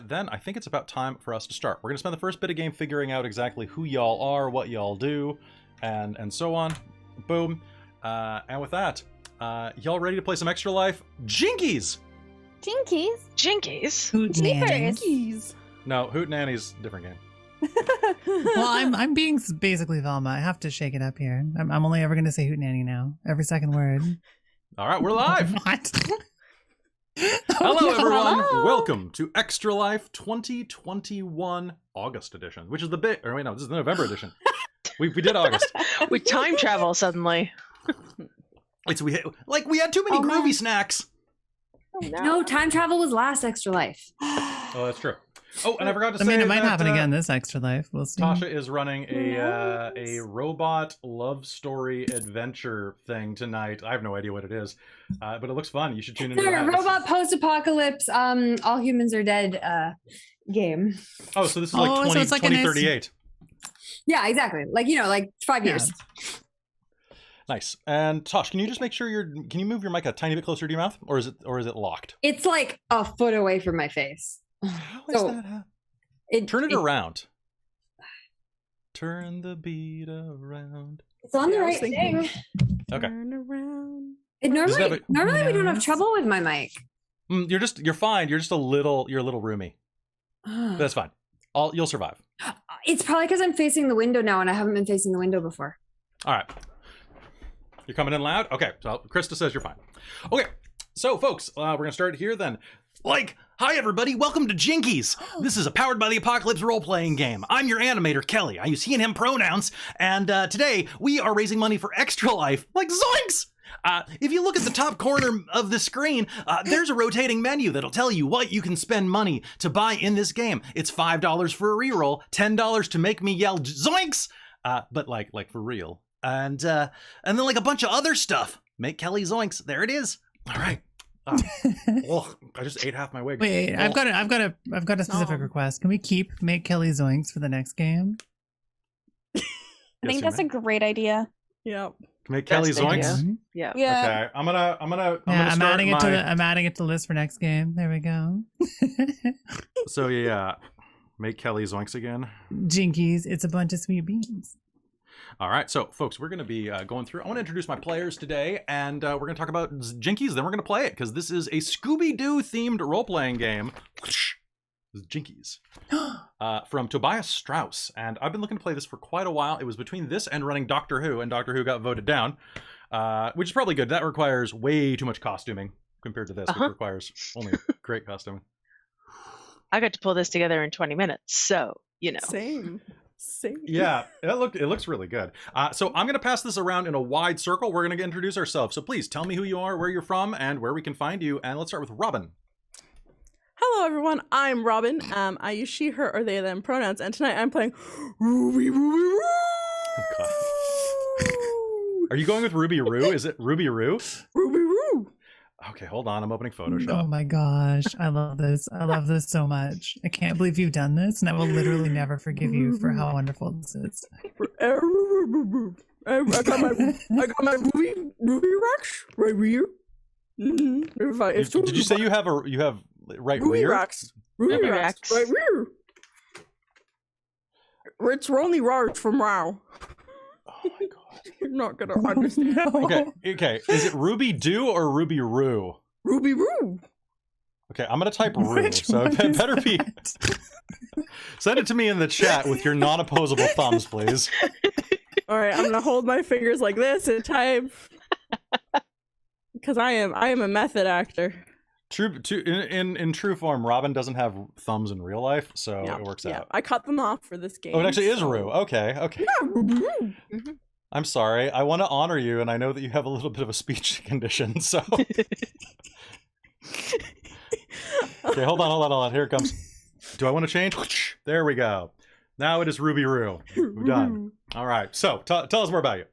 then I think it's about time for us to start. We're going to spend the first bit of game figuring out exactly who y'all are, what y'all do, and so on. Boom. And with that, y'all ready to play some Extra Life? Jinkies! Jinkies? Jinkies? Jinkies. No, Hootenanny's a different game. Well, I'm being basically Velma. I have to shake it up here. I'm only ever going to say Hootenanny now. Every second word. All right, we're live. What? Hello, everyone. Hello. Welcome to Extra Life 2021 August edition, which is the big. Or wait, no, this is the November edition. We did August. We time travel suddenly. We had too many groovy snacks. No, time travel was last Extra Life. Oh, that's true. Oh, and I forgot to say. I mean, it might that, happen again this Extra Life. We'll see. Tasha is running a robot love story adventure thing tonight. I have no idea what it is, but it looks fun. You should tune into It's a that. robot post-apocalypse, all humans are dead game. Oh, so this is like, Oh, so it's like a nice- 2038. Yeah, exactly. Like 5 years. Nice. And Tosh, can you just make sure can you move your mic a tiny bit closer to your mouth, or is it locked? It's like a foot away from my face. How is So, that? Turn it around. Turn the beat around. It's on the Yeah, I was right thinking. thing. Okay. Turn around. It Does it have normally we don't have trouble with my mic. You're fine. You're a little roomy. That's fine. You'll survive. It's probably because I'm facing the window now and I haven't been facing the window before. All right. You're coming in loud? Okay, so Krista says you're fine. Okay, so folks, we're going to start here then. Hi everybody, welcome to Jinkies. This is a Powered by the Apocalypse role-playing game. I'm your animator, Kelly. I use he and him pronouns, and today we are raising money for Extra Life, like zoinks! If you look at the top corner of the screen, there's a rotating menu that'll tell you what you can spend money to buy in this game. It's $5 for a reroll, $10 to make me yell zoinks, but like for real. And then like a bunch of other stuff. Make Kelly zoinks. There it is. All right. I just ate half my wig. Wait, I've got a specific request. Can we keep Make Kelly Zoinks for the next game? I think that's a great idea. Yep. Make Kelly Best zoinks. idea. Yeah. Okay, I'm gonna I'm start adding it to the list for next game. There we go. So yeah, make Kelly zoinks again. Jinkies, it's a bunch of sweet beans. All right, so folks, we're going to be going through. I want to introduce my players today, and we're going to talk about Jinkies. Then we're going to play it because this is a Scooby-Doo themed role-playing game. This is Jinkies from Tobias Strauss, and I've been looking to play this for quite a while. It was between this and running Doctor Who, and Doctor Who got voted down, which is probably good. That requires way too much costuming compared to this, which requires only great costuming. I got to pull this together in 20 minutes, so, you know. Same. Yeah, it looks really good. So I'm going to pass this around in a wide circle. We're going to introduce ourselves. So please tell me who you are, where you're from, and where we can find you. And let's start with Robin. Hello, everyone. I'm Robin. I use she, her, or they, them pronouns, and tonight I'm playing Ruby Roo. Are you going with Ruby Roo? Is it Ruby Roo? Ruby Roo. Okay, hold on. I'm opening Photoshop. Oh my gosh, I love this. I love this so much. I can't believe you've done this, and I will literally never forgive you for how wonderful this is. I got my Ruby rocks right here. Did you say you have right Ruby rear? rocks? Ruby Okay. rocks right here. It's only large from Wow. Oh my god. You're not gonna understand. No. Okay. Is it Ruby Doo or Ruby Roo? Ruby Roo. Okay, I'm gonna type Roo. Which So one it is better be. Send it to me in the chat with your non-opposable thumbs, please. All right, I'm gonna hold my fingers like this and type because I am a method actor. In true form, Robin doesn't have thumbs in real life, so Yeah, it works yeah. out. I cut them off for this game. Oh, it actually is so- Roo. Okay. Yeah, Ruby Roo. I'm sorry. I want to honor you, and I know that you have a little bit of a speech condition, so. Okay, hold on. Here it comes. Do I want to change? There we go. Now it is Ruby Roo. We're done. All right. So tell us more about you.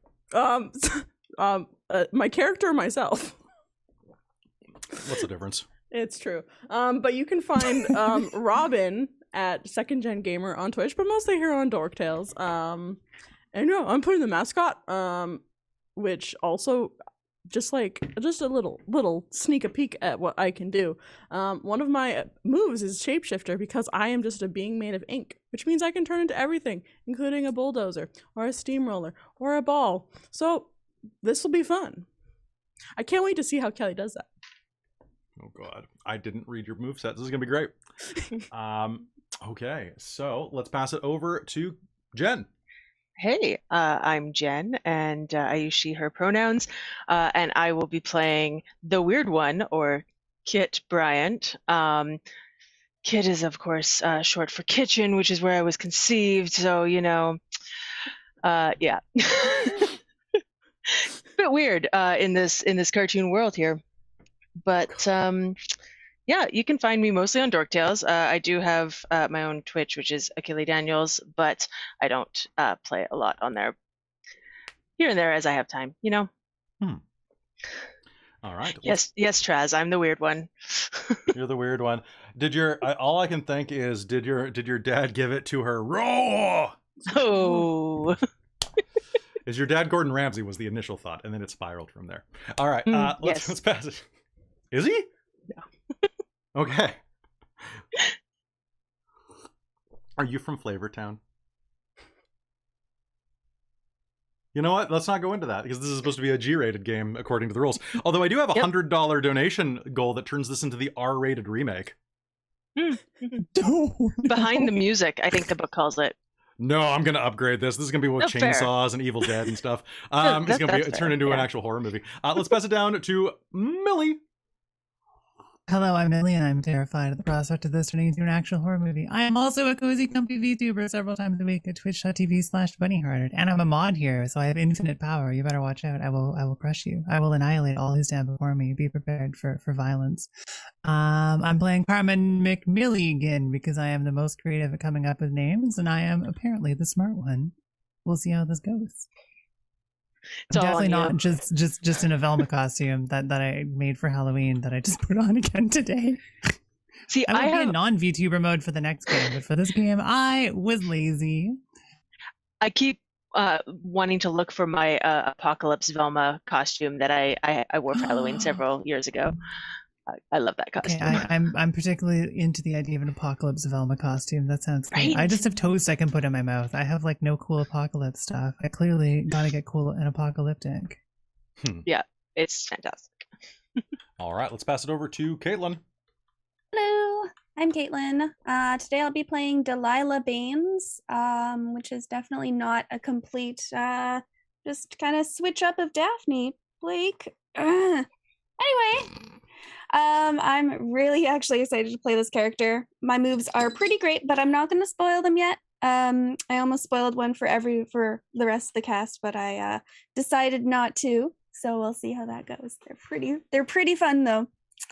My character or myself. What's the difference? It's true. But you can find Robin at Second Gen Gamer on Twitch, but mostly here on Dork Tales. And yeah, I'm playing the mascot, which also just a little sneak a peek at what I can do. One of my moves is shapeshifter because I am just a being made of ink, which means I can turn into everything, including a bulldozer or a steamroller or a ball. So this will be fun. I can't wait to see how Kelly does that. Oh God, I didn't read your moveset. This is gonna be great. Okay, so let's pass it over to Jen. Hey, I'm Jen, and I use she, her pronouns, and I will be playing the weird one, or Kit Bryant. Kit is, of course, short for kitchen, which is where I was conceived, so, yeah. Bit weird in this cartoon world here. But yeah, you can find me mostly on Dork Tales. I do have my own Twitch, which is Achille Daniels, but I don't play a lot on there. Here and there as I have time, All right. Yes, Traz, I'm the weird one. You're the weird one. All I can think is, did your dad give it to her raw? Oh. Is your dad Gordon Ramsay was the initial thought, and then it spiraled from there. All right, let's pass it. Is he? No. Okay. Are you from Flavortown? You know what? Let's not go into that because this is supposed to be a G-rated game according to the rules. Although I do have a $100 donation goal that turns this into the R-rated remake. Behind the Music, I think the book calls it. No, I'm going to upgrade this. This is going to be with chainsaws and Evil Dead and stuff. It's going to be turned into an actual horror movie. Let's pass it down to Millie. Hello, I'm Millie, and I'm terrified at the prospect of this turning into an actual horror movie. I am also a cozy, comfy VTuber several times a week at twitch.tv/bunnyhearted, and I'm a mod here, so I have infinite power. You better watch out. I will crush you. I will annihilate all who stand before me. Be prepared for violence. I'm playing Carmen McMilligan because I am the most creative at coming up with names, and I am apparently the smart one. We'll see how this goes. I'm definitely not just in a Velma costume that I made for Halloween that I just put on again today. See, I would be in non-VTuber mode for the next game, but for this game, I was lazy. I keep wanting to look for my Apocalypse Velma costume that I wore for Halloween several years ago. I love that costume. Okay, I'm particularly into the idea of an Apocalypse Velma costume. That sounds great. Right? I just have toast I can put in my mouth. I have like no cool apocalypse stuff. I clearly gotta get cool and apocalyptic. Yeah, it's fantastic. All right, let's pass it over to Caitlan. Hello, I'm Caitlan. Today I'll be playing Delilah Baines, which is definitely not a complete, just kind of switch up of Daphne. Blake. Anyway. I'm really actually excited to play this character. My moves are pretty great, but I'm not going to spoil them yet. I almost spoiled one for the rest of the cast, but I decided not to. So we'll see how that goes. They're pretty fun though.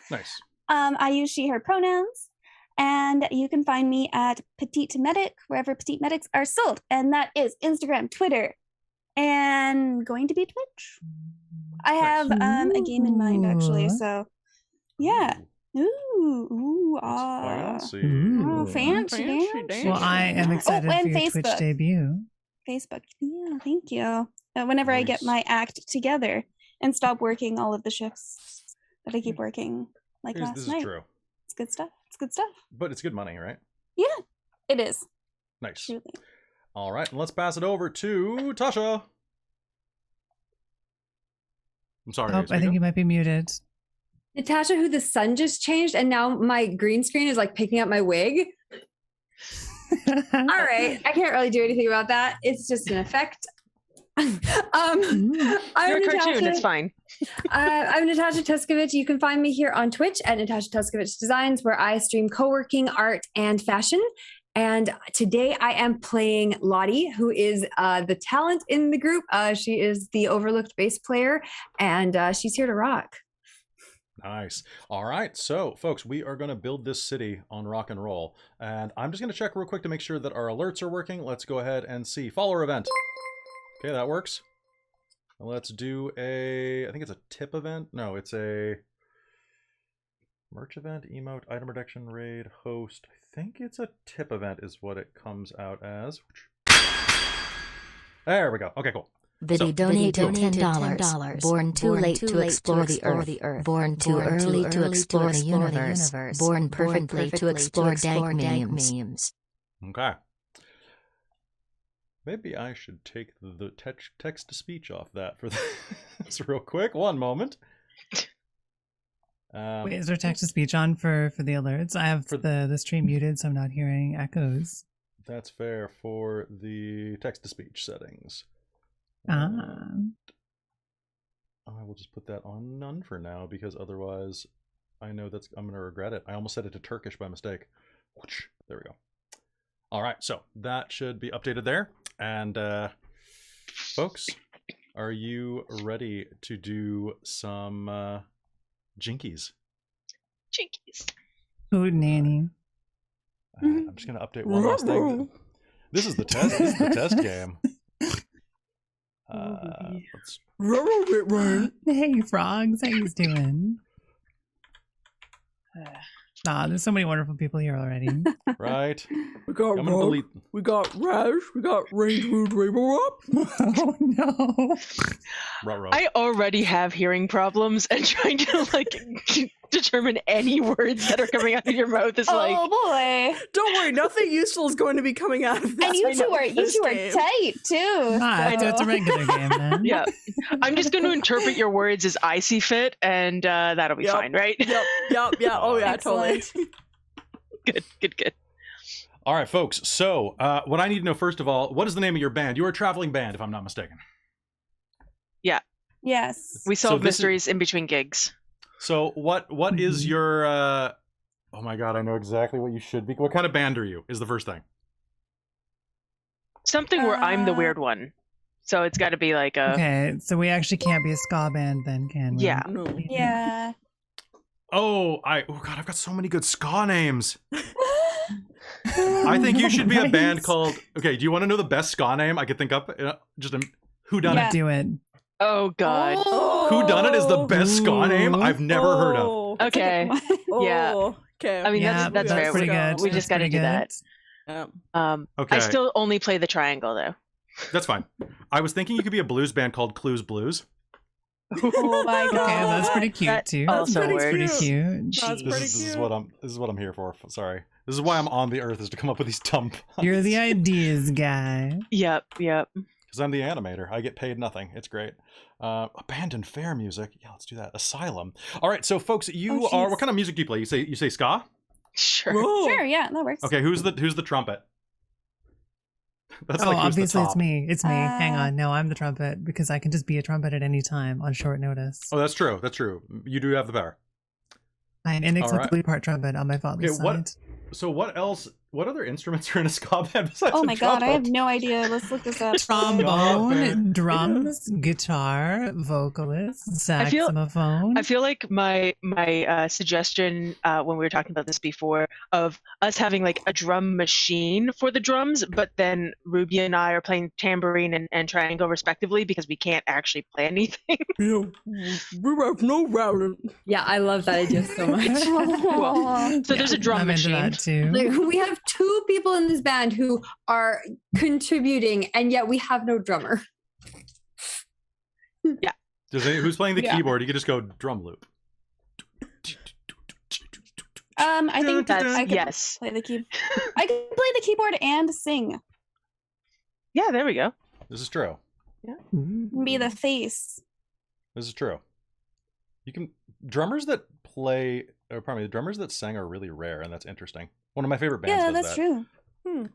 Nice. I use she, her pronouns, and you can find me at Petite Medic, wherever Petite Medics are sold. And that is Instagram, Twitter, and going to be Twitch. I have a game in mind actually, so yeah. Fancy. Fancy. Well, I am excited for your Facebook. Twitch debut. Facebook. Yeah, thank you. Whenever I get my act together and stop working all of the shifts that I keep working like last This night. is true. It's good stuff. It's good stuff. But it's good money, right? Yeah, it is. Nice. Truly. All right, let's pass it over to Tasha. I'm sorry. Oh, I think you might be muted. Natasha, who the sun just changed, and now my green screen is like picking up my wig. All right, I can't really do anything about that. It's just an effect. You're a cartoon, it's fine. I'm Natasha Tuskovich. You can find me here on Twitch at Natasha Tuskovich Designs, where I stream co-working, art, and fashion. And today I am playing Lottie, who is the talent in the group. She is the overlooked bass player, and she's here to rock. Nice. All right. So, folks, we are going to build this city on rock and roll. And I'm just going to check real quick to make sure that our alerts are working. Let's go ahead and see. Follower event. Okay, that works. Let's do I think it's a tip event. No, it's a merch event, emote, item reduction, raid, host. I think it's a tip event is what it comes out as. There we go. Okay, cool. Vidi donate $10. Born too late to explore the earth. Born too early to explore the universe. Born perfectly to explore dank memes. Okay. Maybe I should take the text-to-speech off that for this real quick. One moment. Wait, is there text-to-speech on for the alerts? I have the stream muted, so I'm not hearing echoes. That's fair for the text-to-speech settings. Ah. I will just put that on none for now, because otherwise I know I'm going to regret it. I almost set it to Turkish by mistake. There we go. All right, so that should be updated there. And folks, are you ready to do some Jinkies? Jinkies. Hoot nanny. I'm just going to update one last thing. This is the test. This is the test game. Hey, frogs. How you doing? There's so many wonderful people here already. Right. We got Rogue, we got Rash, we got Rangewood Rainbow Up. Oh no. I already have hearing problems, and trying to like determine any words that are coming out of your mouth is like, oh boy. Don't worry, nothing useful is going to be coming out of this. And you two are tight too. It's a regular game then. yeah. I'm just going to interpret your words as I see fit, and that'll be fine, right? Yep. Oh yeah, totally. Good. All right, folks. So what I need to know, first of all, what is the name of your band? You are a traveling band, if I'm not mistaken. Yeah. Yes. We solve mysteries in between gigs. So what is your... oh my god, I know exactly what you should be. What kind of band are you, is the first thing. Something where I'm the weird one. So it's got to be like a... Okay, so we actually can't be a ska band then, can we? Yeah. No. Yeah. Oh god, I've got so many good ska names. I think you should be a band called... Okay, do you want to know the best ska name I could think up? Just a whodunit. Yeah. Do it. Oh god. Oh. Whodunit is the best ska name I've never heard of. Okay. Yeah. Okay. I mean, that's fair. pretty good. We just got to do that. Okay. I still only play the triangle though. That's fine. I was thinking you could be a blues band called Clues Blues. Oh my god. Okay, that's pretty cute That too. also That's works. pretty cute. That's pretty This is cute. what I'm here for. Sorry. This is why I'm on the earth, is to come up with these dumb puns. You're the ideas guy. Yep. Because I'm the animator. I get paid nothing. It's great. Abandoned fair music. Yeah, let's do that. Asylum. All right, so folks, you are... What kind of music do you play? You say ska? Sure. Sure, yeah, that works. Okay, who's the trumpet? That's who's obviously the it's top. me. It's me. Hang on. No, I'm the trumpet because I can just be a trumpet at any time on short notice. Oh, that's true. You do have the power. I'm inexplicably part trumpet on my father's side. So what else? What other instruments are in a ska band besides Oh my the god, I have trombone? no idea. Let's look this up. Trombone, drums, guitar, vocalist, saxophone. I feel like my suggestion when we were talking about this before of us having like a drum machine for the drums, but then Ruby and I are playing tambourine and triangle respectively because we can't actually play anything. Yeah, we have no routing. Yeah, I love that idea so much. So there's a drum I'm into machine. that too. Like, we have 2 people in this band who are contributing, and yet we have no drummer. Who's playing the Yeah. keyboard? You could just go drum loop. I think That's, I could yes. play the keyboard. I can play the keyboard and sing. Yeah, there we go. This is true. Be the face. This is true. You can drummers that play. The drummers that sing are really rare, and that's interesting. One of my favorite bands. Yeah, does that's that. true.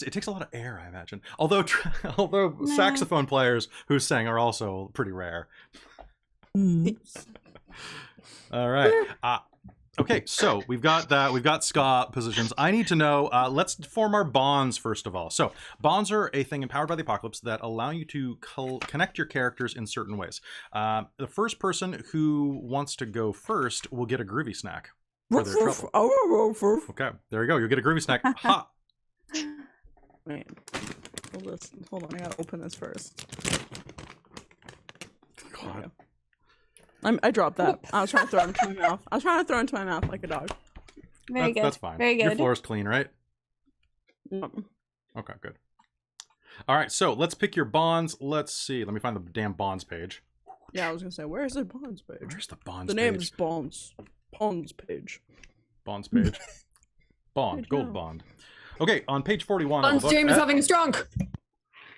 It takes a lot of air, I imagine. Although saxophone players who sing are also pretty rare. All right. Okay, so we've got that. We've got ska positions. I need to know. Let's form our bonds first of all. So bonds are a thing empowered by the apocalypse that allow you to connect your characters in certain ways. The first person who wants to go first will get a groovy snack for their trouble. Okay, there you go. You'll get a groovy snack. Ha! Wait. Hold on, I gotta open this first. God. I dropped that. I was trying to throw it into my mouth. Like a dog. Very good. That's fine. Very good. Your floor's clean, right? Mm. Okay, good. All right, so let's pick your bonds. Let's see. Let me find the damn bonds page. Yeah, I was gonna say, where's the bonds page? Where's the bonds The page? name is bonds. Bonds page. Bonds page. Bond. Page Gold now. bond. Okay, on page 41 of Bonds the book. James having a strong.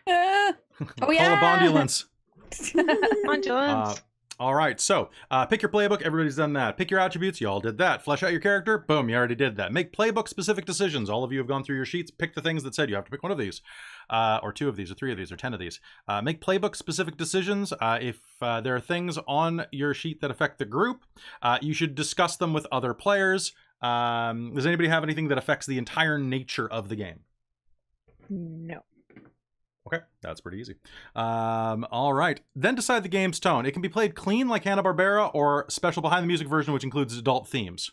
Oh Call yeah. a bondulance. Bondulance. All right, so pick your playbook. Everybody's done that. Pick your attributes. You all did that. Flesh out your character. Boom, you already did that. Make playbook-specific decisions. All of you have gone through your sheets. Pick the things that said you have to pick one of these, or 2 of these, or 3 of these, or 10 of these. Make playbook-specific decisions. If there are things on your sheet that affect the group, you should discuss them with other players. Does anybody have anything that affects the entire nature of the game? No. Okay, that's pretty easy. All right. Then decide the game's tone. It can be played clean like Hanna-Barbera or special behind the music version, which includes adult themes.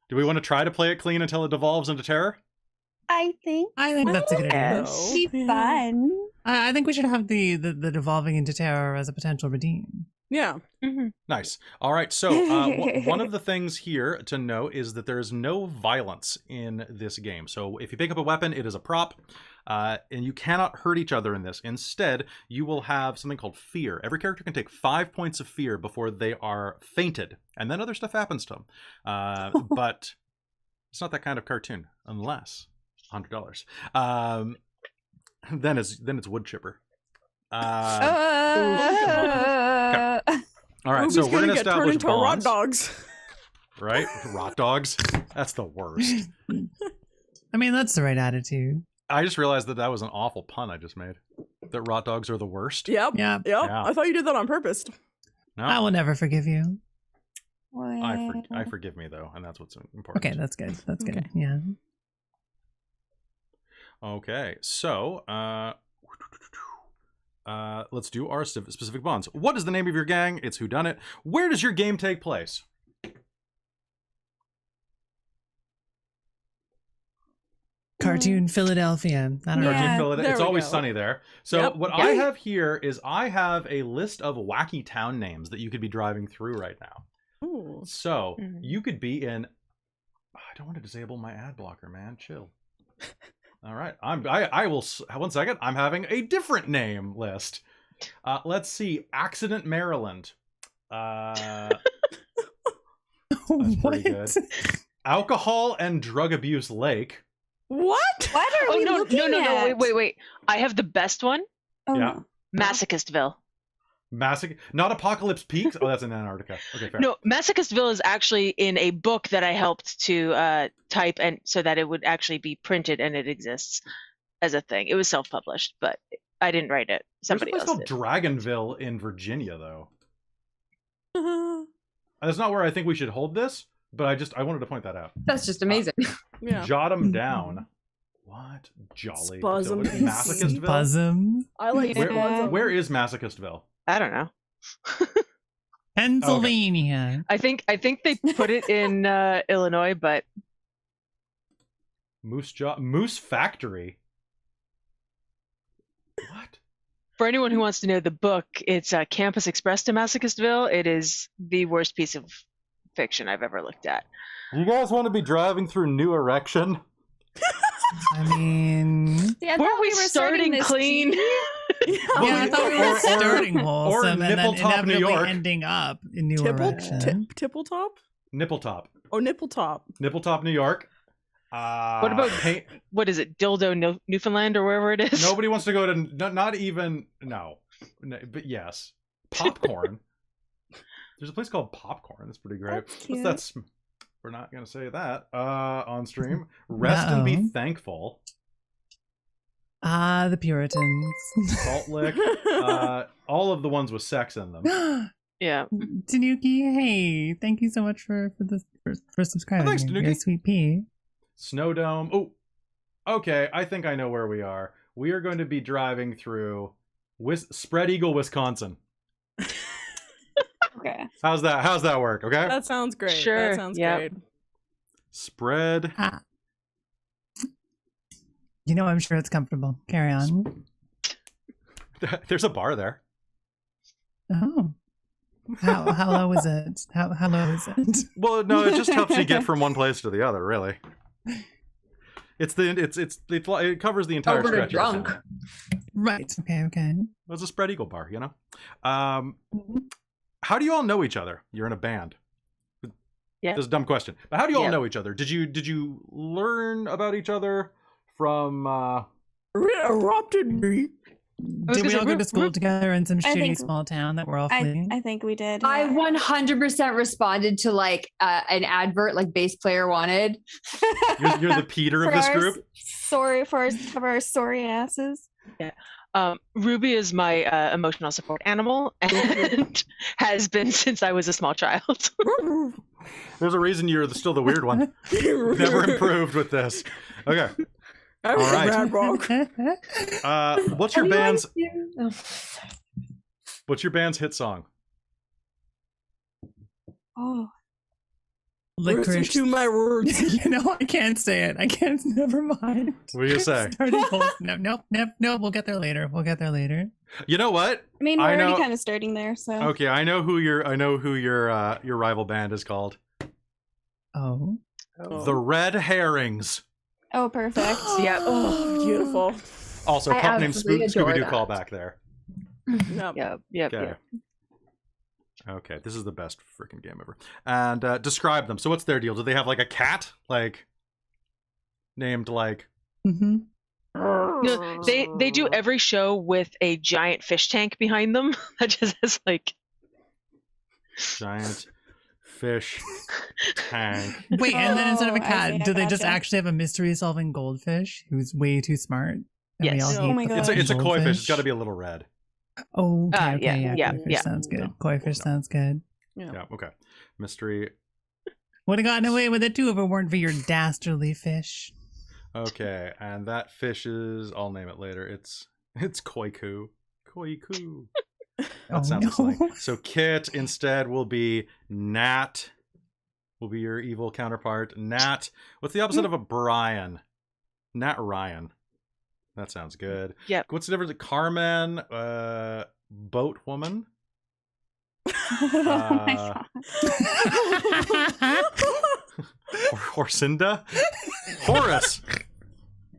Do we want to try to play it clean until it devolves into terror? I think that's a good idea. Yes. it'd be fun. I think we should have the devolving into terror as a potential redeem. Yeah. Nice. All right. So one of the things here to note is that there is no violence in this game. So if you pick up a weapon, it is a prop. And you cannot hurt each other in this. Instead, you will have something called fear. Every character can take 5 points of fear before they are fainted. And then other stuff happens to them. But it's not that kind of cartoon, unless $100. Then it's wood chipper. Oh. All right, Ruby's so we're going to get turned establish into rot bonds. dogs. Right? Rot dogs? That's the worst. I mean, that's the right attitude. I just realized that was an awful pun I just made. That rot dogs are the worst. Yep. Yeah. Yeah. I thought you did that on purpose. No, I will never forgive you. I forgive me, though, and that's what's important. Okay, that's good. That's good. Okay. Yeah. Okay, so let's do our specific bonds. What is the name of your gang? It's whodunit. Where does your game take place? Cartoon Philadelphia. I don't know. Yeah. Philadelphia. It's there we always go. sunny there. So Yep. what I have here is I have a list of wacky town names that you could be driving through right now. Ooh. So you could be in. I don't want to disable my ad blocker, man. Chill. All right, I will. 1 second. I'm having a different name list. Let's see. Accident, Maryland. That's pretty good. Alcohol and Drug Abuse Lake. What? What are Oh we no, looking no, no, no! at? Wait! I have the best one. Oh, Yeah. no. Masochistville. Not Apocalypse Peaks. Oh, that's in Antarctica. Okay, fair. No, Masochistville is actually in a book that I helped to type, and so that it would actually be printed, and it exists as a thing. It was self-published, but I didn't write it. Somebody There's a place else called did. Dragonville in Virginia, though. That's not where I think we should hold this, but I wanted to point that out. That's just amazing. Yeah. Jot them down. What? Jolly. Spuzz 'em. Masochistville? Spuzz I like Where is Masochistville? I don't know. Pennsylvania. I think they put it in Illinois, but Moose Factory. What? for anyone who wants to know the book, it's Campus Express to Masochistville. It is the worst piece of fiction I've ever looked at. You guys want to be driving through New Erection? I mean, See, I Weren't thought we were starting this clean? yeah, I thought we were starting wholesome and then Nippletop, New inevitably York. ending up in New Erection. Tippletop? Nippletop. Oh, Nippletop. Nippletop, New York. What about paint? what is it, Dildo Newfoundland or wherever it is? Nobody wants to go to not even but yes, Popcorn. There's a place called Popcorn. That's pretty great. That's What's cute. that? We're not gonna say that on stream. Rest and be thankful. The Puritans. Salt Lick. All of the ones with sex in them. Yeah. Tanuki, hey, thank you so much for subscribing. thanks, You're Tanuki. a sweet pea. Snow Dome. Oh, okay. I think I know where we are. We are going to be driving through Spread Eagle, Wisconsin. Okay. How's that work? Okay. That sounds great. Sure, That sounds yep. great. Spread. You know, I'm sure it's comfortable. Carry on. There's a bar there. Oh. How low is it? How low is it? Well, no, it just helps you get from one place to the other. Really. It covers the entire Over to stretch. of the drunk. town. Right. Okay. It was a spread eagle bar, you know? How do you all know each other? You're in a band. Yeah. This is a dumb question. But how do you all Yeah. know each other? Did you learn about each other from Interrupted me. Did we all go to school together in some I shitty think- small town that we're all fleeing? I think we did. I yeah. 100% responded to like an advert like bass player wanted. you're the Peter of For this our group? Sorry for our sorry asses. Ruby is my emotional support animal and has been since I was a small child. There's a reason you're still the weird one. Never improved with this. Okay. All right. Rad rock. What's your band's Oh. hit song? Oh, Listen Licorice. to my words. You know, I can't say it. I can't. Never mind. What do you say? Starting no. We'll get there later. You know what? I mean, we're I already know- kind of starting there. So Okay, I know who your rival band is called. Oh. The Red Herrings. oh, perfect. Yeah. Oh, beautiful. Also, I pup named absolutely Scooby Doo adore call that. back there. Yep. Yep. Okay. Okay, this is the best freaking game ever. And describe them. So what's their deal? Do they have like a cat, like named like? Mm-hmm. No, they do every show with a giant fish tank behind them that just has like Giant fish tank. Wait, and then instead of a Oh, I cat, see, I do they just gotcha. actually have a mystery-solving goldfish who's way too smart? And we Yes. all Oh hate my the God. It's a koi goldfish? fish. It's got to be a little red. Oh, okay, Yeah, okay, yeah, Koi fish yeah. sounds good. No. Koi fish No. sounds good. Yeah. Okay. Mystery. Would have gotten away with it too if it weren't for your dastardly fish. Okay, and that fish is. I'll name it later. It's Koiku. Koiku. That Oh, sounds no. silly. So Kit instead will be Nat. Will be your evil counterpart. Nat. What's the opposite of a Brian? Nat Ryan. That sounds good. Yep. What's the difference? Carmen. Boat woman. oh my god. Horcinda.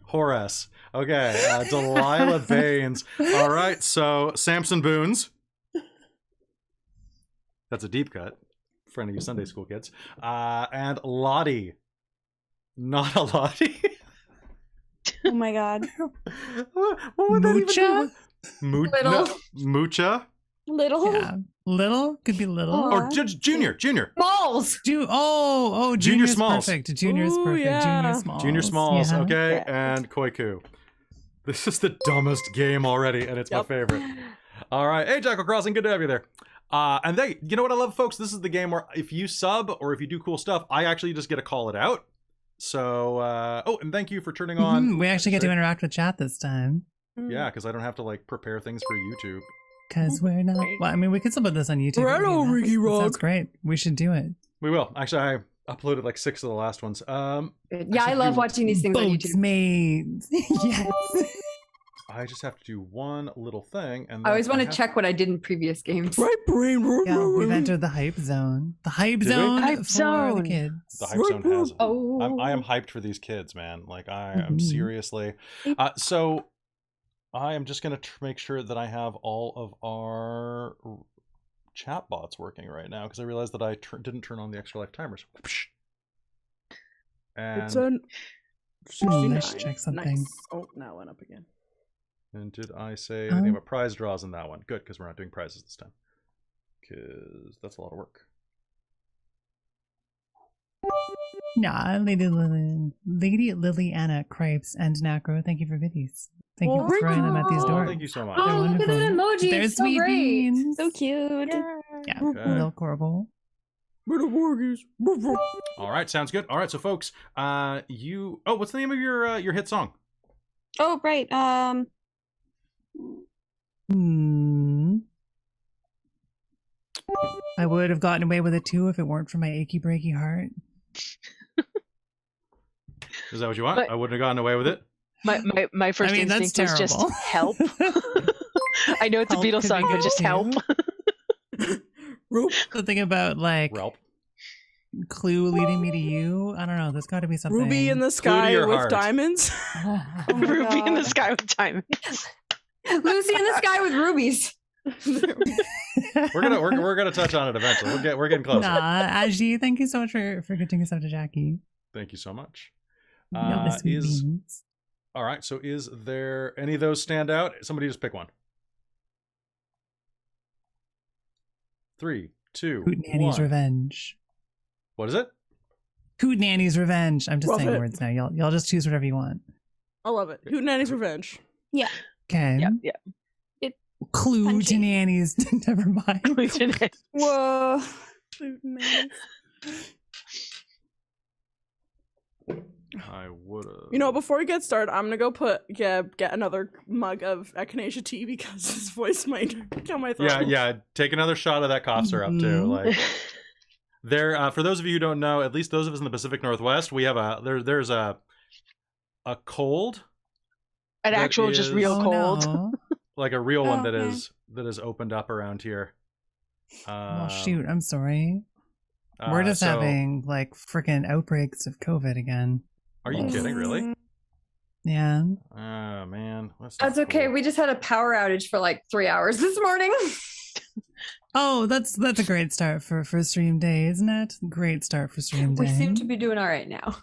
Horace. Okay. Delilah Baines. All right. So Samson Boons. That's a deep cut. Friend of you Sunday school kids. And Lottie. Not a Lottie. Oh my god. What would that even Mucha? be? Little. Mucha? Little. Yeah. Little? Could be little. Oh. Or Junior. Balls. Junior Junior Smalls. Smalls. Perfect. Junior's Ooh, perfect. yeah. Junior Smalls. Junior Smalls, Yeah. okay? Yeah. And Koiku. This is the dumbest game already, and it's my Yep. favorite. All right. Hey, Jackal Crossing, good to have you there. And you know what I love, folks? This is the game where if you sub or if you do cool stuff, I actually just get to call it out. So, and thank you for turning on. Mhm, we actually get to interact with chat this time. Yeah, because I don't have to like prepare things for YouTube. Because we're not. Well, I mean, we could still put this on YouTube. Right but, on, Ricky that Rock. sounds great. We should do it. We will. Actually, I uploaded like 6 of the last ones. Yeah, I love watching these things on Boats YouTube. maids. Yes. I just have to do one little thing, and I always want to have- check what I did in previous games. Right brain. Yeah, we've entered the hype zone. The hype Did we? zone Hype for zone. the kids. The hype zone has. Oh. I am hyped for these kids, man. Like I am Mhm. seriously. So I am just gonna make sure that I have all of our chat bots working right now because I realized that I didn't turn on the extra life timers. It's And, an. Let's check something. Nice. Oh, now it went up again. and did I say anything about prize draws in that one? Good, because we're not doing prizes this time. Because that's a lot of work. Yeah, Lady Lily Anna, Cripes, and Nacro, thank you for biddies. Thank you Oh, for throwing them at these Oh, doors. thank you so much. They're Oh, look at that wonderful. emoji. They're It's so sweet great. beans. So cute. Yeah, Okay. little Corval. Little Wargies. All right, sounds good. All right, so folks, what's the name of your hit song? Oh right. I would have gotten away with it too if it weren't for my achy breaky heart. Is that what you want? But- I wouldn't have gotten away with it. My first I mean, that's instinct was just terrible. help. I know it's a Help Beatles could song, be but good just too. help. Something about like Relp. Clue leading me to you. I don't know. There's got to be something. Ruby in the Clue to sky your with heart. diamonds. Oh my Ruby in the God. sky with diamonds. Lucy in the sky with rubies. We're gonna touch on it eventually. We're getting closer. Nah, Aji, thank you so much for getting us up to Jackie. Thank you so much. No, the sweet beans. All right. So, is there any of those stand out? Somebody just pick one. 3, 2, Hootenanny's 1. Revenge. What is it? Hootenanny's Revenge. I'm just Love saying it. words now. Y'all just choose whatever you want. I love it. Hootenanny's Revenge. Okay. Yeah. Clue Punchy. to nannies. Never mind. Whoa. Hootenannies. I would have. You know, before we get started, I'm gonna go get another mug of echinacea tea because his voice might kill my throat. Yeah. Take another shot of that cough syrup too. Mhm. Like there. For those of you who don't know, at least those of us in the Pacific Northwest, we have there's a cold, An That actual, just is- real Oh, cold. no. like a real one that Okay. is opened up around here. Oh shoot! I'm sorry. We're just so- having like freaking outbreaks of COVID again. Are you kidding? Really? Yeah. Oh man, That's okay. We just had a power outage for like 3 hours this morning. Oh, that's a great start for stream day, isn't it? Great start for stream day. We seem to be doing all right now.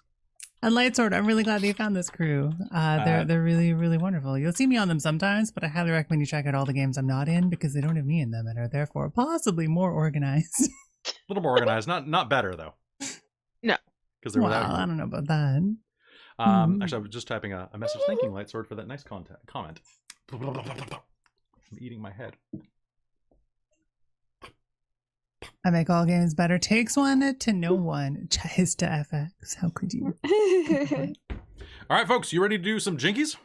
And Lightsword, I'm really glad that you found this crew. They're really, really wonderful. You'll see me on them sometimes, but I highly recommend you check out all the games I'm not in because they don't have me in them and are therefore possibly more organized. A little more organized, not better though. No. Because they're Well, without I you. don't know about that. Actually, I was just typing a message thanking Lightsword for that nice comment. I'm eating my head. I make all games better. Takes one to know one. Chista FX. How could you? All right, folks, you ready to do some Jinkies?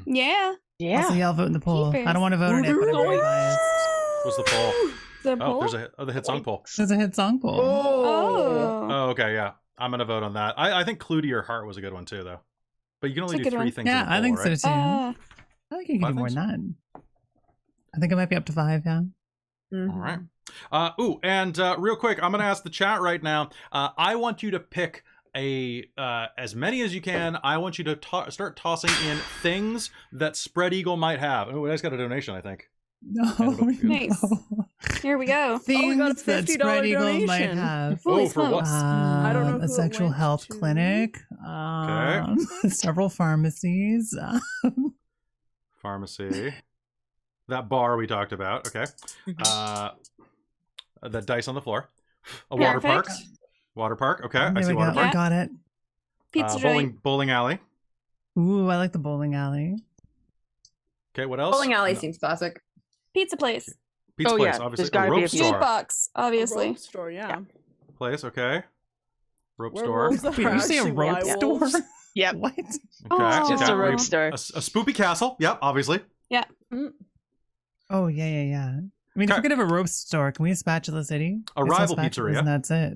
Yeah. Yeah. Also, y'all vote in the poll. Keepers. I don't want to vote on it, but I'm very biased. What's the poll? The Oh, poll? there's the hit song poll. There's a hit song poll. Oh. Oh, okay, yeah. I'm gonna vote on that. I think Clue to Your Heart was a good one too, though. But you can only It's a do good 3 one. things. in Yeah, the poll, I think right? so too. Uh, I think you can 5 do more things? than that. I think it might be up to 5, yeah. All right. And real quick, I'm gonna ask the chat right now. I want you to pick as many as you can. I want you to start tossing in things that Spread Eagle might have. Oh, I just got a donation, I think. No, Nice. no. Here we go. Things got a that $50 Spread Eagle might donation. have. Holy Oh, for what? smokes. I don't know who A it sexual went health to. clinic. Several pharmacies. Pharmacy. That bar we talked about. Okay. That dice on the floor. A water park. Perfect. Water park. Okay. I There see we go. water Yeah. park. Got it. Pizza joint. Bowling alley. Ooh, I like the bowling alley. Okay. What else? Bowling alley No. seems classic. Pizza place. Pizza Oh, place. yeah, Obviously. there's gotta A be a rope pizza store. Jukebox, obviously. Rope store, yeah. Place. Okay. Rope Where store. wolves are Wait, you say a actually rope store? werewolves. Yep. What? Okay. Oh. Just okay. a rope Oh. store. A spoopy castle. Yep. Obviously. Oh, yeah. I mean, if Okay. we're gonna have a rope store, can we have Spatula City? A They sell rival spatulas pizzeria. And that's it.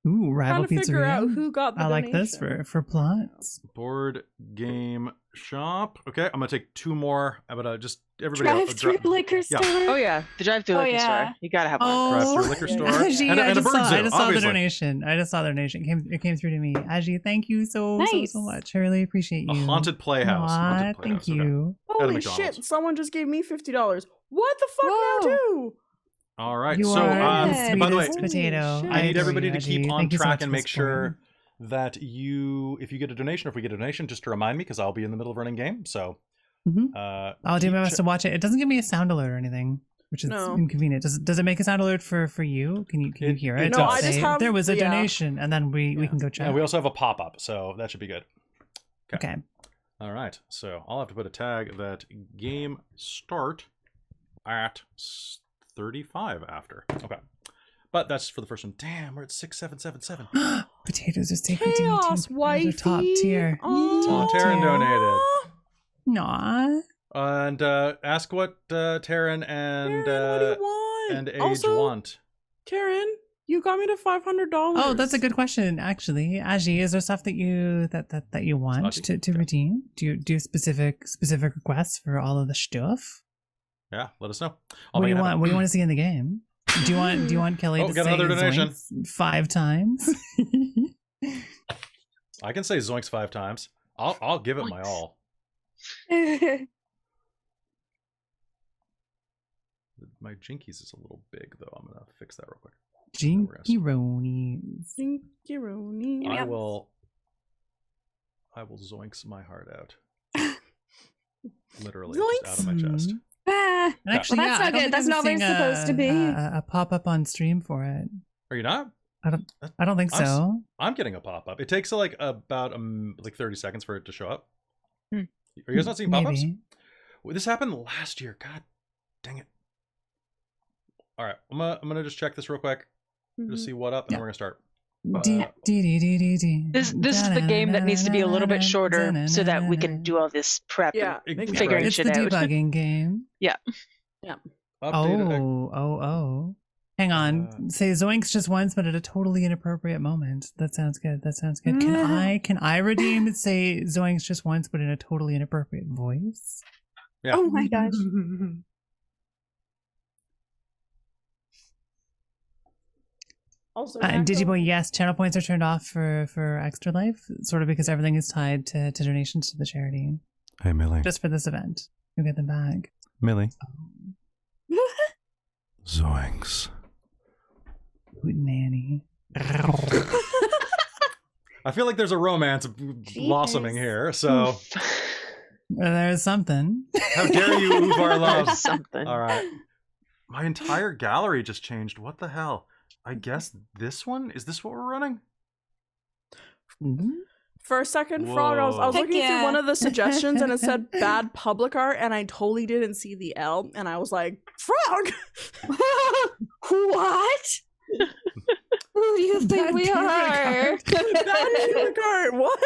Ooh, rival Trying to figure out pizzeria. who got the I like this donation. for plots. Board game shop. Okay. I'm gonna take 2 more. I'm gonna just everybody else. Drive through liquor Yeah. store. Oh yeah, the drive-through Oh, liquor yeah. store. You gotta have one. Drive-through liquor yeah, store. yeah. Aji, And a I just bird saw, zoo, I just saw the obviously. donation. I just saw the donation. It came through to me. Aji, thank you so Nice. much. I really appreciate A you. haunted playhouse. Aw, Haunted playhouse. thank okay. you. At a Holy McDonald's. shit, someone just gave me $50. What the fuck Whoa. now, too? All right. You So, are the Good. by the way, sweetest potato. shit. I need adore everybody you, to keep Aji. on Thank you so track much and for make sure supporting. that if you get a donation or if we get a donation, just to remind me because I'll be in the middle of running game. So, Mhm. I'll do keep my best tra- to watch it. It doesn't give me a sound alert or anything, which is No. inconvenient. Does it make a sound alert for you? Can you It- hear it it? does. No, I just Say, have there was a the, donation, and then we yeah. can go check. And we also have a pop up, so that should be good. Okay. All right. So I'll have to put a tag that game start at 35 after. Okay. But that's for the first one. Damn, we're at 6777. Potatoes are sacred to me Chaos, too. wifey. Those are top tier. Oh, Top Taryn tier. donated. Nah. And ask what Taryn and Karen, what do you want? and Age also, want. Karen, you got me to $500. Oh, that's a good question, actually. Aji, is there stuff that you you want Aji? to redeem? Do you do specific requests for all of the stuff? Yeah, let us know. What do you make it want? happen. What do you want to see in the game? Do you want Kelly Oh, to got say another donation. Zoinks 5 times? I can say Zoinks 5 times. I'll give it my all. My Jinkies is a little big, though. I'm gonna fix that real quick. Jinky-ronies. Jinky-roni. I will zoinks my heart out. Literally, just out of my chest. Ah, And actually, well, that's yeah, not good. That's not what it's supposed to be. A pop-up on stream for it. Are you not? I don't think so. I'm getting a pop-up. It takes like about like 30 seconds for it to show up. Are you guys not seeing pop-ups? Maybe. Well, this happened last year. God dang it. All right, I'm gonna just check this real quick. Just see what up, and then we're gonna start. This is the game that needs to be a little bit shorter so that we can do all this prep Yeah, and exactly. figuring It's shit the out. debugging game. Updated. Oh. Hang on. Say zoinks just once, but at a totally inappropriate moment. That sounds good. Can I redeem say zoinks just once, but in a totally inappropriate voice? Yeah. Oh my gosh. Also, Digiboy, yes, channel points are turned off for Extra Life, sort of because everything is tied to donations to the charity. Hey, Millie. Just for this event. You'll get them back. Millie. Zoinks. Good nanny. I feel like there's a romance blossoming here, so There's something. how dare you oof our love. There's something. All right. My entire gallery just changed. What the hell? I guess this one? Is this what we're running? for a second, Frog, I was Whoa. looking Heck through yeah. one of the suggestions and it said bad public art, and I totally didn't see the L, and I was like, Frog! What? Who do you think we are? Bad public art, what?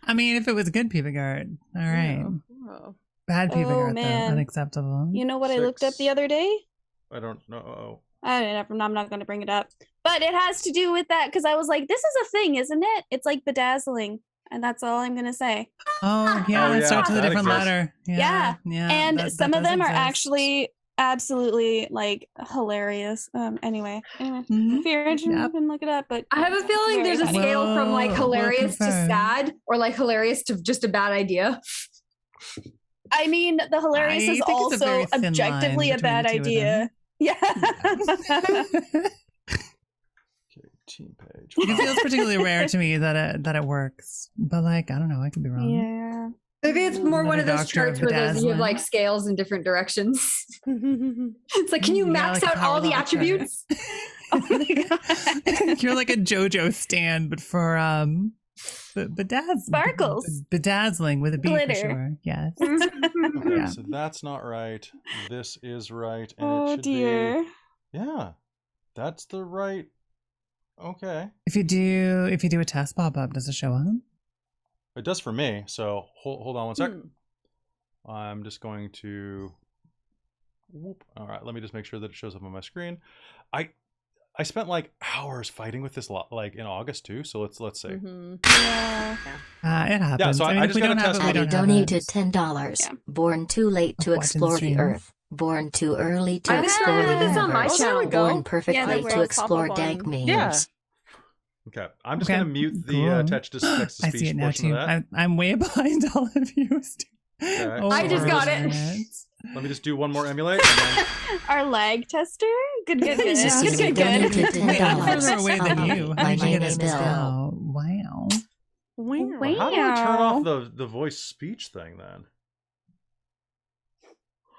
I mean, if it was good pubic art, all right. Oh. Bad pubic Oh, art, man. though, unacceptable. You know what I looked up the other day? I don't know. I'm not going to bring it up. But it has to do with that because I was like, this is a thing, isn't it? It's like bedazzling. And that's all I'm going to say. Oh, yeah, Oh, it yeah, starts with a that different exists. letter. Yeah. And that some of does them are exist. actually absolutely like hilarious. Anyway, Mhm. if you're interested, Yep. you can look it up. But I have a feeling Very there's a funny. scale from like We'll hilarious to confirm. sad, or like hilarious to just a bad idea. I mean, the hilarious I is think it's a very also thin objectively line a bad between the two of them. idea. Yeah. Okay, team page. It feels particularly rare to me that it works, but like I don't know, I could be wrong. Yeah. Maybe it's more one of Another those doctor of charts where there's, you have bedazzlement. like scales in different directions. It's like, can you Yeah, max like a out all power the level chart. attributes? Oh my god. You're like a JoJo stand, but for Sparkles. bedazzling with a B Glitter. for sure. Yes. Okay, Yeah. so that's not right. This is right, and it Oh should dear. be. Yeah, that's the right. Okay, If you do a test pop up, does it show up? it does for me. So hold on one sec. Hmm. I'm just going to. Whoop. All right, let me just make sure that it shows up on my screen. I spent like hours fighting with this like in August too. So let's see. Mhm. Yeah. It happens. so I mean, if just we gotta don't have test it, we it. Addie don't have donated it. $10. Yeah. Born too late to Watching the explore the stream. earth. Born too early to I explore the have this on my universe. channel. Oh, there we go. Born perfectly Yeah, that to works. explore Pop up dank on- memes. Yeah. Okay, I'm just Okay, gonna mute the cool. text to speech I see it now portion too. of that. I'm way behind all of you. Okay. I just got it. Let me just do one more emulate. And then... Our lag tester. Good. This is Good. donated Wait, I'm $10. further away than you. How My did you name get is this Bill. now? Wow. Wow. Wait. How do I turn Wow. off the voice speech thing then?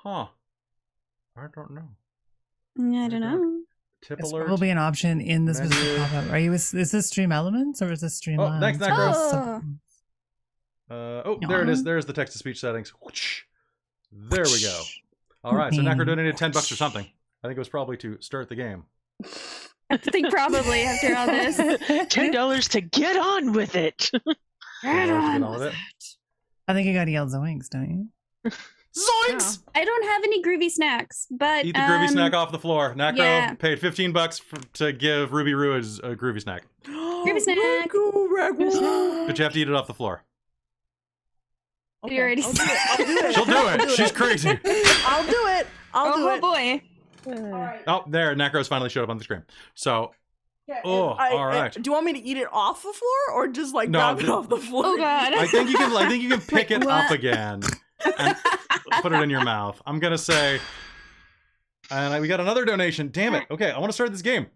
Huh. I don't know. I don't know. Tip It's alert. probably an option in this Menu. specific pop-up. Are you? Is this Stream Elements or is this Stream Oh, Labs? next Necro. Oh. There it is. Aw. There's the text to speech settings. Whoosh. There we go. All right. So Necro donated $10 or something. I think it was probably to start the game. I think probably after all this. $10 to get on with it. Get on with it. I think you got to yell zoinks, don't you? Zoinks! I don't have any groovy snacks, but Eat the groovy snack off the floor. Necro yeah. paid $15 to give Ruby Roo a groovy snack. Groovy snack. But you have to eat it off the floor. You already I'll do said- it. I'll do it. She'll do I'll it. She's crazy. I'll do it. I'll do Oh it. boy. Oh, there. Necro's finally showed up on the screen. So Oh, all right. Do you want me to eat it off the floor or just like No, grab it off the floor? Oh god. I think you can pick it up What? again and put it in your mouth. I'm gonna say, and we got another donation. Damn it. Okay, I want to start this game.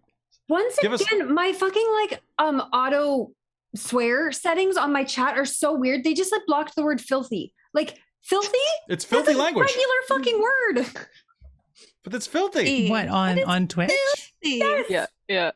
Once Give us- again, my fucking auto swear settings on my chat are so weird. They just blocked the word filthy. Like filthy? It's filthy That's a language, regular fucking word. but it's filthy. What on Twitch? Yeah, yeah.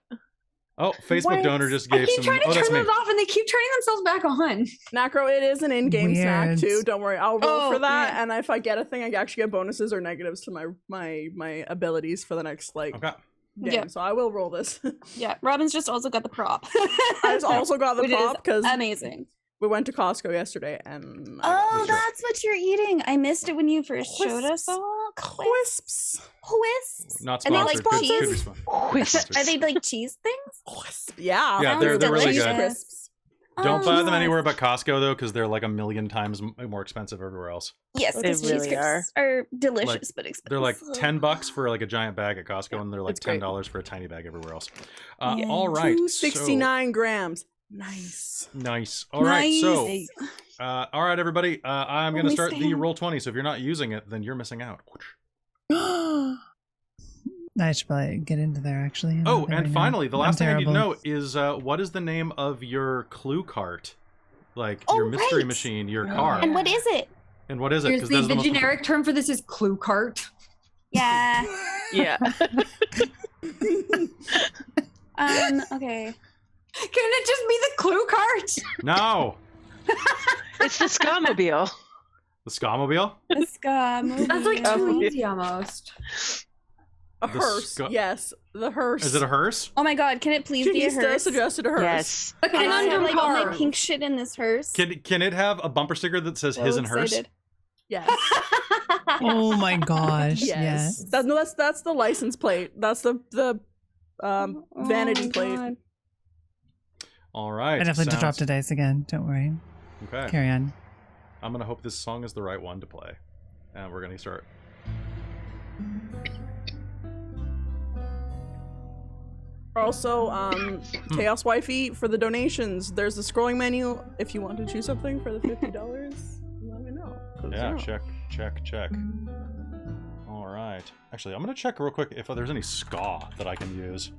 Oh, Facebook What? donor just I gave keep some. trying to Oh, that's turn me. those off and they keep turning themselves back on. Nacro, it is an in-game snack Weird. too. Don't worry, I'll roll Oh, for that. yeah. And if I get a thing, I actually get bonuses or negatives to my abilities for the next Okay. game. Yep. So I will roll this. Yeah, Robin's just also got the prop. I just also got the Which is prop because amazing. we went to Costco yesterday and I got Oh, That's right. that's what you're eating. I missed it when you first showed us Crisps. all. Crisps. Crisps. Not And they sponsored. like Could be cheese? sponsored. Are they like cheese things? Crisp. Yeah. Yeah, they're really Cheese good. crisps. Don't Oh, buy them nice. anywhere but Costco though, because they're like a million times more expensive everywhere else. Yes, They because cheese really crisps are delicious but expensive. They're like $10 for like a giant bag at Costco, and they're like it's great. $10 for a tiny bag everywhere else. Yeah. All right, 269 grams. Nice. So, nice. All right, so Nice. all right, everybody. I'm going to Only start the Sam. Roll20. So if you're not using it, then you're missing out. I should probably get into there actually. I'm Oh, not there and right now. finally, the I'm last thing I need to terrible. know is what is the name of your clue cart? Like Oh, your mystery right. machine, your Oh, car. And what is it? And what is it? Here's 'Cause the, that's the most generic term for this is clue cart. Yeah. Yeah. Okay. Can it just be the clue cart? No, It's the Scamobile. the Scamobile. The scum. That's like Oh, too yeah. easy almost. A The hearse. sco- Yes. The hearse. Is it a hearse? Oh my god, can it please be a Jinkies hearse? suggested a hearse. Yes. A Can I have conundrum like all my car. pink shit in this hearse? Can it have a bumper sticker that says So his and hers? excited. Yes. Oh my gosh! Yes. Yes. That's the license plate. That's the vanity Oh, plate. God. All right. I definitely just dropped sounds- a dice again. Don't worry. Okay. Carry on. I'm gonna hope this song is the right one to play, and we're gonna start. Also, Chaos Wifey for the donations. There's the scrolling menu. If you want to choose something for the $50, let me know. 'cause, Yeah, you know. check. All right. Actually, I'm gonna check real quick if there's any ska that I can use.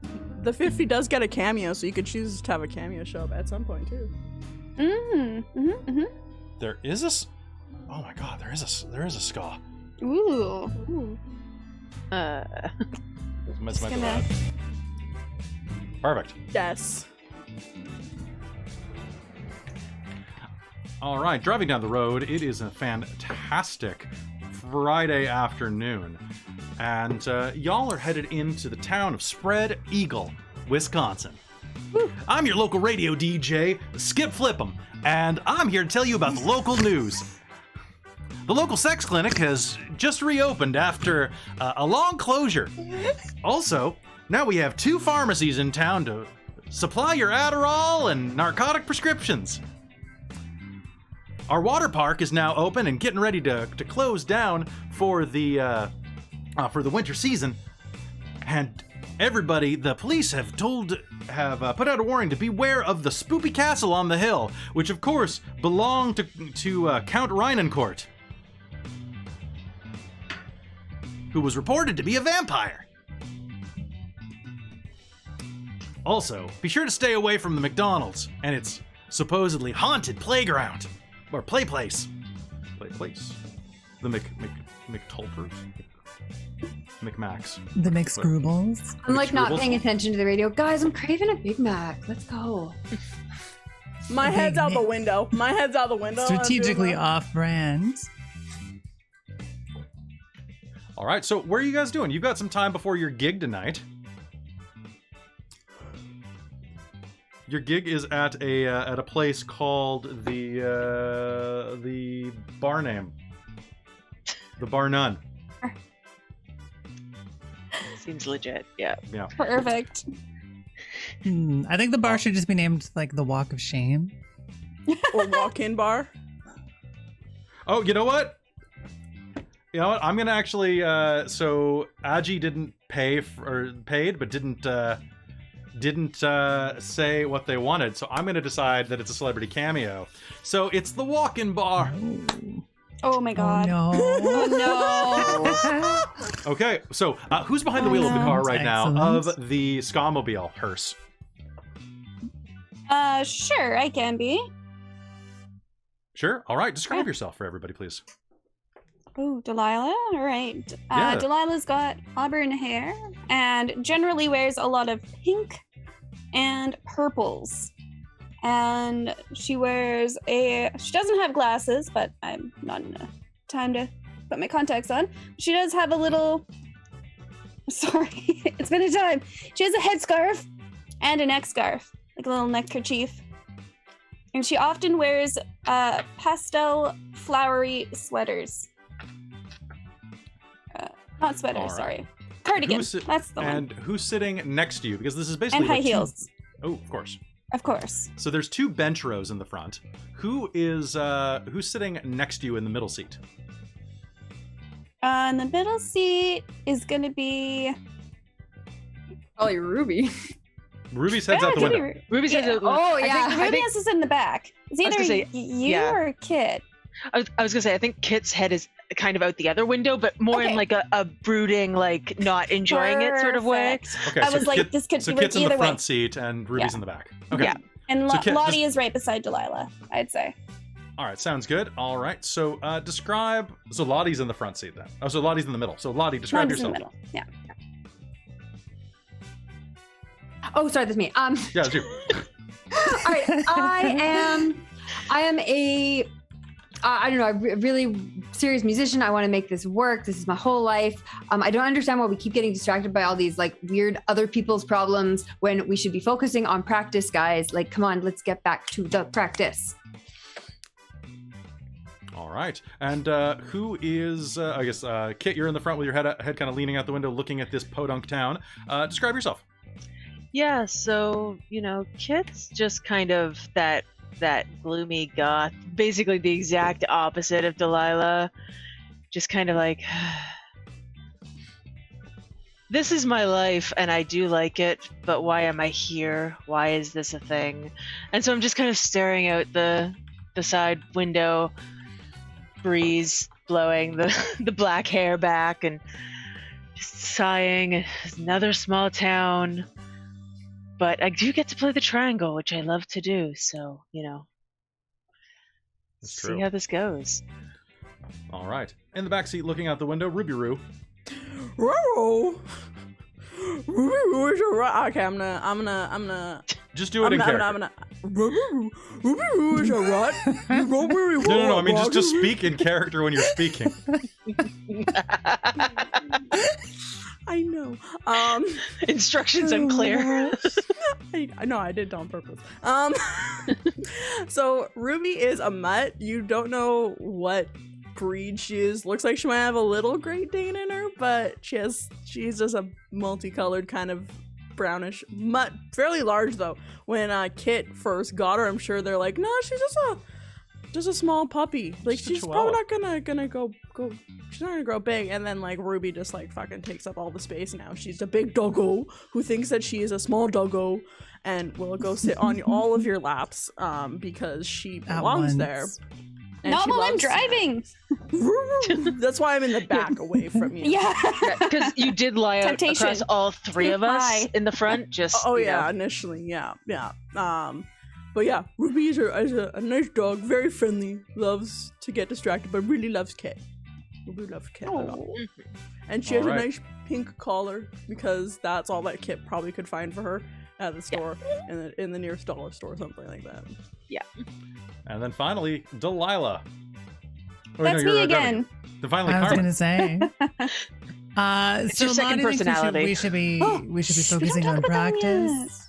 The 50 does get a cameo, so you could choose to have a cameo show up at some point too. There is a. Oh my god, there is a ska. Ooh. Might go gonna- bad. Perfect. Yes. All right, driving down the road, it is a fantastic Friday afternoon, and y'all are headed into the town of Spread Eagle, Wisconsin. I'm your local radio DJ, Skip Flip'em, and I'm here to tell you about the local news. The local sex clinic has just reopened after a long closure. Also, now we have 2 pharmacies in town to supply your Adderall and narcotic prescriptions. Our water park is now open and getting ready to close down for the winter season. And everybody, the police have put out a warning to beware of the Spoopy Castle on the hill, which of course belonged to Count Reinencourt, who was reported to be a vampire. Also, be sure to stay away from the McDonald's and its supposedly haunted playground. Or play place. Play place. The McTulpers. McMax. The McScrewbles. I'm like not McScribbles? paying attention to the radio. Guys, I'm craving a Big Mac. Let's go. My Big head's out the Nick. window. My head's out the window. I'm doing Strategically that. off-brand. All right, so what are you guys doing? You've got some time before your gig tonight. Your gig is at a place called the bar name, the Bar None. Seems legit. Yeah. Yeah. Perfect. I think the bar should just be named like the Walk of Shame. Or walk-in bar. Oh, you know what? You know what? I'm gonna actually. So Aji didn't paid, but didn't didn't say what they wanted, so I'm going to decide that it's a celebrity cameo. So it's the walk-in bar. Oh my god. Oh, Oh no. Okay, so who's behind the wheel of the car right now Excellent. of the Scamobile hearse? Sure, I can be. Sure. All right. Describe yourself for everybody, please. Oh, Delilah. All right. Yeah. Delilah's got auburn hair and generally wears a lot of pink and purples. And she doesn't have glasses, but I'm not in a time to put my contacts on. She does have a little, sorry, it's been a time. She has a headscarf and a neck scarf, like a little neck kerchief. And she often wears pastel flowery sweaters. Not sweaters, All right. sorry. Cardigan, that's the one. And who's sitting next to you? Because this is basically And high like heels, Oh, of course. of course. So there's 2 bench rows in the front. Who's sitting next to you in the middle seat? In the middle seat is gonna be... Probably Ruby. Ruby's head's out the it's gonna window. be- Ruby's Yeah. head out the Oh, window. yeah. I think, Ruby is in the back. It's I was either gonna say, you yeah. or Kit. I was gonna say, I think Kit's head is kind of out the other window, but more in Okay. like a brooding, like not enjoying it sort of way. Perfect. Okay, I so was like, this could so work Kit's in the either way. front seat and Ruby's Yeah. in the back. Okay. Yeah. And So Kit, Lottie is right beside Delilah, I'd say. All right, sounds good. All right, so describe. So Lottie's in the front seat then. Oh, so Lottie's in the middle. So Lottie, describe Lottie's in yourself. the middle. Yeah. Oh, sorry, that's me. Yeah, it's you. All right, I am a I don't know, a really serious musician. I want to make this work. This is my whole life. I don't understand why we keep getting distracted by all these like weird other people's problems when we should be focusing on practice, guys. Like, come on, let's get back to the practice. All right, and who is? I guess Kit, you're in the front with your head kind of leaning out the window, looking at this podunk town. Describe yourself. Yeah, so, Kit's just kind of that gloomy goth, basically the exact opposite of Delilah. Just kind of like, this is my life and I do like it, but why am I here? Why is this a thing? And so I'm just kind of staring out the side window, breeze blowing the black hair back and just sighing. It's another small town. But I do get to play the triangle, which I love to do. So, That's see true. how this goes. All right, in the back seat, looking out the window, Ruby Roo. Ruby Roo is a rat. Okay, I'm gonna. Just do it in character. Ruby Roo is a rat. You don't really want No. I mean, just Roger. speak in character when you're speaking. I know. Instructions unclear. I know I did it on purpose. So Ruby is a mutt. You don't know what breed she is. Looks like she might have a little Great Dane in her, but she's just a multicolored kind of brownish mutt. Fairly large though. When Kit first got her, I'm sure they're like, no, she's just a small puppy. Like Just a she's probably chihuahua. not gonna go. She's not gonna grow big. And then like Ruby just like fucking takes up all the space now. She's a big doggo who thinks that she is a small doggo and will go sit on all of your laps because she At belongs once. there. And Not she while I'm loves driving. snacks. That's why I'm in the back away from you. Yeah. Because you did lie out Temptation. across all 3 of us Hi. in the front. Just Oh you yeah, know. initially, yeah. But yeah, Ruby is a nice dog, very friendly, loves to get distracted, but really loves Kit. Ruby loves Kit a lot. Oh. And she has Alright. a nice pink collar because that's all that Kit probably could find for her at the store, in the nearest dollar store, something like that. And then finally, Delilah. Oh, That's you're me Devin. again. Then finally, I was Carmen. gonna say. It's So your second Lottie thinks personality. we should be Oh, we should be shh, we don't focusing talk on about that one practice.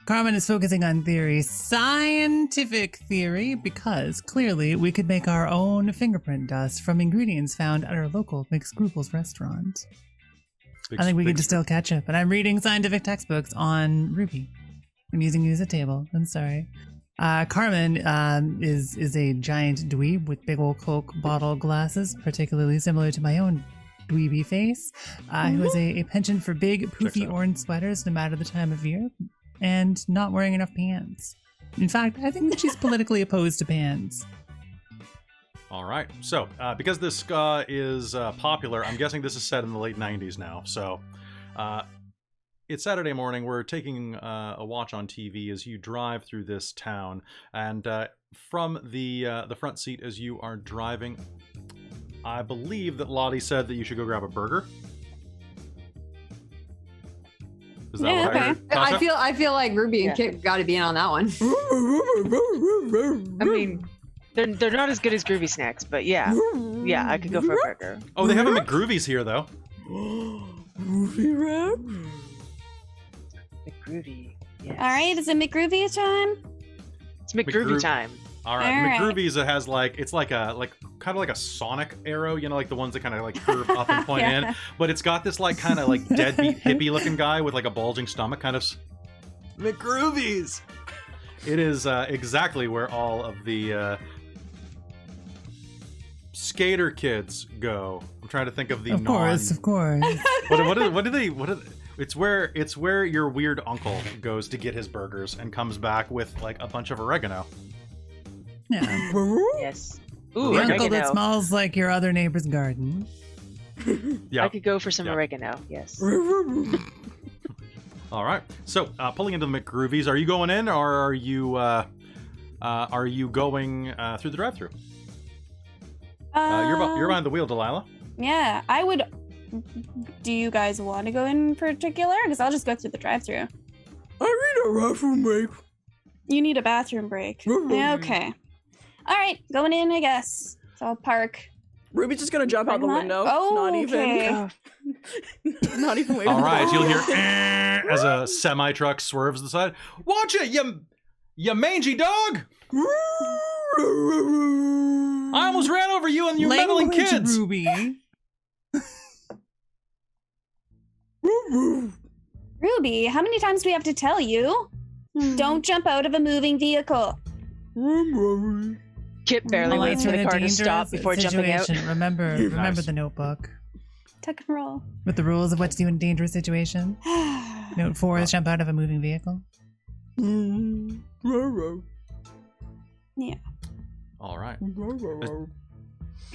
Carmen is focusing on theory, scientific theory, because clearly we could make our own fingerprint dust from ingredients found at our local McScruples restaurant. Big- I think we big could distill ketchup, and I'm reading scientific textbooks on Ruby. I'm using you as a table. I'm sorry. Carmen is a giant dweeb with big old Coke bottle glasses, particularly similar to my own dweeby face, who has a penchant for big, Checks poofy out. orange sweaters no matter the time of year. and not wearing enough pants. In fact, I think that she's politically opposed to pants. All right. So, because this ska is popular, I'm guessing this is set in the late 90s now. So, it's Saturday morning. We're taking a watch on TV as you drive through this town. And from the front seat as you are driving, I believe that Lottie said that you should go grab a burger. Is that what I heard? Tasha? I feel like Ruby and Kit got to be in on that one. I mean, they're not as good as Groovy Snacks, but yeah, I could go for a burger. Oh, they have a McGroovies here, though. Groovy wrap? McGroovy. Yes. All right, is it McGroovy time? It's McGroovy time. All right, All right. McGroovies, it has it's like kind of like a Sonic arrow, you know, like the ones that kind of like curve up and point Yeah. in, but it's got this like kind of like deadbeat hippie looking guy with like a bulging stomach, kind of. McGroovies. It is exactly where all of the skater kids go. I'm trying to think of the Of course. What do they? It's where your weird uncle goes to get his burgers and comes back with like a bunch of oregano. Yeah. Yes. Ooh, The uncle that oregano. smells like your other neighbor's garden. Yeah. I could go for some Yeah. oregano. Yes. All right. So, pulling into the McGroovies, are you going in, or are you going through the drive-through? You're behind the wheel, Delilah. Yeah, I would. Do you guys want to go in particular? Because I'll just go through the drive-through. I need a bathroom break. You need a bathroom break. Okay. All right, going in, I guess. So I'll park. Ruby's just gonna jump out the window. Oh, not okay. even. Not even waiting. All right, for you'll the- hear as a semi-truck swerves to the side. Watch it, you mangy dog! I almost ran over you and your meddling Language, kids. Ruby. Ruby, how many times do we have to tell you? Don't jump out of a moving vehicle. Kit barely Unless waits for you're the in a car to stop dangerous before jumping out. situation. Remember Nice. the notebook Tuck and roll. with the rules of what to do in a dangerous situation. Note 4 is jump out of a moving vehicle. Yeah. All right.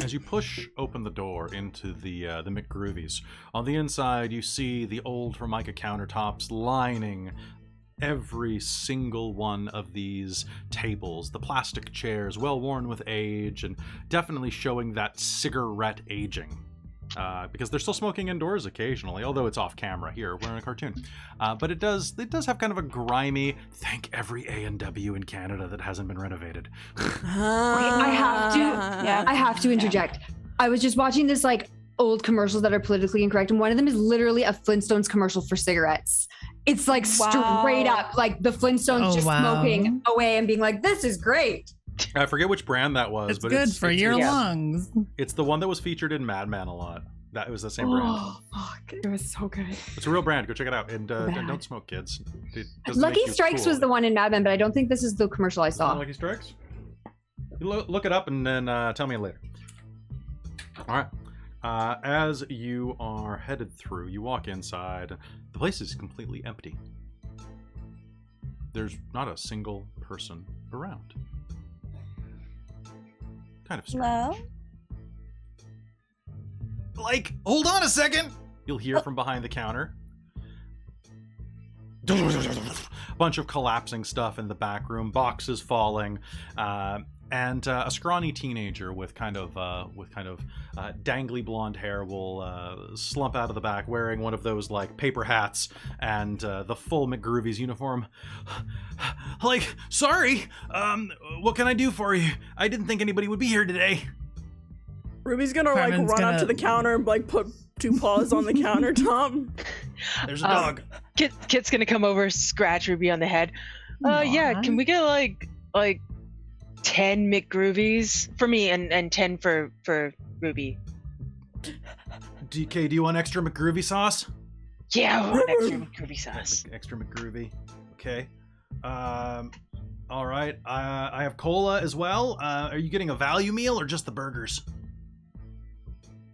As you push open the door into the McGroovies, on the inside you see the old Formica countertops lining every single one of these tables. The plastic chairs, well worn with age, and definitely showing that cigarette aging. Because they're still smoking indoors occasionally, although it's off camera here. We're in a cartoon. But it does have kind of a grimy, thank every A&W in Canada that hasn't been renovated. I have to interject. I was just watching this like old commercials that are politically incorrect, and one of them is literally a Flintstones commercial for cigarettes. It's like straight up like the Flintstones smoking away and being like, "This is great." I forget which brand that was, It's but good for your lungs. It's the one that was featured in Mad Men a lot. That was the same brand. Oh, fuck. It was so good. It's a real brand. Go check it out. And don't smoke, kids. It doesn't Lucky make you Strikes cool. was the one in Mad Men, but I don't think this is the commercial I saw. Lucky Strikes? You look it up and then tell me later. All right. As you are headed through, you walk inside. The place is completely empty. There's not a single person around. Kind of strange. Hello? Like, hold on a second! You'll hear from behind the counter. Bunch of collapsing stuff in the back room, boxes falling, and a scrawny teenager with kind of dangly blonde hair will slump out of the back, wearing one of those like paper hats and the full McGroovies uniform. Like, sorry, what can I do for you? I didn't think anybody would be here today. Ruby's gonna like Carmen's run up gonna- to the counter and like put two paws on the countertop. There's a dog. Kit's gonna come over, scratch Ruby on the head. Yeah, can we get like 10 McGroovies for me and 10 for Ruby? DK, do you want extra McGroovy sauce? Yeah, I want extra McGroovy sauce. Extra McGroovy. Okay. All right. I have cola as well. Are you getting a value meal or just the burgers?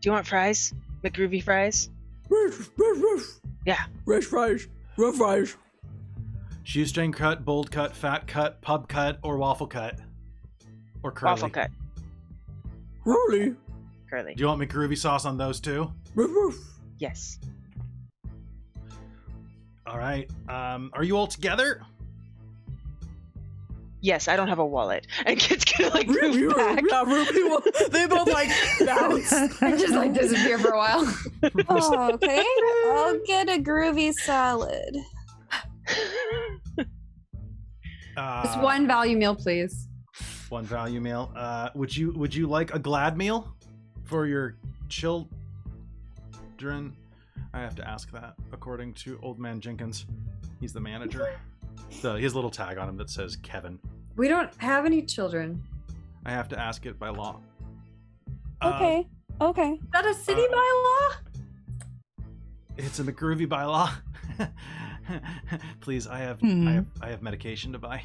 Do you want fries? McGroovy fries? Yeah. Fresh fries. Rough fries. shoestring cut, bold cut, fat cut, pub cut, or waffle cut? Or curly? Waffle cut. Really? Curly. Do you want McGroovy sauce on those too? Yes. All right. Are you all together? Yes, I don't have a wallet. And Kit's gonna like move back. They both like bounce. I just like disappear for a while. Oh, okay. I'll get a groovy salad. Just one value meal, please. One value meal. Would you like a glad meal for your children? I have to ask that according to Old Man Jenkins. He's the manager. He has a little tag on him that says Kevin. We don't have any children. I have to ask it by law. Okay. Okay. Is that a city bylaw? It's a McGroovy bylaw. Please, I have medication to buy.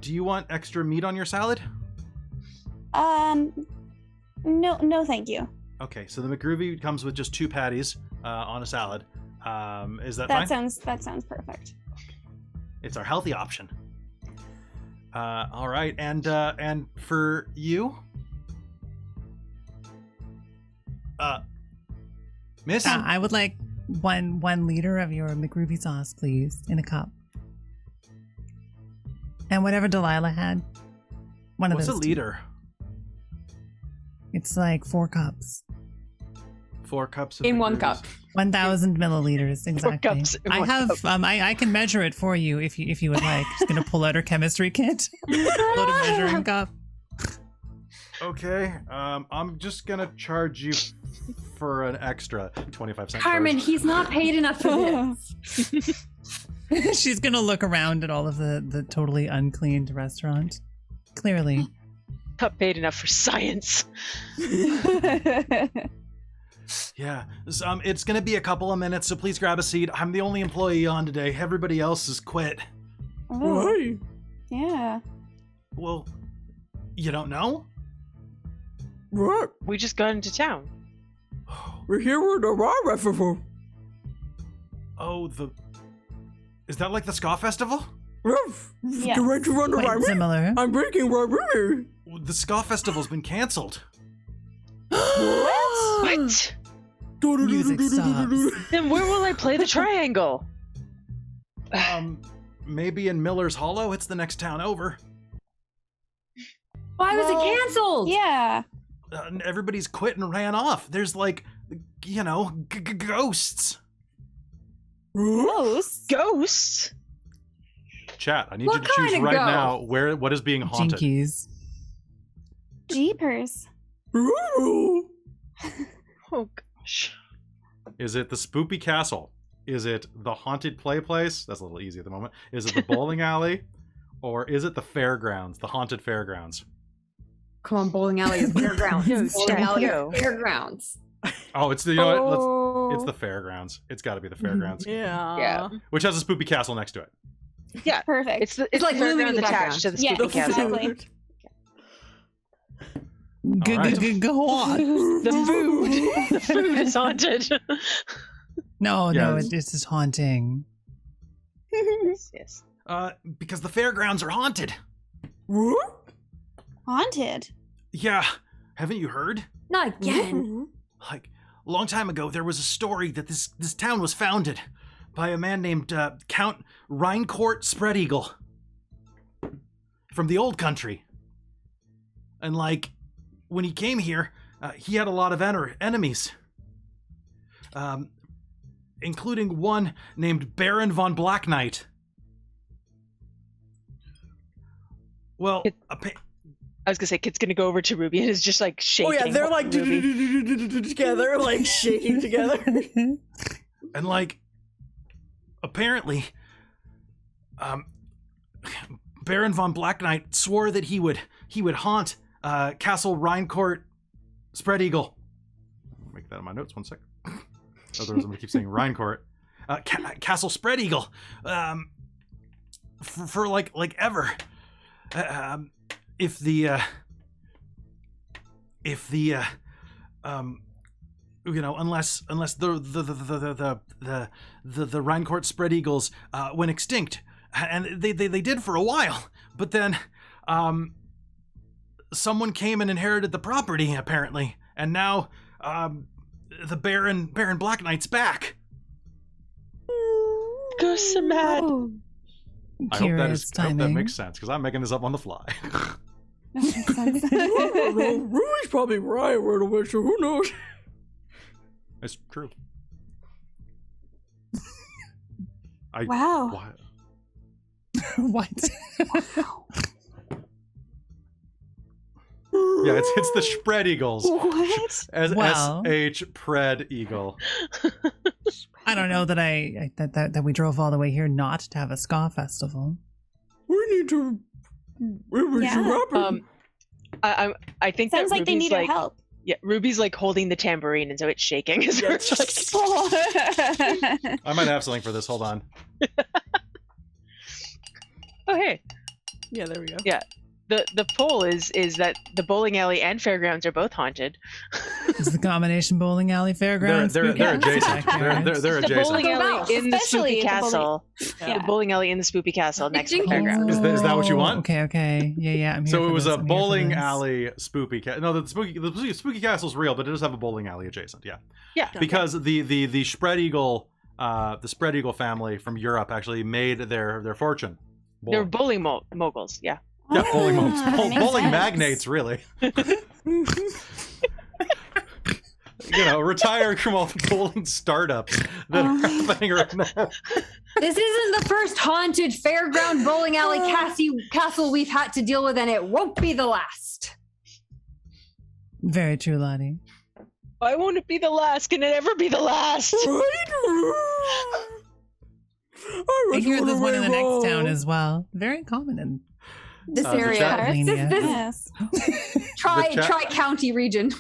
Do you want extra meat on your salad? No, thank you. Okay, so the McGroovy comes with just 2 patties on a salad. Is that That fine? sounds perfect. It's our healthy option. All right, and for you, Miss. I would like 1 liter of your McGroovy sauce, please, in a cup. And whatever Delilah had. One of What's a those. liter? It's like 4 cups. 4 cups of In one McGroovies. cup. 1,000 milliliters, exactly. cups in I one have, I can measure it for you if you would like. Just gonna pull out her chemistry kit, load a measuring cup. Okay, I'm just gonna charge you for an extra 25 cents. Carmen, he's not paid enough for this. She's gonna look around at all of the totally uncleaned restaurant. Clearly, Not paid enough for science. Yeah, it's gonna be a couple of minutes, so please grab a seat. I'm the only employee on today. Everybody else has quit. Oh, Why? yeah. Well, you don't know? What? We just got into town. We're here with the raw festival. Oh, is that like the ska festival? Yes. The way to run quite around. similar. I'm breaking my rule. The ska festival's been canceled. What? Music stops. Then where will I play the triangle? Maybe in Miller's Hollow. It's the next town over. Why was Well, it canceled? Yeah. Everybody's quit and ran off. There's like, ghosts. Ghosts. Ghosts? Chat, I need What you to choose kind of right ghost? now what is being haunted. Jinkies. Jeepers. Oh gosh. Is it the Spoopy Castle? Is it the Haunted Play Place? That's a little easy at the moment. Is it the bowling alley? Or is it the fairgrounds, the haunted fairgrounds? Come on, bowling alley is fairgrounds. Yo, Bowling Jack, alley yo. is fairgrounds. Oh, it's the you know what? Oh. It's the fairgrounds. It's got to be the fairgrounds, Yeah. Yeah. which has a Spoopy Castle next to it. Yeah. Perfect. It's It's like the looming in fairgrounds the attached to the Yeah, Spoopy Castle. exactly. Go on. The food. The food is haunted. No, Yes. it's just haunting. Yes. Because the fairgrounds are haunted. Haunted. Yeah, haven't you heard? Not again. Like a long time ago, there was a story that this town was founded by a man named Count Reincourt Spread Eagle from the old country. And like when he came here, he had a lot of enemies, including one named Baron von Black Knight. Well, I was gonna say, Kit's gonna go over to Ruby and is just like shaking. Oh yeah, they're like Ruby. together, like shaking together. and like apparently, Baron von Black Knight swore that he would haunt Castle Reincourt Spread Eagle. Make that in my notes 1 sec. Otherwise, I'm gonna keep saying Reincourt. Castle Spread Eagle. For like ever. If the you know, unless the Rheincourt spread eagles went extinct, and they did for a while, but then someone came and inherited the property apparently, and now the Baron Black Knight's back. Ghosts are mad. I hope that makes sense, because I'm making this up on the fly. Ruby's probably right, so who knows? It's true. Wow. What? Wow. Yeah, it's the spread eagles. What? SH Pred Eagle. I don't know that that we drove all the way here not to have a ska festival. We need to. I think sounds that like they Ruby's need our help. Yeah, Ruby's like holding the tambourine, and so it's shaking. As we're I might have something for this. Hold on. Oh hey. Yeah, there we go. Yeah. The poll is that the bowling alley and fairgrounds are both haunted. It's the combination bowling alley fairgrounds. They're adjacent. They're The adjacent. bowling alley in the spoopy castle. Yeah. The bowling alley in the spoopy castle next to the fairground. Is that what you want? Okay. Yeah. I'm here So for it was this, a I'm here for bowling this. alley spoopy castle. No, the spooky castle's real, but it does have a bowling alley adjacent. Yeah. Yeah. Because the spread eagle family from Europe actually made their fortune. They're bowling moguls. Yeah. Yeah, bowling moguls. Makes Bowling sense. magnates, really. You know, retired from all the bowling startups that are happening right now. This isn't the first haunted fairground bowling alley castle we've had to deal with, and it won't be the last. Very true, Lottie. Why won't it be the last? Can it ever be the last? I hear there's one in the next town as well. Very common in This the area. chat- Yes. Try The chat- county region.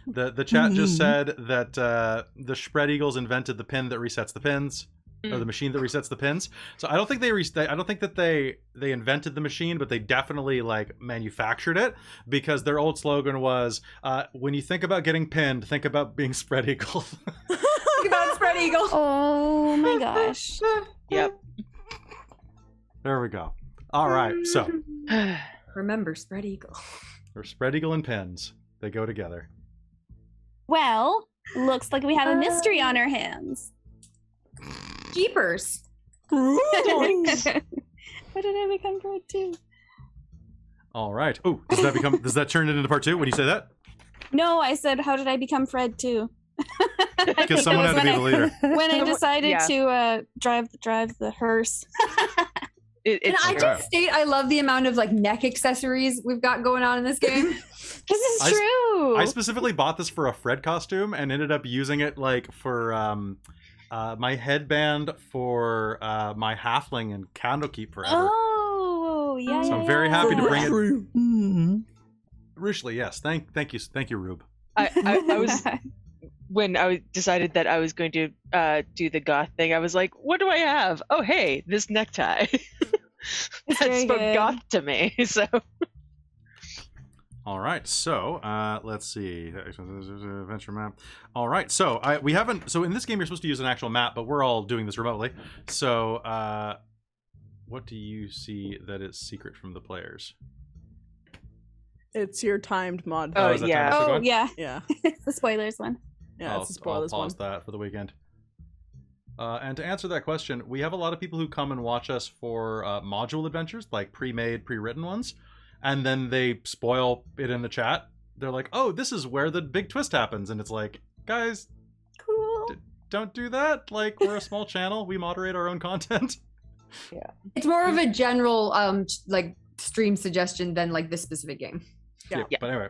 The chat just said that the spread eagles invented the pin that resets the pins, or the machine that resets the pins. So I don't think I don't think that they invented the machine, but they definitely like manufactured it, because their old slogan was, when you think about getting pinned, think about being spread eagle. Think about spread eagle. Oh my gosh. Yep. There we go. All right, so Remember, spread eagle. or spread eagle and pins, they go together. Well, looks like we have a mystery on our hands. Jeepers. What did I become Fred too? All right. Oh, does that turn it into part 2 when you say that? No, I said, how did I become Fred too? Because someone had to be the leader. When I decided Yeah. to drive the hearse. And I just state I love the amount of like neck accessories we've got going on in this game. This is true. I specifically bought this for a Fred costume and ended up using it like for my headband for my halfling and Candlekeep forever. Oh, yeah. So I'm yeah, very yeah. happy to bring it. Mm-hmm. Richly, yes. Thank you, Rube. I was when I decided that I was going to do the goth thing. I was like, what do I have? Oh, hey, this necktie. That very spoke good. goth to me. So All right, so let's see. Adventure map. All right, so we haven't. So in this game, you're supposed to use an actual map, but we're all doing this remotely. So what do you see that is secret from the players? It's your timed mod. Oh, is that yeah. time? Oh, yeah. Yeah. It's the spoilers one. Yeah, I'll it's a spoilers one. pause that for the weekend. And to answer that question, we have a lot of people who come and watch us for module adventures, like pre-made, pre-written ones, and then they spoil it in the chat. They're like, "Oh, this is where the big twist happens," and it's like, guys, Cool. don't do that. Like, we're a small channel; we moderate our own content. It's more of a general like stream suggestion than like this specific game. Yeah. But anyway,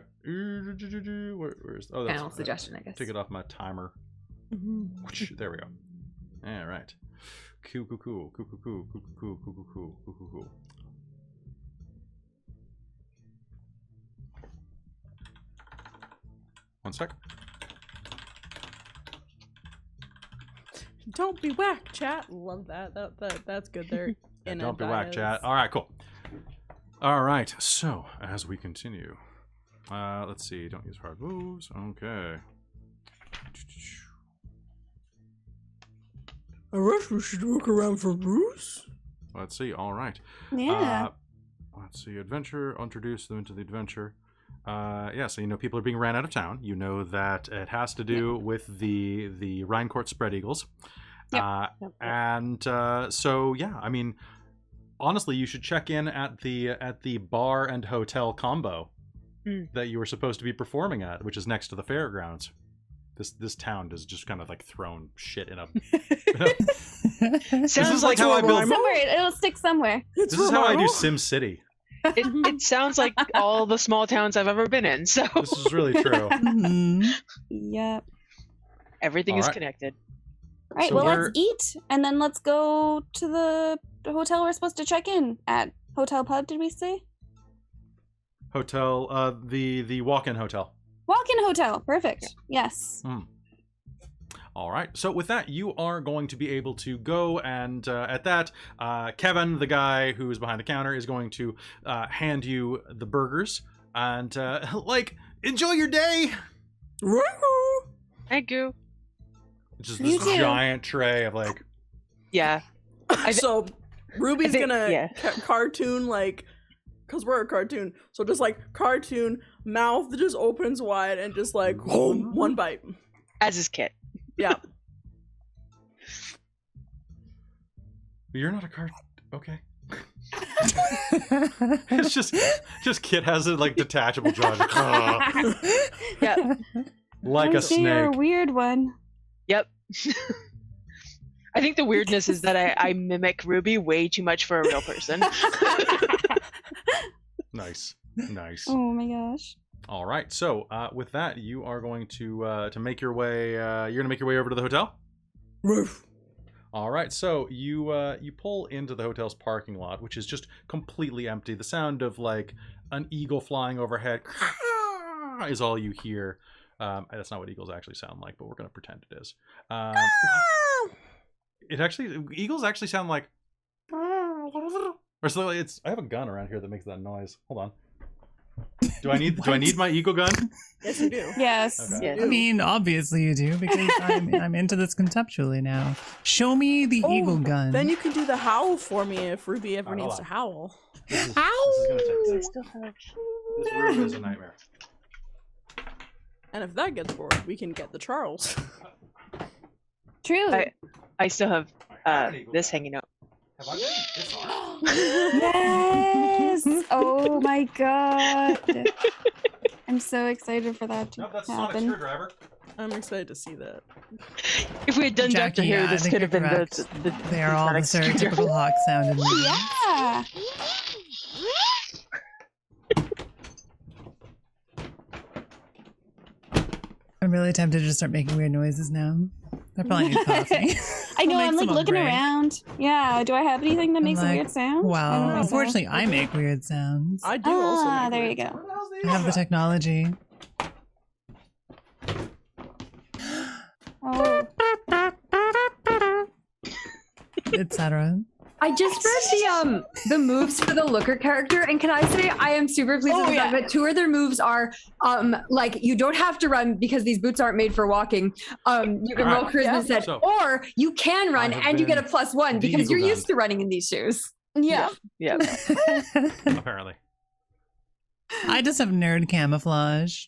where's that's Panel suggestion, I guess. Take it off my timer. There we go. All right. Cool. One sec. Don't be whack, chat. Love that. That's good. They're in Don't be whack, chat. All right, cool. All right, so as we continue, let's see. Don't use hard moves. Okay. I guess we should look around for Bruce. Let's see. All right. Yeah. Let's see. Adventure. Introduce them into the adventure. Yeah, so you know people are being ran out of town. You know that it has to do with the Rhinecourt spread eagles. And so yeah, I mean, honestly, you should check in at the bar and hotel combo that you were supposed to be performing at, which is next to the fairgrounds. This town is just kind of like thrown shit in a. Sounds is like how I build. Somewhere it'll stick somewhere. This is how I do Sim City. It sounds like all the small towns I've ever been in. So This is really true. Yep. everything All is right. connected. All right, So well, we're- let's eat, and then let's go to the hotel we're supposed to check in at. Hotel Pub, did we say? Hotel, the walk-in hotel. Walk-in hotel. Perfect. Yes. All right. So with that, you are going to be able to go and at that, Kevin, the guy who is behind the counter, is going to hand you the burgers and like enjoy your day. Thank you. Just You this too. giant tray of like. Yeah. So Ruby's think- gonna yeah. cartoon like, cause we're a cartoon, so just like cartoon mouth that just opens wide and just like one bite. As is Kit. Yeah. You're not a card. Okay. It's just Kit has a like detachable jaw, just, Yep. like a Okay, you're a snake. weird one. Yep. I think the weirdness is that I mimic Ruby way too much for a real person. Nice. Oh my gosh. All right. So with that, you are going to make your way. You're gonna make your way over to the hotel. All right. So you pull into the hotel's parking lot, which is just completely empty. The sound of like an eagle flying overhead is all you hear. That's not what eagles actually sound like, but we're gonna pretend it is. Eagles actually sound like. Or so it's. I have a gun around here that makes that noise. Hold on. Do I need my eagle gun? Yes, you do. Yes. Okay. Yes. I mean, obviously you do, because I'm into this conceptually now. Show me the eagle gun. Then you can do the howl for me if Ruby ever Alright, needs hold to howl. This is gonna take time. This room is a nightmare. And if that gets bored, we can get the Charles. True. I still have Alright, eagle this gun. hanging out. Have I got this on? Yes. Oh my god. I'm so excited for that to No, that's a sonic happen. screwdriver. I'm excited to see that. If we had done Jackie, Dr. Who, yeah, I this think could have you're been correct. the They are all the sonic screwdriver. stereotypical hawk sounded movies. Yeah. I'm really tempted to just start making weird noises now. I probably need coffee. I know. I'll I'm make like some on looking break. around. Yeah. Do I have anything that I'm makes a like, weird sound? I don't Wow. think so. Unfortunately, I make weird sounds. I do also. Ah, make there weird you sounds. go. I have the technology. Oh. Etc. I just read the moves for the looker character, and can I say I am super pleased with the fact that two of their moves are like you don't have to run because these boots aren't made for walking. You can roll Alright. charisma Yeah. instead, So, or you can run I have and you get a been +1 because the you're eagle used to running in these shoes. Yeah. Yep. Apparently. I just have nerd camouflage.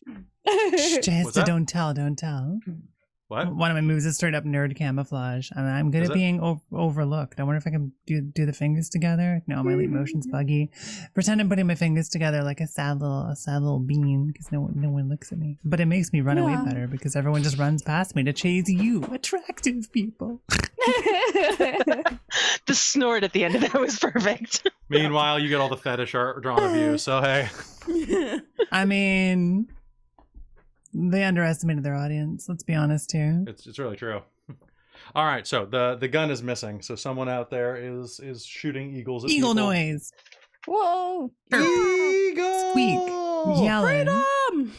Shh, Jess, What's that? don't tell, don't tell. What? One of my moves is straight up nerd camouflage. I mean, I'm good Is at it? being overlooked. I wonder if I can do the fingers together. No, my leap motion's buggy. Pretend I'm putting my fingers together like a sad little bean because no one looks at me. But it makes me run away Yeah. better because everyone just runs past me to chase you, attractive people. The snort at the end of that was perfect. Meanwhile, you get all the fetish art drawn of you. So hey. I mean, they underestimated their audience. Let's be honest here. It's really true. All right, so the gun is missing. So someone out there is shooting eagles at Eagle people. noise, Whoa. Eagle! squeak, yelling. Freedom!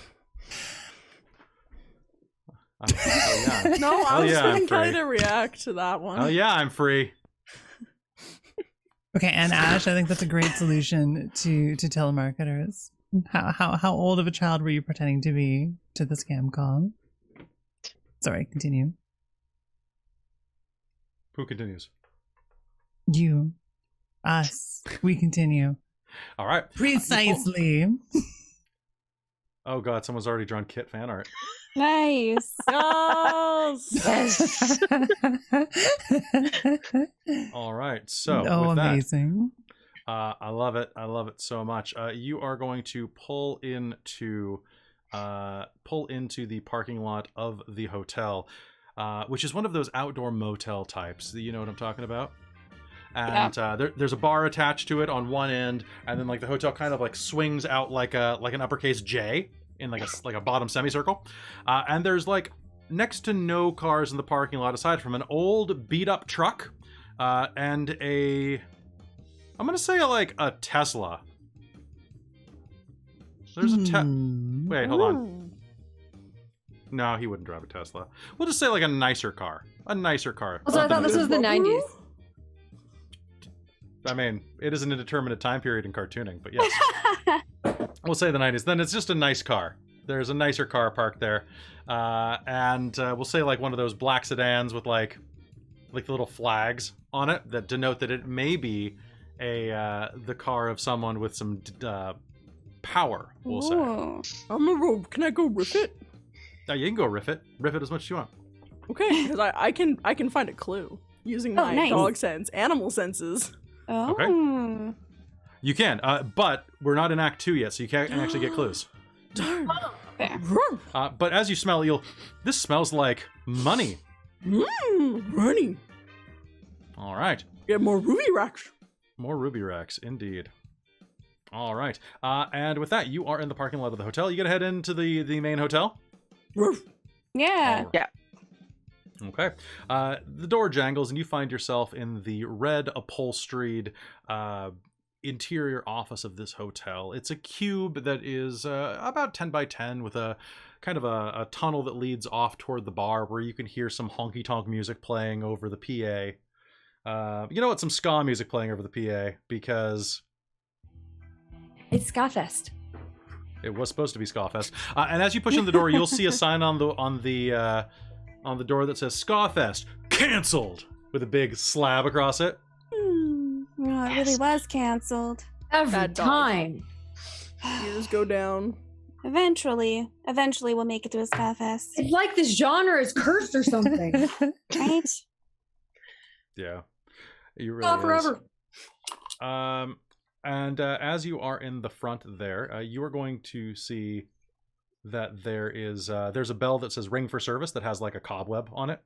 Oh, yeah. No, I Oh, was yeah, I'm waiting Kelly free. to react to that one. Oh yeah, I'm free. Okay, and Ash, I think that's a great solution to telemarketers. How old of a child were you pretending to be to the scam call? Sorry, continue. Who continues? You. Us. We continue. All right. Precisely. Oh god, someone's already drawn Kit fan art. Nice. Yes. All right. So Oh, with that, amazing. I love it. I love it so much. You are going to pull into the parking lot of the hotel, which is one of those outdoor motel types. You know what I'm talking about? And there's a bar attached to it on one end, and then like the hotel kind of like swings out like an uppercase J in like a bottom semicircle. And there's like next to no cars in the parking lot aside from an old beat up truck and I'm gonna say like a Tesla. There's a Wait, hold on. No, he wouldn't drive a Tesla. We'll just say like a nicer car. A nicer car. Also, I thought this was the 90s. I mean, it is an indeterminate time period in cartooning, but yes. We'll say the 90s. Then it's just a nice car. There's a nicer car parked there. And we'll say like one of those black sedans with like the little flags on it that denote that it may be the car of someone with some power, we'll say. I'm a rope. Can I go riff it? You can go riff it. Riff it as much as you want. Okay, because I can find a clue using my nice. dog sense, animal senses. Oh. Okay. You can, but we're not in Act 2 yet, so you can't actually get clues. Darn. Fair. But as you smell, this smells like money. Money. All right. Get more ruby racks. More ruby racks, indeed. All right. And with that, you are in the parking lot of the hotel. You gonna head into the main hotel? Yeah. Yeah. Okay. The door jangles, and you find yourself in the red upholstered interior office of this hotel. It's a cube that is about 10 by 10 with a kind of a tunnel that leads off toward the bar where you can hear some honky-tonk music playing over the PA. You know what? Some ska music playing over the PA because It's Ska-Fest. it was supposed to be Skafest. And as you push in the door, you'll see a sign on the door that says Skafest canceled with a big slab across it. No, it really was canceled. Every Bad dog. time. Gears go down. Eventually we'll make it to a ska fest, It's like this genre is cursed or something. right? Yeah, it really Not is. forever. And as you are in the front there, you are going to see that there's a bell that says "Ring for Service" that has like a cobweb on it.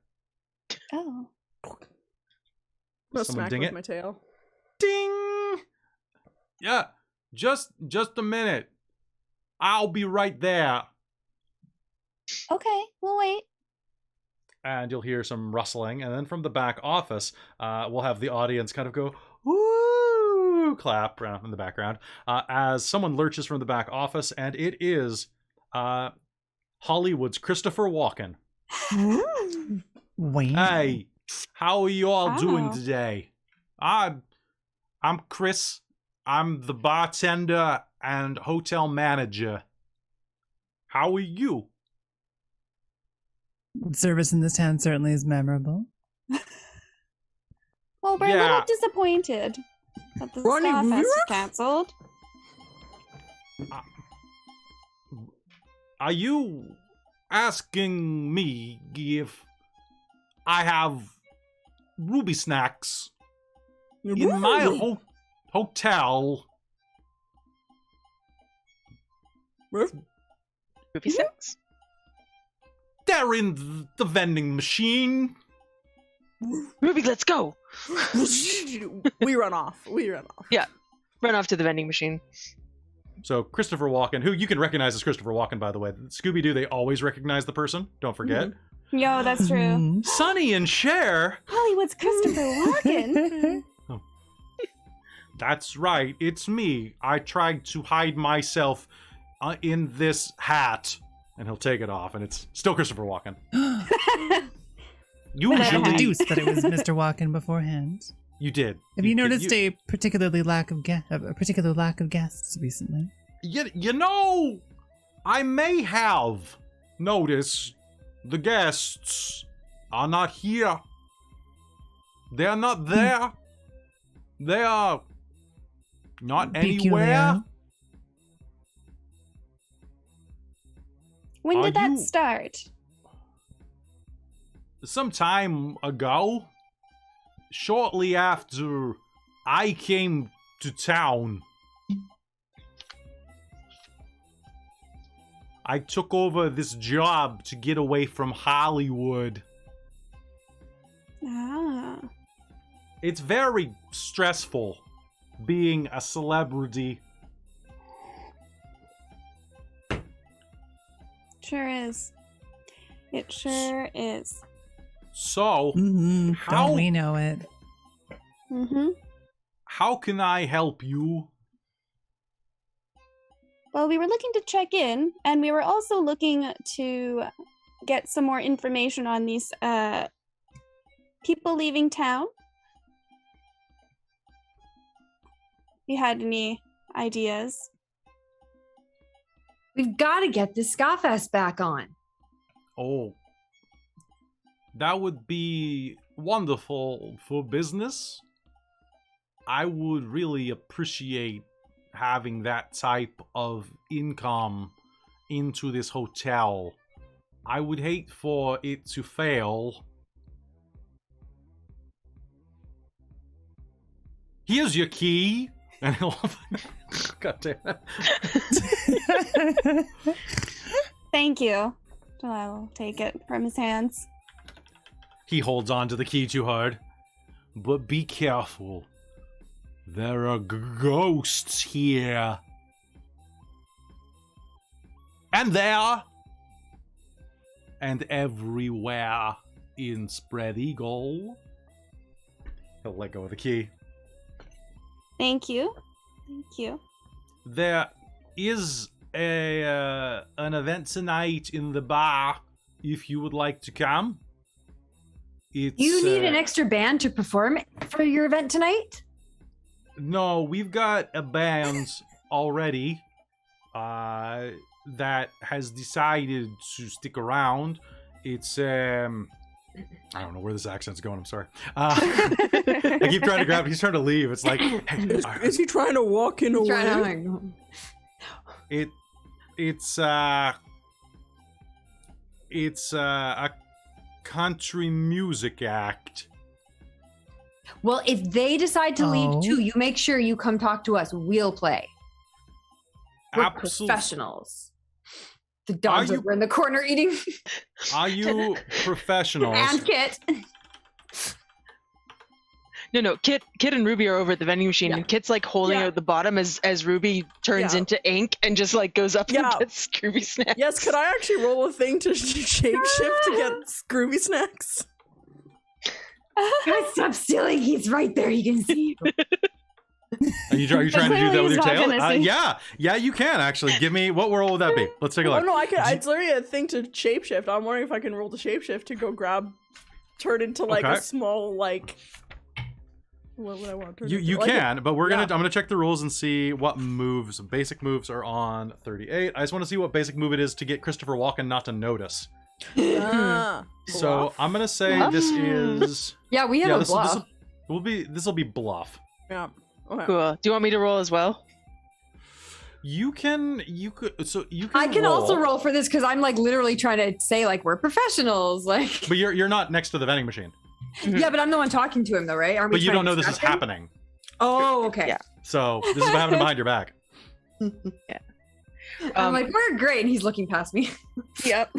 Oh. I'm gonna Someone smack ding with it. my tail. Ding! Yeah, just a minute. I'll be right there. Okay, we'll wait. And you'll hear some rustling, and then from the back office, we'll have the audience kind of go, woo, clap in the background, as someone lurches from the back office, and it is Hollywood's Christopher Walken. Wait. Hey, how are you all doing Wow. today? I'm Chris. I'm the bartender and hotel manager. How are you? Service in this town certainly is memorable. Well, we're a Yeah. little disappointed that the Ronnie ska fest is Rivers? canceled. Are you asking me if I have ruby snacks in my hotel? Ruby snacks? They're in the vending machine. Ruby, let's go. We run off. Run off to the vending machine. So Christopher Walken, who you can recognize as Christopher Walken, by the way. Scooby-Doo, they always recognize the person. Don't forget. Yo, that's true. Mhm. Sonny and Cher. Hollywood's Christopher Walken. That's right. It's me. I tried to hide myself in this hat. And he'll take it off, and it's still Christopher Walken. I Usually, deduced that it was Mr. Walken beforehand. you did. Have you noticed a particular lack of guests recently? You know, I may have noticed the guests are not here. They are not there. They are not Peculiar. anywhere. When Are did that you- start? Some time ago, shortly after I came to town, I took over this job to get away from Hollywood. Ah. It's very stressful being a celebrity. Sure is. It sure is. So, Mm-hmm. How- Don't we know it? Mm-hmm. how can I help you? Well, we were looking to check in, and we were also looking to get some more information on these people leaving town. If you had any ideas? We've got to get the Ska-Fest back on. Oh, that would be wonderful for business. I would really appreciate having that type of income into this hotel. I would hate for it to fail. Here's your key. And he'll... God damn it. Thank you. I will take it from his hands. He holds on to the key too hard. But be careful. There are ghosts here. And there. And everywhere in Spread Eagle. He'll let go of the key. Thank you. Thank you. There is an event tonight in the bar if you would like to come. It's, You need an extra band to perform for your event tonight? No, we've got a band already that has decided to stick around. It's I don't know where this accent's going. I'm sorry. I keep trying to grab it. He's trying to leave. It's like, hey, Is he trying to walk in away? it's a country music act. Well, if they decide to leave Oh. too, you make sure you come talk to us. We'll play. We're Absolute- professionals. The dog's Are you- over in the corner eating. Are you professionals? And Kit. No. Kit and Ruby are over at the vending machine, Yeah. and Kit's like holding Yeah. out the bottom as Ruby turns Yeah. into ink and just like goes up Yeah. and gets Scooby snacks. Yes, could I actually roll a thing to shapeshift to get Scrooby snacks? Guys, stop stealing. He's right there. You can see him. Are you trying to do that with your Clearly tail? he's not gonna see. Yeah, you can actually. Give me what role would that be? Let's take a Oh look. no, I can. It's literally a thing to shapeshift. I'm wondering if I can roll the shapeshift to go turn into like Okay. a small like. What would I want? to turn You into? you Like a- can, but I'm yeah. gonna check the rules and see what moves. Basic moves are on 38. I just want to see what basic move it is to get Christopher Walken not to notice. Ah, So bluff? I'm gonna say Bluff? this is Yeah, we have a this bluff. will be bluff. Yeah. Okay. Cool. Do you want me to roll as well? You can I can also roll for this because I'm like literally trying to say like we're professionals. Like, But you're not next to the vending machine. yeah, but I'm the one talking to him though, right? Aren't we But you trying don't to know this is distract him? happening. Oh, okay. Yeah. So this is what happening behind your back. I'm like, we're great, and he's looking past me. Yep.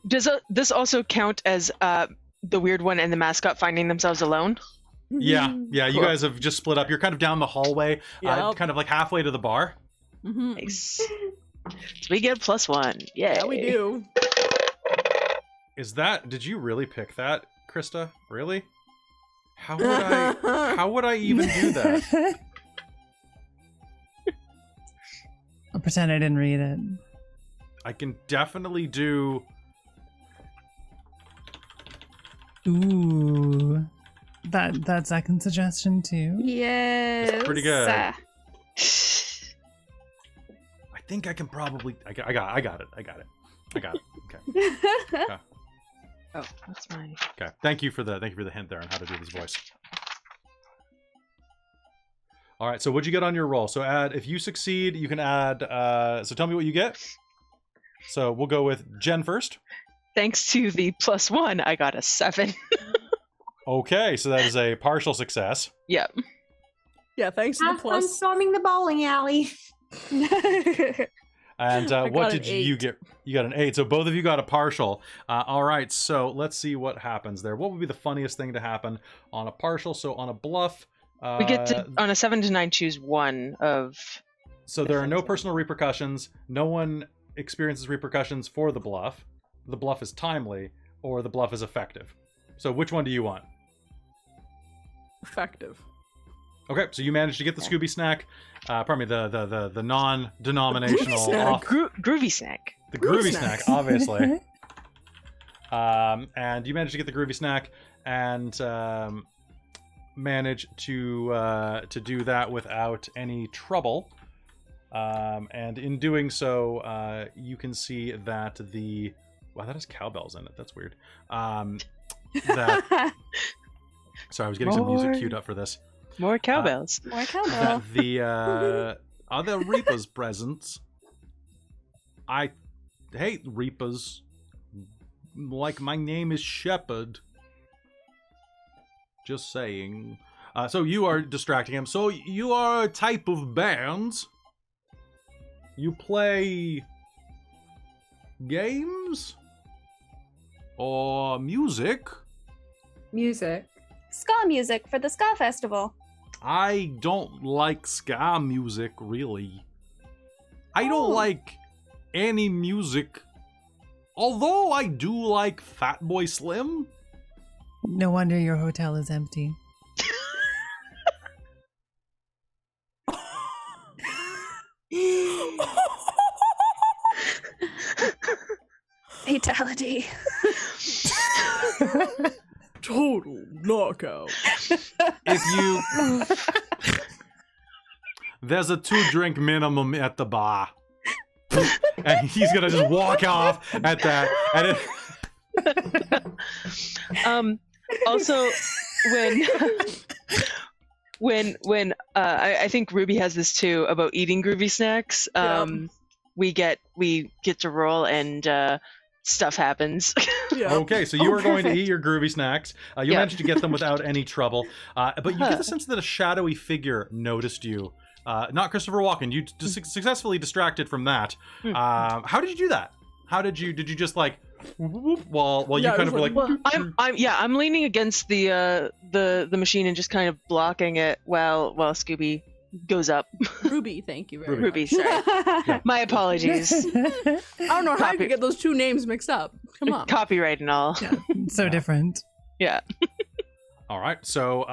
Does this also count as the weird one and the mascot finding themselves alone? Yeah. You Cool. guys have just split up. You're kind of down the hallway, Yep. kind of like halfway to the bar. Mhm. Nice. So we get +1. Yay. Yeah, we do. Did you really pick that, Krista? Really? How would I even do that? I'll pretend I didn't read it. I can definitely do. Ooh. That second suggestion too. Yes. pretty good. I think I can probably. I got it. Okay. Oh, that's mine. Okay. Thank you for the hint there on how to do this voice. All right, so what'd you get on your roll? So if you succeed, you can add, so tell me what you get. So we'll go with Jen first. Thanks to the +1, I got a 7. Okay, so that is a partial success. Yep. Yeah, thanks to the Have fun plus. storming the bowling alley. And I what got did an you 8. get? You got an 8. So both of you got a partial. All right, so let's see what happens there. What would be the funniest thing to happen on a partial? So on a bluff, We get to, on a 7 to 9, choose one of... so there are no personal repercussions. No one experiences repercussions for the bluff. The bluff is timely, or the bluff is effective. So which one do you want? Effective. Okay, so you managed to get the Scooby snack. Pardon me, the non-denominational off, groovy snack. the groovy Groovy snack, snack. obviously. And you managed to get the groovy snack and manage to do that without any trouble. And in doing so, you can see that the wow, that has cowbells in it. That's weird. That sorry, I was getting some music queued up for this. More cowbells. More cowbell. That the are there reapers present? I hate reapers. Like my name is Shepherd. Just saying. So you are distracting him. So you are a type of band. You play games or music. Music. Ska music for the Ska Festival. I don't like ska music, really. I don't like any music. Although I do like Fatboy Slim. No wonder your hotel is empty. Fatality. Total knockout. If you... There's a 2-drink minimum at the bar. And he's gonna just walk off at that. And Also, when I think Ruby has this too about eating groovy snacks. We get to roll and stuff happens. Yeah. Okay, so you are going to eat your groovy snacks. You managed to get them without any trouble. But you get the sense that a shadowy figure noticed you. Not Christopher Walken. You successfully distracted from that. How did you do that? Did you just like while you Yeah, kind of were it was like I'm leaning against the machine and just kind of blocking it while Scooby goes up. Ruby, thank you very Ruby, much. sorry. My apologies. I don't know how you could get those two names mixed up. Come on. Copyright and all. So different. Yeah. All right, so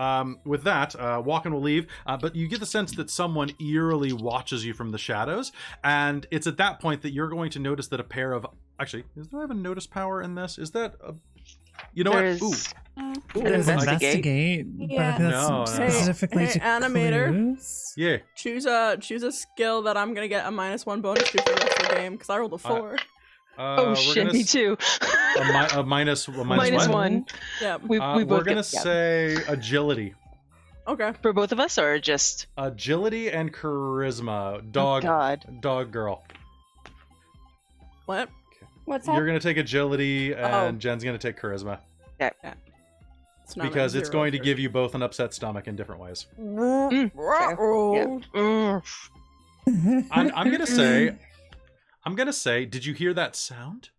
with that, Walken will leave, but you get the sense that someone eerily watches you from the shadows, and it's at that point that you're going to notice that a pair of... Actually, do I have a notice power in this? Is that a... You know There's what? Ooh. There's investigate. Yeah. but that's No. specifically Hey, to animator. clues. Yeah. Choose a skill that I'm gonna get a -1 bonus to for the rest of the game because I rolled a 4. Oh we're shit, gonna me too. A minus Minus what? one. Yeah. We We're both gonna get, yeah. say agility. Okay. For both of us, or just Agility and charisma. oh, God. Dog girl. What? What's You're that? gonna take agility, and Oh. Jen's gonna take charisma. It's not Because like it's 0 going to for- give you both an upset stomach in different ways. Ruh-roh. I'm gonna say, did you hear that sound?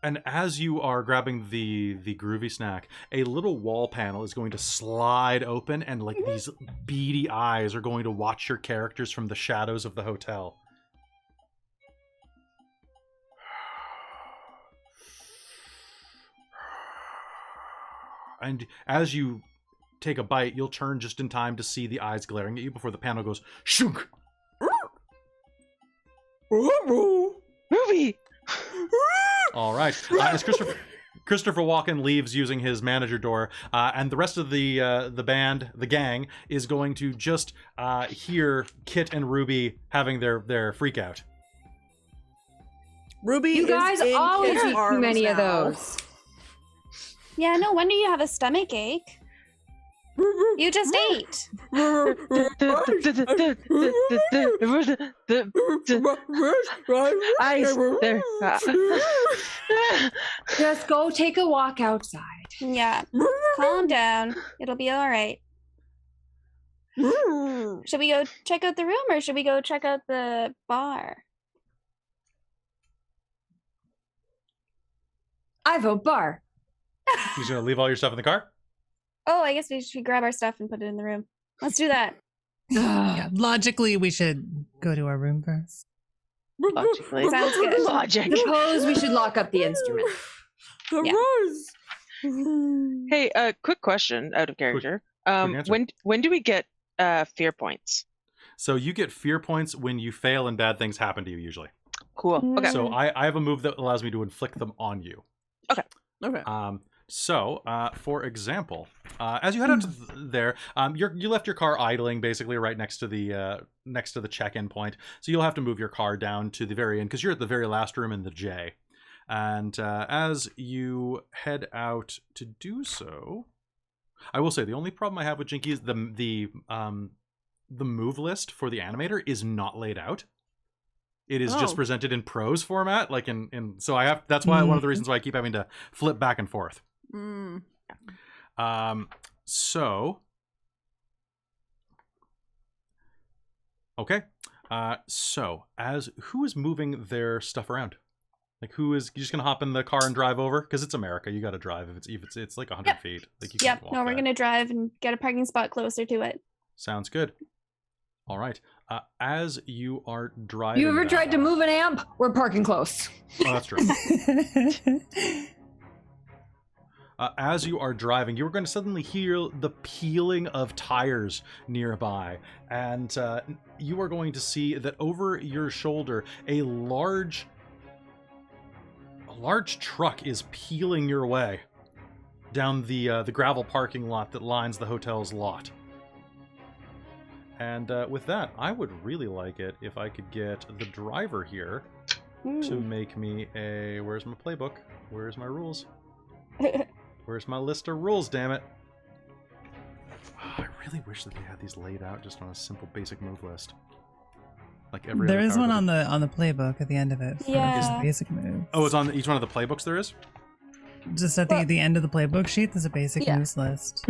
And as you are grabbing the groovy snack, a little wall panel is going to slide open, and like these beady eyes are going to watch your characters from the shadows of the hotel. And as you take a bite, you'll turn just in time to see the eyes glaring at you before the panel goes shunk. Ruby. All right. As Christopher Walken leaves using his manager door, and the rest of the band, the gang, is going to just hear Kit and Ruby having their freak out. Ruby, You is guys in always Kit's eat too arms many of now. those. Yeah, no wonder you have a stomach ache. You just ate. Ice there. Just go take a walk outside. Yeah. Calm down. It'll be all right. Should we go check out the room or should we go check out the bar? I vote bar. He's gonna leave all your stuff in the car? Oh, I guess we should grab our stuff and put it in the room. Let's do that. Yeah, logically, we should go to our room first. Logically. Sounds good. Logic. Suppose we should lock up the instrument. Hey, quick question out of character. answer. When do we get fear points? So you get fear points when you fail and bad things happen to you usually. Cool. Okay. So I have a move that allows me to inflict them on you. Okay. For example, as you head out to there, you left your car idling basically right next to the check-in point. So you'll have to move your car down to the very end because you're at the very last room in the J. And as you head out to do so, I will say the only problem I have with Jinkies, the move list for the animator is not laid out. It is just presented in prose format, like so I have. That's why one of the reasons why I keep having to flip back and forth. So okay. So as who is moving their stuff around? Like who is you just gonna hop in the car and drive over? Because it's America, you got to drive. If it's like 100 feet. Like you can't walk No, we're that. gonna drive and get a parking spot closer to it. Sounds good. All right. As you are driving, You ever tried to move an amp? We're parking close. Oh, that's true. As you are driving, you are going to suddenly hear the peeling of tires nearby, and you are going to see that over your shoulder, a large truck is peeling your way down the gravel parking lot that lines the hotel's lot. And with that, I would really like it if I could get the driver here to make me a... Where's my playbook? Where's my rules? Where's my list of rules, damn it? Oh, I really wish that they had these laid out just on a simple basic move list. Like every There other is power one that- on the playbook at the end of it. For Yeah. just basic move. Oh, it's on each one of the playbooks there is? Just at the end of the playbook sheet, there's a basic Yeah. moves list.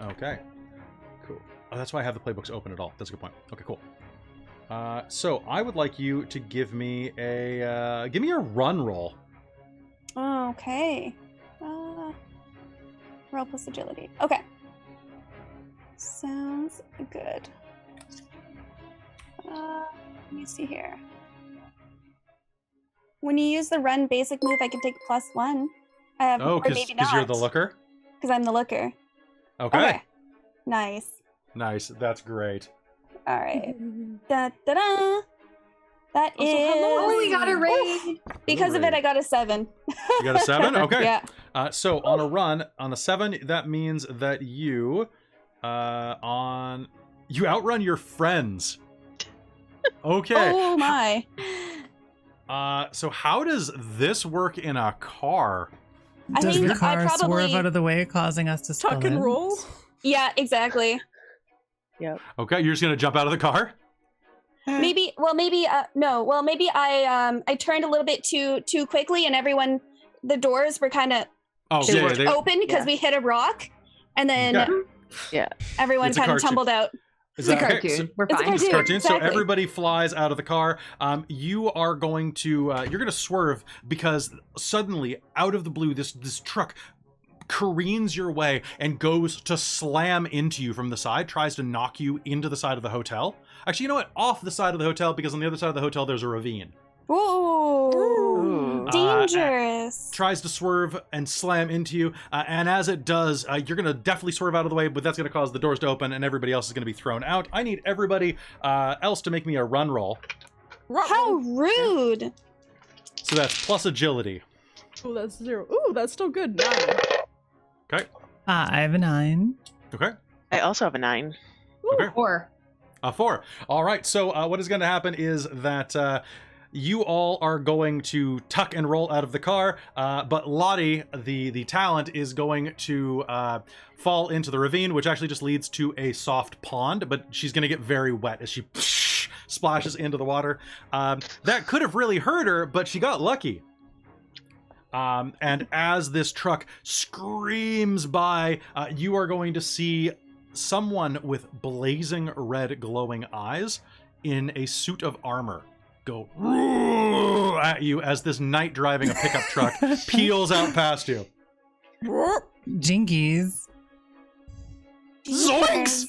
Okay. Cool. Oh, that's why I have the playbooks open at all. That's a good point. Okay, cool. So I would like you to give me a run roll. Okay. Roll plus agility. Okay. Sounds good. Let me see here. When you use the run basic move, I can take +1. I have, Oh, or maybe because not. you're the looker? Because I'm the looker. Okay. Nice. Nice. That's great. All right. Da da da. That Also, is. hello. Oh, we got a raid. Because of it, I got a 7. You got a 7? Okay. Yeah. So on a run, on a 7, that means that you outrun your friends. Okay. Oh my. So how does this work in a car? I Does think the I car probably- swerve out of the way, causing us to Tuck spill and in? roll. Yeah, exactly. Okay, you're just gonna jump out of the car? Maybe I turned a little bit too quickly and the doors were kind of Oh, they yeah, were open because we hit a rock and then Yeah. everyone It's a kind of cartoon. tumbled out. Is It's a that okay? cartoon. So- We're It's a fine. It's a cartoon. So Exactly. everybody flies out of the car. You are going to you're going to swerve because suddenly, out of the blue, this truck careens your way and goes to slam into you from the side. Tries to knock you into the side of the hotel. Actually, you know what? Off the side of the hotel, because on the other side of the hotel there's a ravine. Ooh, dangerous. Tries to swerve and slam into you, and as it does, you're going to definitely swerve out of the way, but that's going to cause the doors to open and everybody else is going to be thrown out. I need everybody else to make me a run roll. How rude. So that's plus agility. Ooh, that's 0. Ooh, that's still good. 9. Okay. I have a 9. Okay. I also have a 9. Okay. 4. A 4. All right. So what is going to happen is that you all are going to tuck and roll out of the car, but Lottie, the talent, is going to fall into the ravine, which actually just leads to a soft pond, but she's going to get very wet as she splashes into the water. That could have really hurt her, but she got lucky. And as this truck screams by, you are going to see someone with blazing red glowing eyes in a suit of armor go at you as this knight driving a pickup truck peels out past you. Jinkies. Zoinks!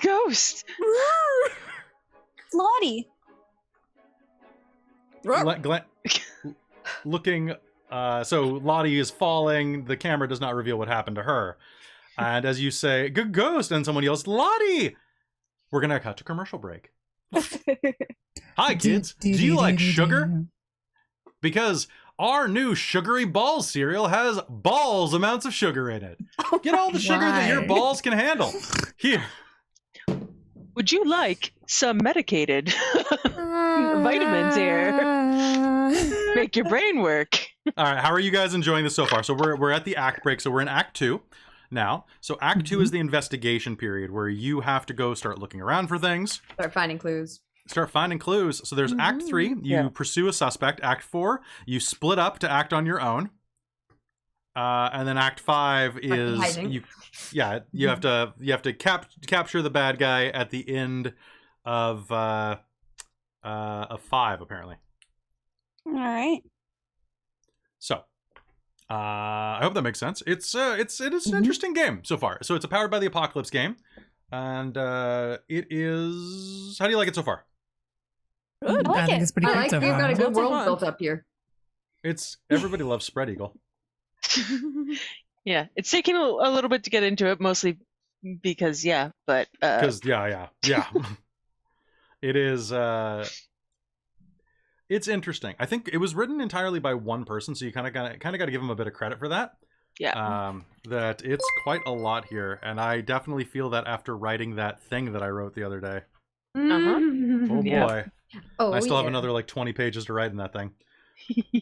Ghost. Lottie. Looking, so Lottie is falling. The camera does not reveal what happened to her. And as you say, "Good ghost," and someone yells, "Lottie!" We're gonna cut to commercial break. Hi, kids. Do you like sugar? Because our new sugary balls cereal has balls amounts of sugar in it. Get all the sugar that your balls can handle. Here. Would you like some medicated vitamins here? Make your brain work. All right, how are you guys enjoying this so far? So we're at the act break. So we're in Act 2 now. So Act 2 is the investigation period where you have to go start looking around for things. Start finding clues. Start finding clues. So there's Act 3, you pursue a suspect. Act 4, you split up to act on your own. And then Act 5 is you have to capture the bad guy at the end of 5 apparently. All right. So I hope that makes sense. It is an interesting game so far. So it's a Powered by the Apocalypse game, and it is. How do you like it so far? Good. I think it's pretty good so We've far. got a good Lots of world fun. built up here. It's everybody loves Spread Eagle. Yeah, it's taking a little bit to get into it, mostly because but Because yeah. It is. It's interesting. I think it was written entirely by one person, so you kind of got to give him a bit of credit for that. yeah. That it's quite a lot here, and I definitely feel that after writing that thing that I wrote the other day. Oh Yeah. boy, Oh, I still have another like 20 pages to write in that thing.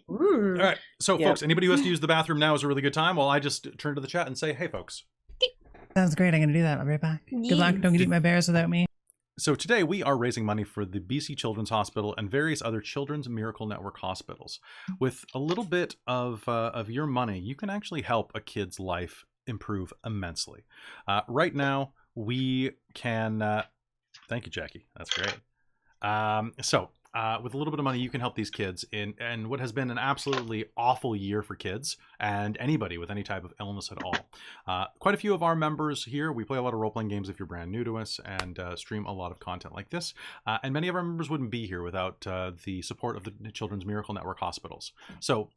All right, so Yep. folks, anybody who has to use the bathroom now is a really good time. While I just turn to the chat and say, "Hey, folks." Sounds great. I'm going to do that. I'll be right back. Good luck. Don't eat my bears without me. So today we are raising money for the BC Children's Hospital and various other Children's Miracle Network hospitals. With a little bit of your money, you can actually help a kid's life improve immensely. Right now, we can... thank you, Jackie. That's great. With a little bit of money, you can help these kids in what has been an absolutely awful year for kids and anybody with any type of illness at all. Quite a few of our members here, we play a lot of role-playing games if you're brand new to us, and stream a lot of content like this. And many of our members wouldn't be here without the support of the Children's Miracle Network hospitals. So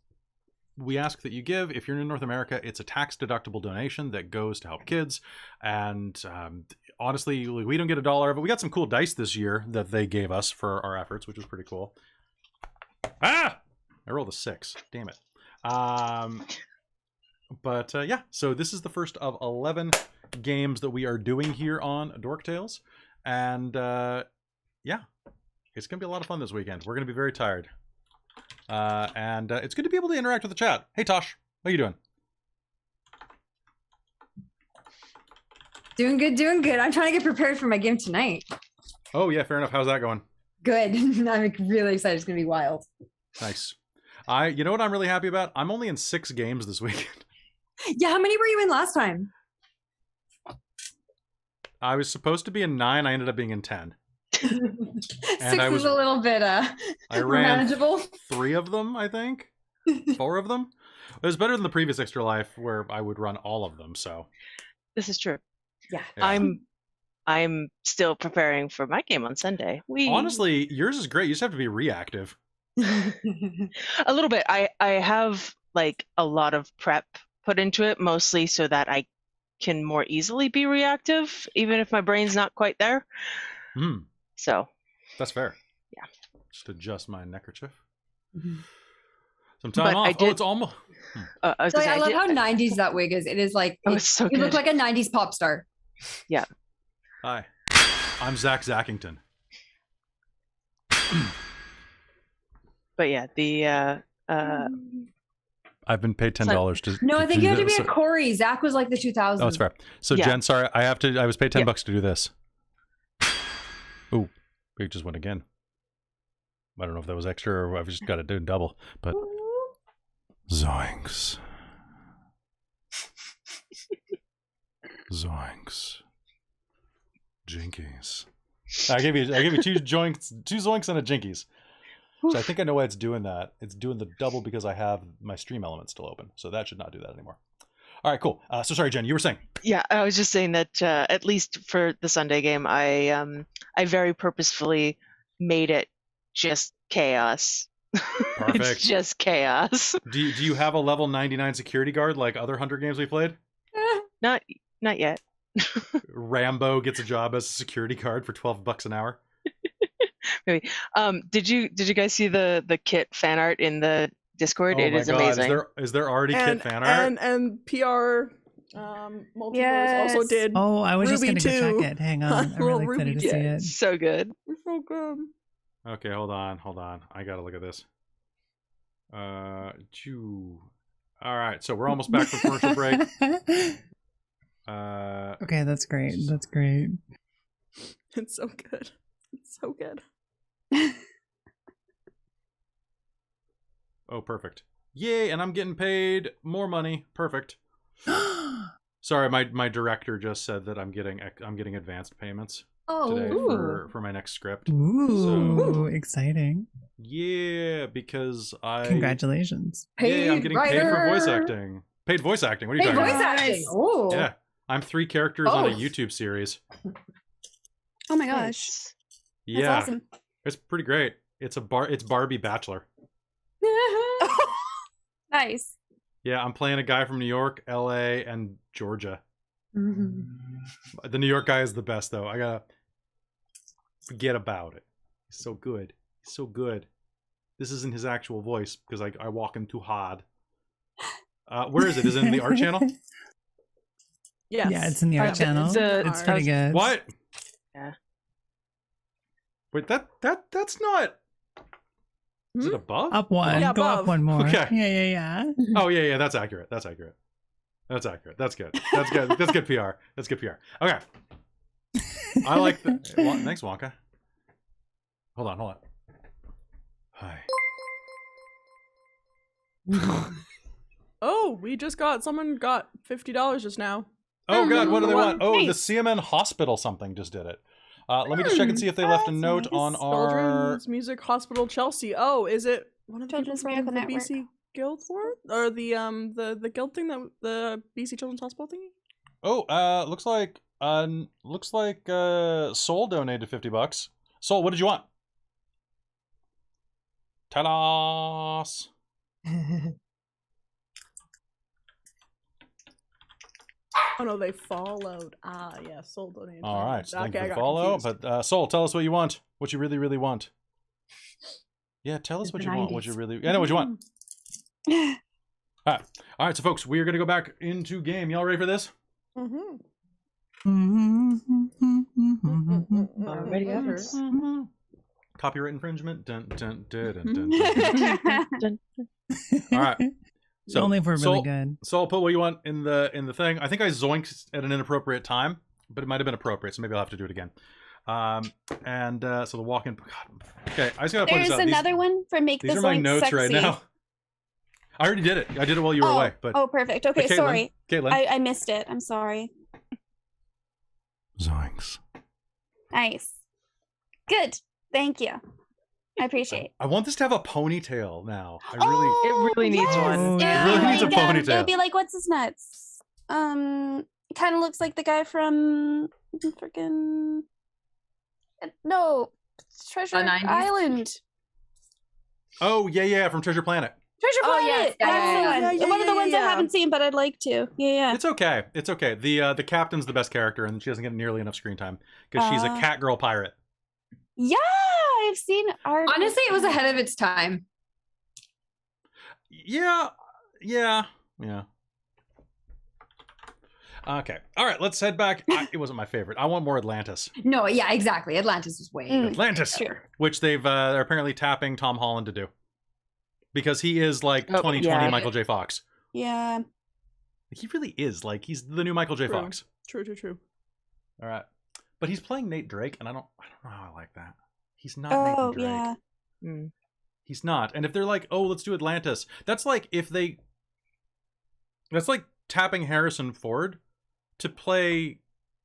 we ask that you give. If you're in North America, it's a tax-deductible donation that goes to help kids. And honestly, we don't get $1 of it. We got some cool dice this year that they gave us for our efforts, which was pretty cool. I rolled a 6. Damn it. Yeah, so this is the first of 11 games that we are doing here on Dork Tales. And yeah, it's going to be a lot of fun this weekend. We're going to be very tired. And it's good to be able to interact with the chat. Hey, Tosh, how you doing? Doing good. I'm trying to get prepared for my game tonight. Oh, yeah, fair enough. How's that going? Good. I'm really excited. It's going to be wild. Nice. You know what I'm really happy about? I'm only in 6 games this weekend. Yeah, how many were you in last time? I was supposed to be in 9. I ended up being in 10. 6 I was is a little bit I ran manageable. 3 of them, I think. 4 of them. It was better than the previous Extra Life where I would run all of them, so. This is true. Yeah. I'm still preparing for my game on Sunday. Honestly, yours is great. You just have to be reactive. A little bit. I have like a lot of prep put into it, mostly so that I can more easily be reactive, even if my brain's not quite there. So that's fair. Yeah. Just adjust my neckerchief. Mm-hmm. Some time off. Oh, it's almost. I love how 90s that wig is. It is like it's so you good. look like a 90s pop star. Yeah. Hi, I'm Zach Zackington. But yeah, the I've been paid $10 to. No, I think you do had to be this. a Corey. Zach was like the 2000s. Oh, it's fair. So Yeah. Jen, sorry, I was paid $10 Yeah. to do this. Ooh, we just went again. I don't know if that was extra or I've just got to do double, but zoinks. Zoinks. Jinkies. I gave you two zoinks and a jinkies. So I think I know why it's doing that. It's doing the double because I have my stream element still open. So that should not do that anymore. All right, cool. So sorry, Jen, you were saying. Yeah, I was just saying that at least for the Sunday game, I very purposefully made it just chaos. Perfect. It's just chaos. Do you have a level 99 security guard like other Hunter games we played? Not yet. Rambo gets a job as a security guard for $12 an hour. Maybe. Did you guys see the Kit fan art in the Discord? Oh It my is God. amazing. Is there already Kit fan art? And PR Multiverse Yes. also did. Oh, I was Ruby just going to go too. check it. Hang on. I'm Little really excited Ruby to see Yeah, it. it's so good. We're so good. Okay, hold on. I gotta look at this. All right, so we're almost back from commercial break. Okay, that's great. That's great. It's so good. It's so good. Oh, perfect. Yay, and I'm getting paid more money. Perfect. Sorry, my director just said that I'm getting advanced payments today for my next script. Ooh, exciting. Yeah, because Congratulations. I'm getting paid for voice writer. acting. Paid voice acting. What are you Hey, talking voice about? acting. Oh. Yeah, I'm 3 characters on a Oh. YouTube series. Oh my gosh. Nice. That's Yeah, awesome. it's pretty great. It's Barbie Bachelor. Nice. Yeah, I'm playing a guy from New York, LA, and Georgia. The New York guy is the best, though. I gotta forget about it. He's so good. He's so good. This isn't his actual voice because I walk him too hard. Where is it? Is it in the art channel? Yes. Yeah, it's in the art channel. It's pretty good. What? Yeah. Wait, that's not. Is it above? Up one. Yeah, Go above. up one more. Okay. Yeah. Oh yeah, that's accurate. That's accurate. That's accurate. That's good. That's good. That's good PR. That's good PR. Okay. I like the. Thanks, Wonka. Hold on. Hi. Oh, someone got $50 just now. Oh God, what do they want? Oh, the Nice. CMN Hospital something just did it. Let me just check and see if they left a That's note nice. on our. Children's Music Hospital Chelsea. Oh, is it one of the people Children's from Miracle the Network. BC Guild for it? Or the guild thing, that the BC Children's Hospital thingy? Oh, looks like Soul donated $50. Soul, what did you want? Tell us. Oh no, they followed. Ah, yeah, Soul donated. All right, so thank you Okay, for I the got follow. confused. But Soul, tell us what you want. What you really, really want. Yeah, tell us It's what the you want. What you 90s. really. I know what you want. All right, so folks, we are gonna go back into game. Y'all ready for this? Mm-hmm. Already over. Copyright infringement. Dun, dun, dun, dun, dun, dun. All right. So Only if we're really Soul, good. Soul, put what you want in the thing. I think I zoinked at an inappropriate time, but it might have been appropriate, so maybe I'll have to do it again. So the walk-in. God. Okay, I just gotta point There's this out. another one for make These the are my Zoink notes sexy. right now. I already did it. I did it while you were away. But Oh, perfect. Okay, Caitlin, sorry. Caitlin. I missed it. I'm sorry. Zoinks. Nice. Good. Thank you. I appreciate. I want this to have a ponytail now. I really. Oh, It really needs yes. one. Oh, It yeah. really needs a It ponytail. would be like what's his nuts? It kind of looks like the guy from freaking Treasure 90s? Island. Oh yeah, from Treasure Planet. Treasure Oh, Planet. yes. That's Yeah, the one. yeah, One of the ones I yeah. haven't seen, but I'd like to. Yeah. It's okay. It's okay. The captain's the best character, and she doesn't get nearly enough screen time because she's a cat girl pirate. Yeah, I've seen art. Honestly, it was ahead of its time. Yeah. Okay. All right, let's head back. It wasn't my favorite. I want more Atlantis. No, yeah, exactly. Atlantis is way. Atlantis, Sure. which they're apparently tapping Tom Holland to do. Because he is like 2020 yeah. Michael J. Fox. Yeah. He really is. Like, he's the new Michael J. True. Fox. True. All right. But he's playing Nate Drake, and I don't know how I like that. He's not Oh, Nathan Drake. yeah. Mm. He's not. And if they're like, oh, let's do Atlantis, that's like that's like tapping Harrison Ford to play,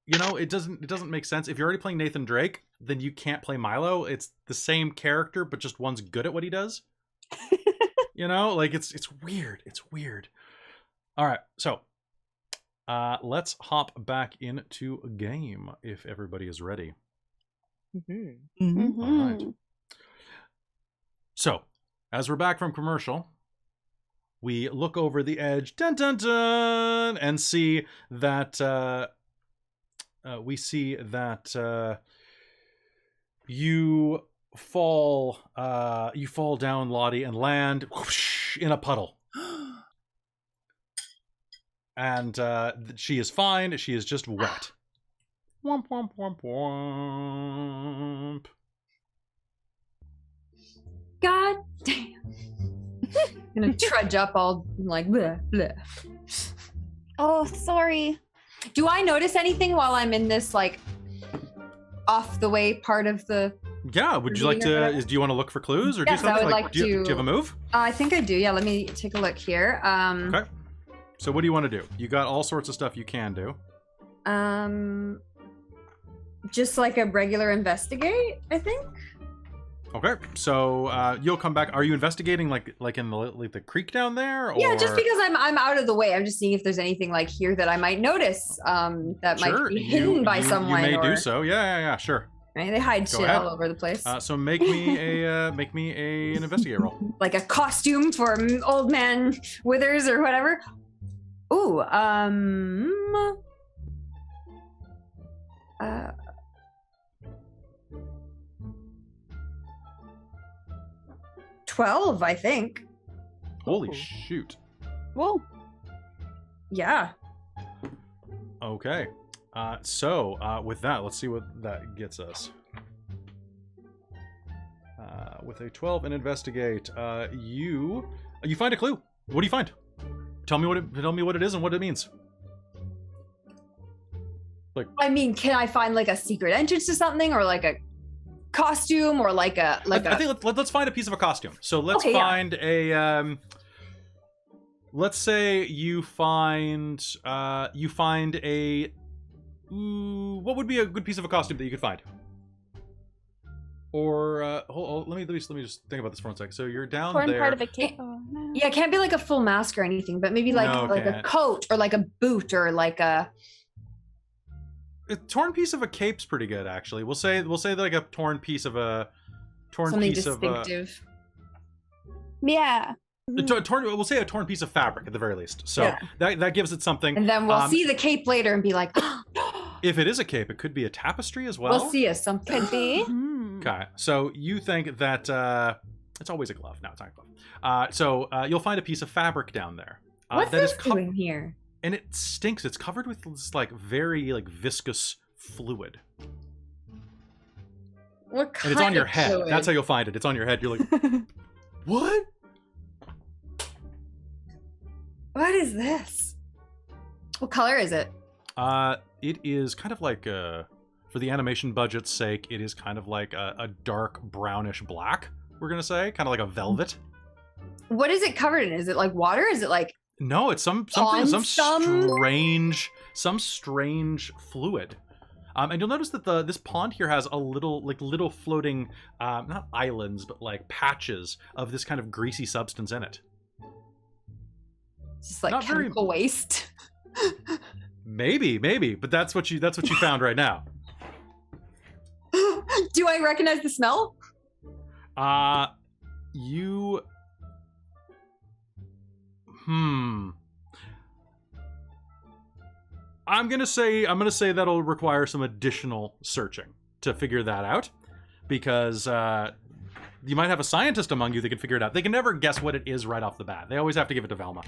it doesn't make sense. If you're already playing Nathan Drake, then you can't play Milo. It's the same character, but just one's good at what he does. Like it's weird. It's weird. All right. So, let's hop back into a game if everybody is ready. Mm-hmm. All right. So, as we're back from commercial, we look over the edge, dun dun dun, and see that you fall down, Lottie, and land whoosh, in a puddle. And she is fine. She is just wet. Womp womp womp womp. God damn. I'm gonna trudge up all like bleh, bleh. Oh, sorry. Do I notice anything while I'm in this like off the way part of the? Yeah, would you like to? Do you want to look for clues or Yes, do something? I would like do you to- have a move? I think I do. Yeah, let me take a look here. Okay. So what do you want to do? You got all sorts of stuff you can do. Just like a regular investigate, I think. Okay. So you'll come back. Are you investigating like in the creek down there? Or... Yeah, just because I'm out of the way. I'm just seeing if there's anything like here that I might notice. That Sure, might be hidden by someone. You may or, do so. Yeah. Sure. Right? They hide Go shit ahead. all over the place. So make me an investigate roll. Like a costume for old man Withers or whatever. Ooh, 12, I think. Holy shoot. Whoa. Yeah. Okay. So with that, let's see what that gets us. With a 12 and investigate, you find a clue. What do you find? Tell me what it is and what it means. Like, I mean, can I find like a secret entrance to something, or like a costume, or like a I think let's find a piece of a costume. So let's Okay, yeah. find a. Let's say you find a. What would be a good piece of a costume that you could find? Or let me just think about this for 1 second. So you're down Torn there. part of a cape. Oh, no. Yeah, it can't be like a full mask or anything, but maybe like No, like a can't. coat or like a boot or like a. A torn piece of a cape's pretty good, actually. We'll say that like a torn piece of a Something piece distinctive. Yeah. we'll say a torn piece of fabric at the very least. So Yeah. that gives it something. And then we'll see the cape later and be like, If it is a cape, it could be a tapestry as well. we'll see as something. Could be. Okay, so you think that it's always a glove. No, it's not a glove. So you'll find a piece of fabric down there. What's that this is co- doing here? And it stinks. It's covered with this like very like viscous fluid, What kind and it's on your of head. fluid? That's how you'll find it. It's on your head. You're like, what? What is this? What color is it? It is kind of like for the animation budget's sake, it is kind of like a dark brownish black. We're gonna say, kind of like a velvet. What is it covered in? Is it like water? Is it like No, it's some strange fluid. And you'll notice that this pond here has a little floating, not islands, but like patches of this kind of greasy substance in it. just like Not very- chemical waste? Maybe, but that's what you found right now. Do I recognize the smell? You. I'm gonna say that'll require some additional searching to figure that out, because you might have a scientist among you that can figure it out. They can never guess what it is right off the bat. They always have to give it to Velma.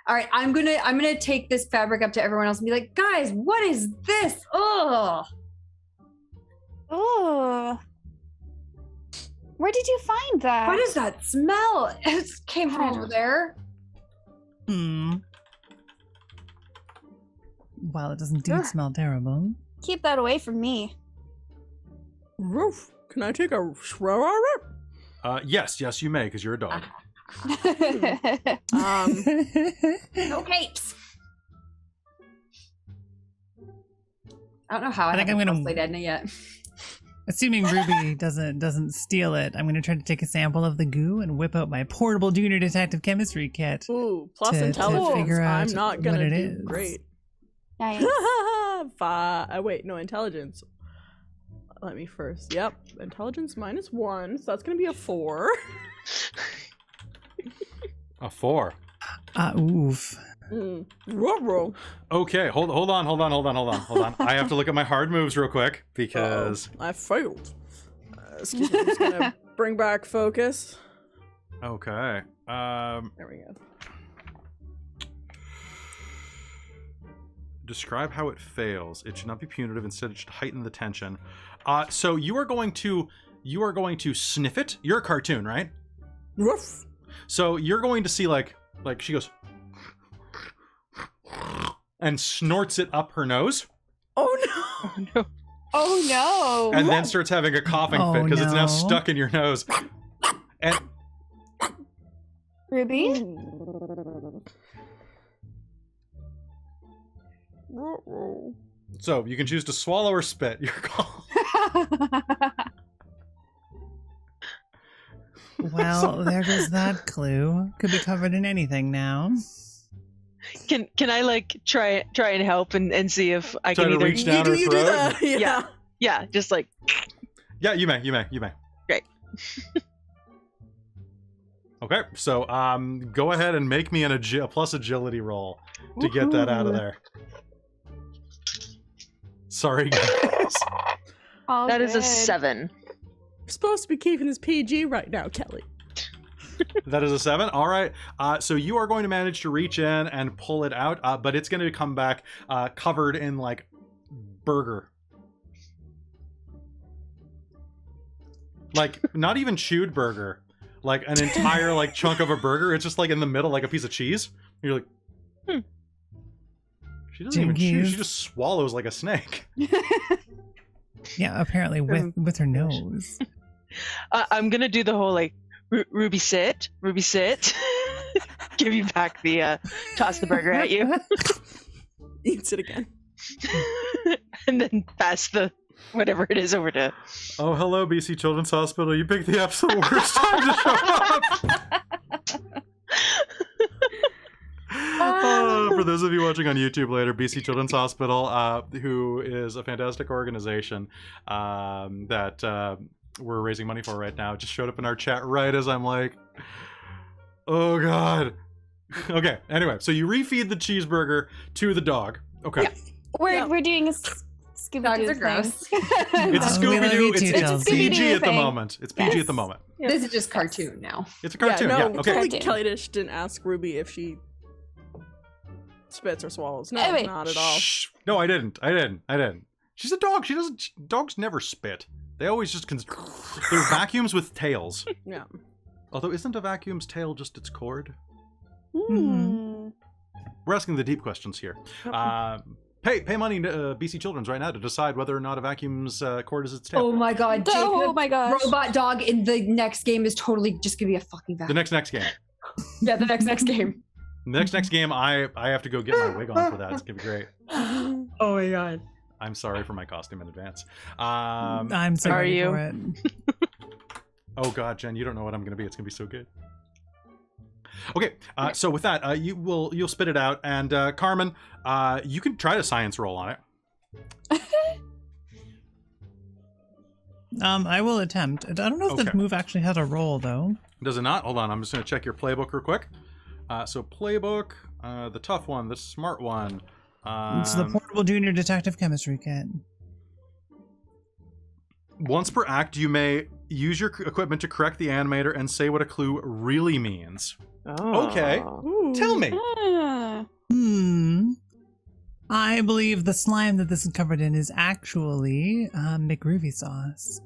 All right, I'm gonna take this fabric up to everyone else and be like, guys, what is this? Oh, Oh. Where did you find that? what is that smell? It came from over there. Well, it doesn't indeed smell terrible. Keep that away from me. Roof. Can I take a Yes, you may, because you're a dog. No capes. I don't know how I think haven't I'm gonna- cosplayed Edna yet. Assuming Ruby doesn't steal it, I'm going to try to take a sample of the goo and whip out my portable junior detective chemistry kit. Ooh, plus To intelligence. figure out I'm not what gonna it do is. great. Nice. Wait, no, intelligence. Let me first. Yep, intelligence -1, so that's gonna be a 4. A 4. Oof. Ruh-roh. Okay, hold on. I have to look at my hard moves real quick because I failed. Excuse me, I'm just gonna bring back focus. okay. There we go. Describe how it fails. It should not be punitive. Instead, it should heighten the tension. So you are going to sniff it. You're a cartoon, right? Woof. So you're going to see like she goes and snorts it up her nose, Oh no. Oh no. and then starts having a coughing Oh, fit because it's now no. stuck in your nose. And Ruby? Ruh-roh. so you can choose to swallow or spit. Your call. Well, there goes that clue. Could be covered in anything now. Can I like try and help and see if I Try can to either reach down her You do throat. that. Yeah. Yeah, just like Yeah, you may. Great. Okay, so go ahead and make me a plus agility roll to get that out of there. Sorry, guys. All that is a good. 7. We're supposed to be keeping this PG right now, Kelly. That is a 7. All right. So you are going to manage to reach in and pull it out, but it's going to come back covered in like burger. Like not even chewed burger, like an entire like chunk of a burger. It's just like in the middle, like a piece of cheese. You're like, She doesn't even chew. Jinkies. She just swallows like a snake. Yeah, apparently with her nose. I'm gonna do the whole like Ruby sit, give you back the toss the burger at you, Eats it again. and then pass the whatever it is over to. Oh, hello, BC Children's Hospital. You picked the absolute worst time to show up. For those of you watching on YouTube later, BC Children's Hospital, who is a fantastic organization that we're raising money for right now, just showed up in our chat right as I'm like, oh god. Okay, anyway, so you refeed the cheeseburger to the dog. Okay. Yeah. We're doing a Dogs Scooby-Doo are thing. gross. It's a We love Scooby-Doo. you It's, too, it's Chelsea. PG Scooby-Doo at the thing. moment. It's PG at the moment. This is just cartoon now. It's a cartoon, no, yeah. Okay. Kelly, Cartoon. Kelly Dish didn't ask Ruby if she spits or swallows. No, Oh, wait. not at all. Shh. No, I didn't. She's a dog. She doesn't. Dogs never spit. They always just. They're vacuums with tails. Yeah. Although, isn't a vacuum's tail just its cord? Hmm. We're asking the deep questions here. Pay money to BC Children's right now to decide whether or not a vacuum's cord is its tail. Oh my god, Oh Jacob, my gosh. robot dog in the next game is totally just gonna be a fucking The vacuum. next game. Yeah, the next game. The next game, I have to go get my wig on for that. It's gonna be great. Oh my god. I'm sorry for my costume in advance. I'm so Are ready you? for it. Oh god, Jen, you don't know what I'm gonna be. It's gonna be so good. Okay, so with that, you'll spit it out, and Carmen, you can try to science roll on it. I will attempt. I don't know if Okay. the move actually has a roll though. Does it not? Hold on, I'm just gonna check your playbook real quick. So playbook, the tough one, the smart one. It's the portable junior detective chemistry kit. Once per act, you may use your equipment to correct the animator and say what a clue really means. Oh. Okay. Ooh. Tell me. I believe the slime that this is covered in is actually McGroovy sauce.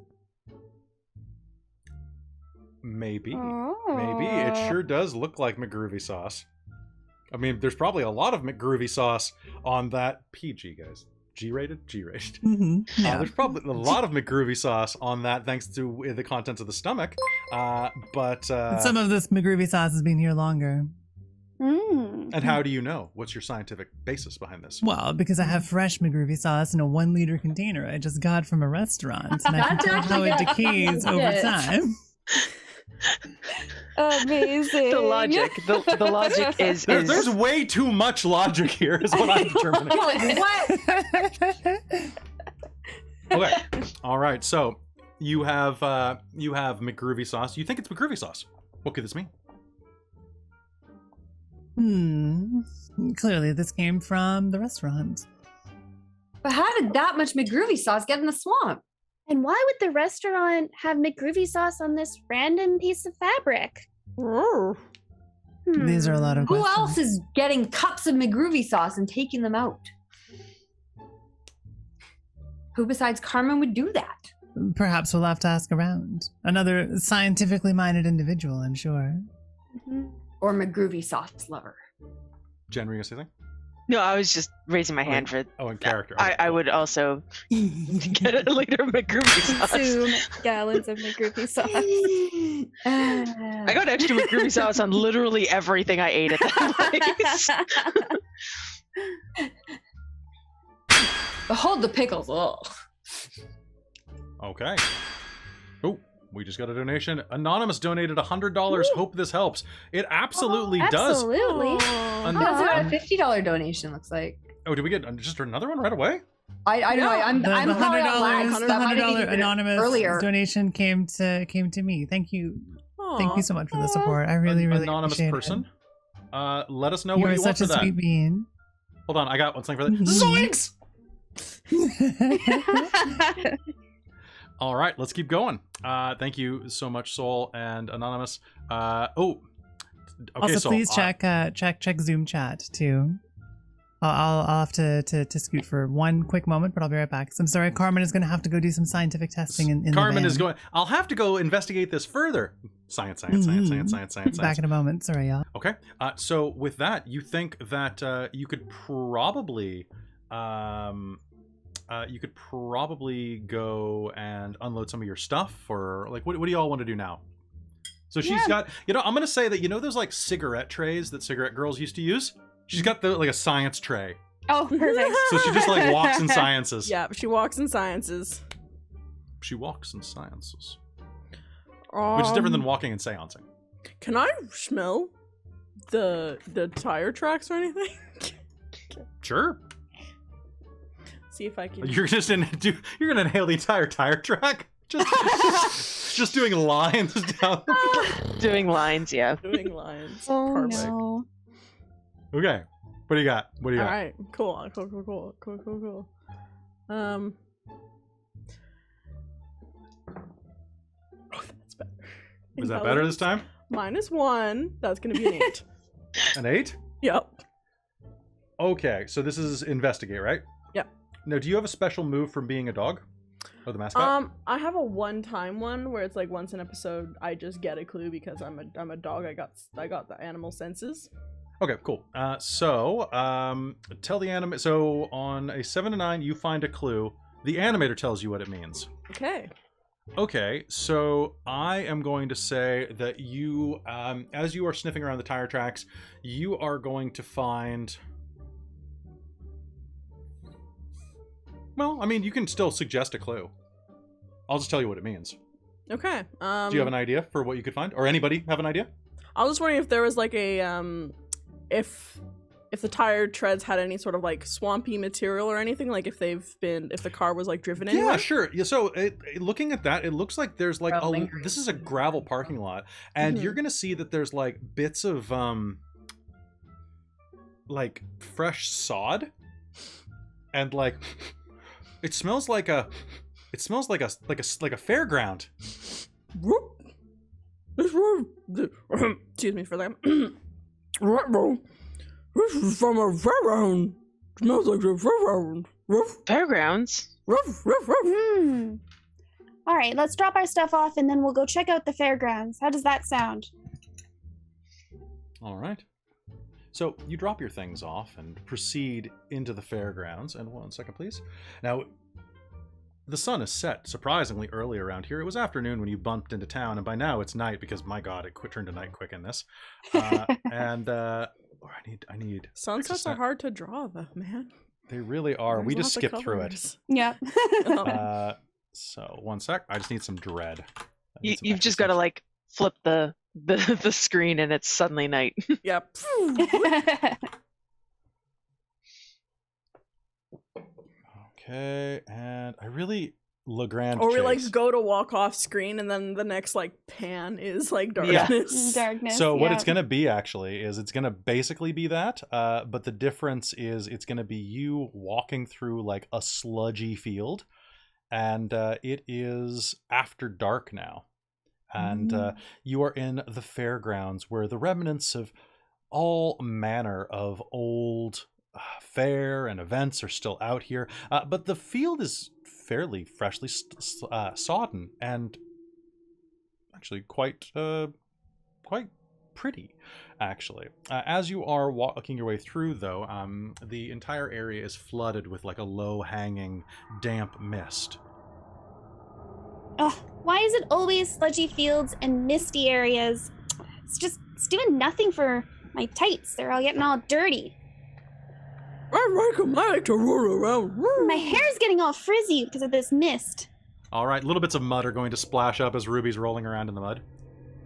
Maybe. Oh. Maybe. It sure does look like McGroovy sauce. I mean, there's probably a lot of McGroovy sauce on that PG, guys. G-rated? G-rated. Mm-hmm. Yeah. There's probably a lot of McGroovy sauce on that thanks to the contents of the stomach. But some of this McGroovy sauce has been here longer. And how do you know? What's your scientific basis behind this? Well, because I have fresh McGroovy sauce in a 1-liter container I just got from a restaurant, and I can tell how it decays over time. Amazing. The logic is There's way too much logic here, is what I'm determining. What? Okay. All right. So you have McGroovy sauce. You think it's McGroovy sauce? What could this mean? Clearly, this came from the restaurant. But how did that much McGroovy sauce get in the swamp? And why would the restaurant have McGroovy sauce on this random piece of fabric? These are a lot of Who questions. else is getting cups of McGroovy sauce and taking them out? Who besides Carmen would do that? Perhaps we'll have to ask around. Another scientifically minded individual, I'm sure. Or McGroovy sauce lover? Jen, were you gonna say something? No, I was just raising my hand for. Oh, in character. I would also get a liter of McGroovy sauce. Consume gallons of McGroovy sauce. I got extra McGroovy sauce on literally everything I ate at that place. But hold the pickles. Ugh. Okay. Oh, we just got a donation. Anonymous donated $100. Hope this helps. It absolutely does. Absolutely. Oh, that's about a $50 donation, looks like. Oh, did we get just another one right away? I don't know. I'm The probably on lag. $100, That might have $100 even been anonymous earlier. donation came to me. Thank you. Thank you so much for the support. I An really anonymous appreciate person. it. Let us know You what are you want such for a that. sweet bean. Hold on, I got one thing for that. Zoinks! All right, let's keep going. Thank you so much, Soul and Anonymous. Okay, Also, Soul, please check Zoom chat too. I'll have to scoot for one quick moment, but I'll be right back. So I'm sorry, Carmen is going to have to go do some scientific testing in Carmen the is going. I'll have to go investigate this further. Science. Back in a moment. Sorry, y'all. Okay. So with that, you think that you could probably go and unload some of your stuff, or like what do y'all want to do now? So she's got, I'm gonna say that those like cigarette trays that cigarette girls used to use. She's got like a science tray. Oh, perfect. So she just like walks in sciences. Yeah, she walks in sciences. She walks in sciences. Which is different than walking and seancing. Can I smell the tire tracks or anything? Sure. See if I can. You're gonna inhale the entire tire track? Just doing lines down. Doing lines, yeah. Doing lines. Oh, Perfect. no. Okay. What do you got? All right. Cool. Oh, that's better. Was that better this time? -1. That's gonna be an 8. An 8? Yep. Okay, so this is investigate, right? Yep. Now, do you have a special move from being a dog? Or the mascot? I have a one-time one where it's like once an episode I just get a clue because I'm a dog. I got the animal senses. Okay, cool. So tell the animator. So on a 7 to 9, you find a clue. The animator tells you what it means. Okay. Okay, so I am going to say that you, as you are sniffing around the tire tracks, you are going to find. Well, I mean, you can still suggest a clue. I'll just tell you what it means. Okay. Do you have an idea for what you could find, or anybody have an idea? I was just wondering if there was like a if the tire treads had any sort of like swampy material or anything, like if the car was like driven anywhere. Yeah, sure. Yeah, so looking at that, it looks like there's like Gravel this is a gravel parking lot, and you're gonna see that there's like bits of like fresh sod, and like it smells like a fairground. Excuse me for that. This is from a fairground. Smells like the Fairgrounds? All right, let's drop our stuff off and then we'll go check out the fairgrounds. How does that sound? All right. So you drop your things off and proceed into the fairgrounds. And 1 second, please. Now, the sun is set surprisingly early around here. It was afternoon when you bumped into town, and by now it's night because, my God, it turned to night quick in this. I need. Sunsets are hard to draw, though, man. They really are. There's We just lots of skipped through it. colors. Yeah. So 1 sec. I just need some dread. You've just got to like flip the screen and it's suddenly night. Yep. Okay, and I really Legrand. Or we chase. like go to walk off screen and then the next like pan is like darkness. Darkness. So what yeah. it's going to be actually is it's going to basically be that, but the difference is it's going to be you walking through like a sludgy field, and it is after dark now, and you are in the fairgrounds where the remnants of all manner of old fair and events are still out here, but the field is fairly freshly sodden and actually quite pretty, actually. As you are walking your way through, though, the entire area is flooded with like a low-hanging, damp mist. Ugh, why is it always sludgy fields and misty areas? It's doing nothing for my tights. They're all getting all dirty. I like to roll around. My hair's getting all frizzy because of this mist. All right, little bits of mud are going to splash up as Ruby's rolling around in the mud.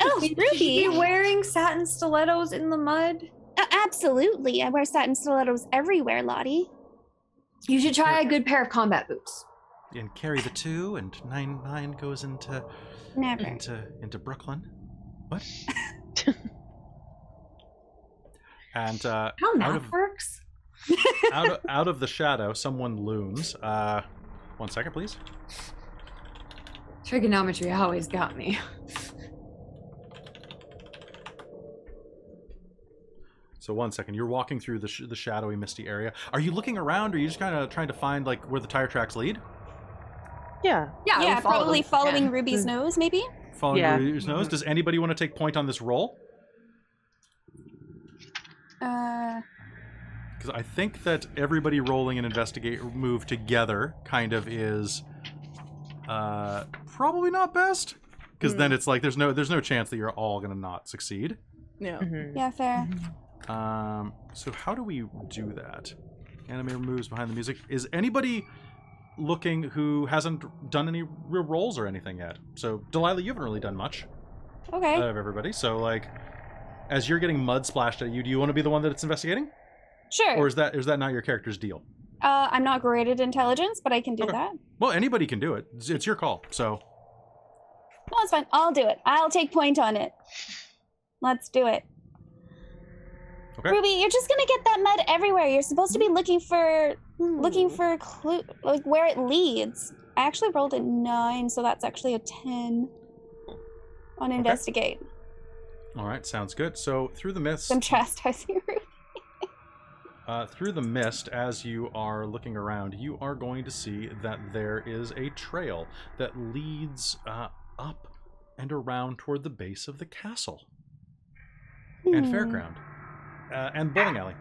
Oh, Should Ruby! you be wearing satin stilettos in the mud? Absolutely. I wear satin stilettos everywhere, Lottie. You should try a good pair of combat boots. And carry the 2, and 9 goes into Never. into Brooklyn. What? And How out math of works? out of the shadow, someone looms. 1 second, please. Trigonometry always got me. So 1 second, you're walking through the shadowy, misty area. Are you looking around, or are you just kind of trying to find like where the tire tracks lead? Yeah. Yeah, probably following Yeah. Ruby's nose, maybe? Following Yeah. Ruby's nose. Does anybody want to take point on this roll? Because I think that everybody rolling an investigate move together kind of is probably not best. Because then it's like there's no chance that you're all gonna not succeed. Yeah. Mhm. Yeah, fair. So how do we do that? Animator moves behind the music. Is anybody looking who hasn't done any real rolls or anything yet? So Delilah, you haven't really done much Okay. out of everybody. So like, as you're getting mud splashed at you, do you want to be the one that's investigating, Sure. or is that not your character's deal? I'm not great at intelligence, but I can do Okay. that. Well, anybody can do it. It's your call. So No, it's fine. I'll do it. I'll take point on it. Let's do it. okay. Ruby, you're just gonna get that mud everywhere. You're supposed to be looking for a clue, like where it leads. I actually rolled a 9, so that's actually a 10 on investigate. All right, sounds good. So through the mist, I'm chastising Ruby. through the mist, as you are looking around, you are going to see that there is a trail that leads up and around toward the base of the castle and fairground and bowling alley,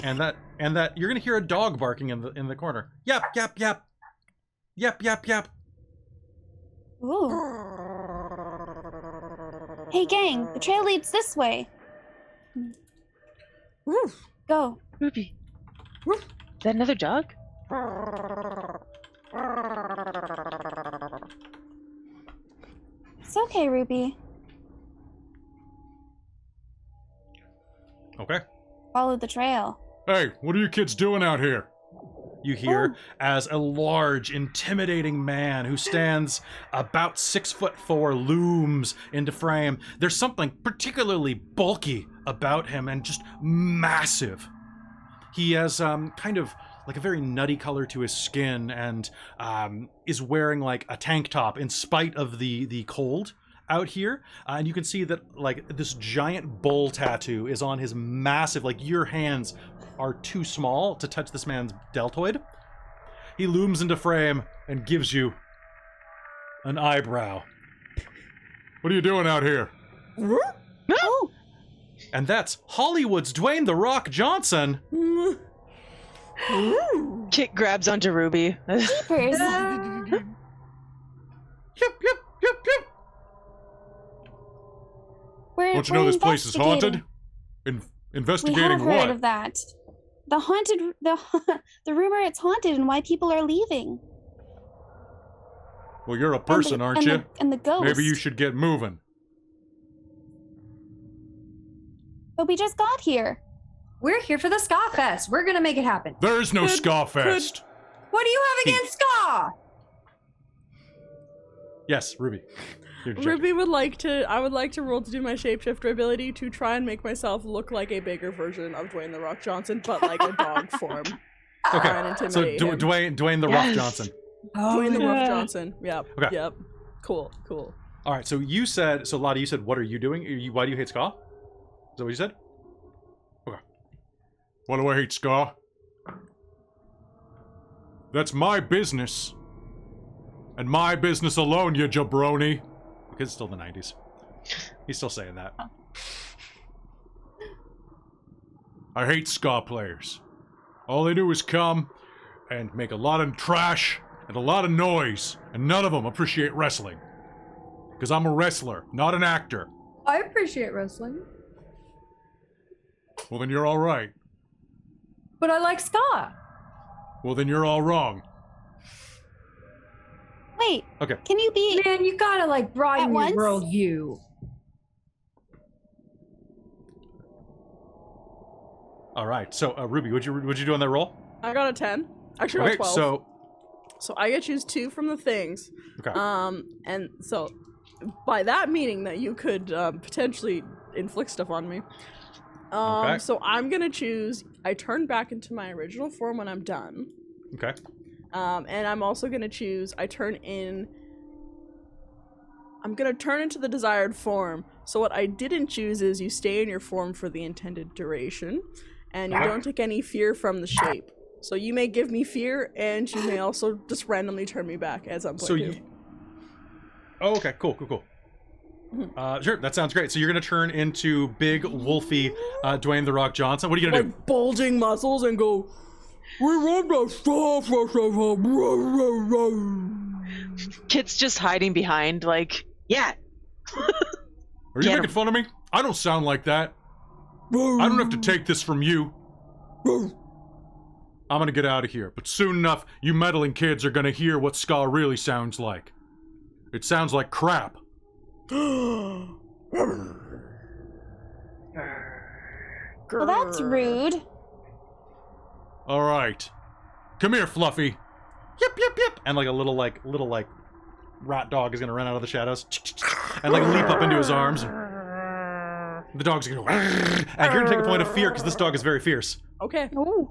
and that you're going to hear a dog barking in the corner. Yap yap yap, yap yap yap. Ooh. Hey, gang, the trail leads this way. Go. Ruby. Is that another dog? It's okay, Ruby. Okay. Follow the trail. Hey, what are you kids doing out here? You hear as a large, intimidating man who stands about 6'4" looms into frame. There's something particularly bulky about him and just massive. He has kind of like a very nutty color to his skin and is wearing like a tank top in spite of the cold. out here, and you can see that like this giant bull tattoo is on his massive, like your hands are too small to touch this man's deltoid. He looms into frame and gives you an eyebrow. What are you doing out here? Oh, And that's Hollywood's Dwayne "The Rock" Johnson. Kit grabs onto Ruby. jeepers. Yep. Don't you know this place is haunted? We Investigating have heard of that. The rumor it's haunted and why people are leaving. Well, you're a person, aren't you? And the ghost. Maybe you should get moving. But we just got here. We're here for the Ska Fest. We're gonna make it happen. There's no Ska Fest. What do you have against Ska? Yes, Ruby. Ruby would like to. I would like to roll to do my shapeshifter ability to try and make myself look like a bigger version of Dwayne "The Rock" Johnson, but like a dog form. Okay, Try and so intimidate him. Dwayne "The Rock" Johnson. Dwayne "The yeah. Rock" Johnson. Yep. Okay. Yep. Cool. All right, so Lottie, you said, what are you doing? Why do you hate Ska? Is that what you said? Okay. Why do I hate Ska? That's my business. And my business alone, you jabroni. Because it's still the 90s. He's still saying that. I hate Ska players. All they do is come and make a lot of trash and a lot of noise, and none of them appreciate wrestling. Because I'm a wrestler, not an actor. I appreciate wrestling, Well, then you're all right. but I like Ska. Well, then you're all wrong. Wait, Okay. can you be... Man, you gotta like broaden At your once? worldview. All right. So, Ruby, what'd you do on that roll? I got a 10. Actually, I Okay, got 12. so So I get to choose 2 from the things. okay. And so by that meaning that you could potentially inflict stuff on me. Okay. So I'm gonna choose. I turn back into my original form when I'm done. Okay. And I'm also gonna choose. I'm gonna turn into the desired form. So what I didn't choose is you stay in your form for the intended duration, and you don't take any fear from the shape. So you may give me fear, and you may also just randomly turn me back as I'm playing. So you. Oh, okay. Cool. Sure, that sounds great. So you're gonna turn into big, wolfy Dwayne "The Rock" Johnson. What are you gonna do? Like bulging muscles and go. We want the stuff. Kit's just hiding behind, like, yeah. Are you making fun of me? I don't sound like that. I don't have to take this from you. I'm gonna get out of here, but soon enough, you meddling kids are gonna hear what Ska really sounds like. It sounds like crap. Well, that's rude. All right, come here, Fluffy. Yep. And like a little rat dog is gonna run out of the shadows and like leap up into his arms. The dog's gonna go, and you're gonna take a point of fear because this dog is very fierce. Okay. Ooh.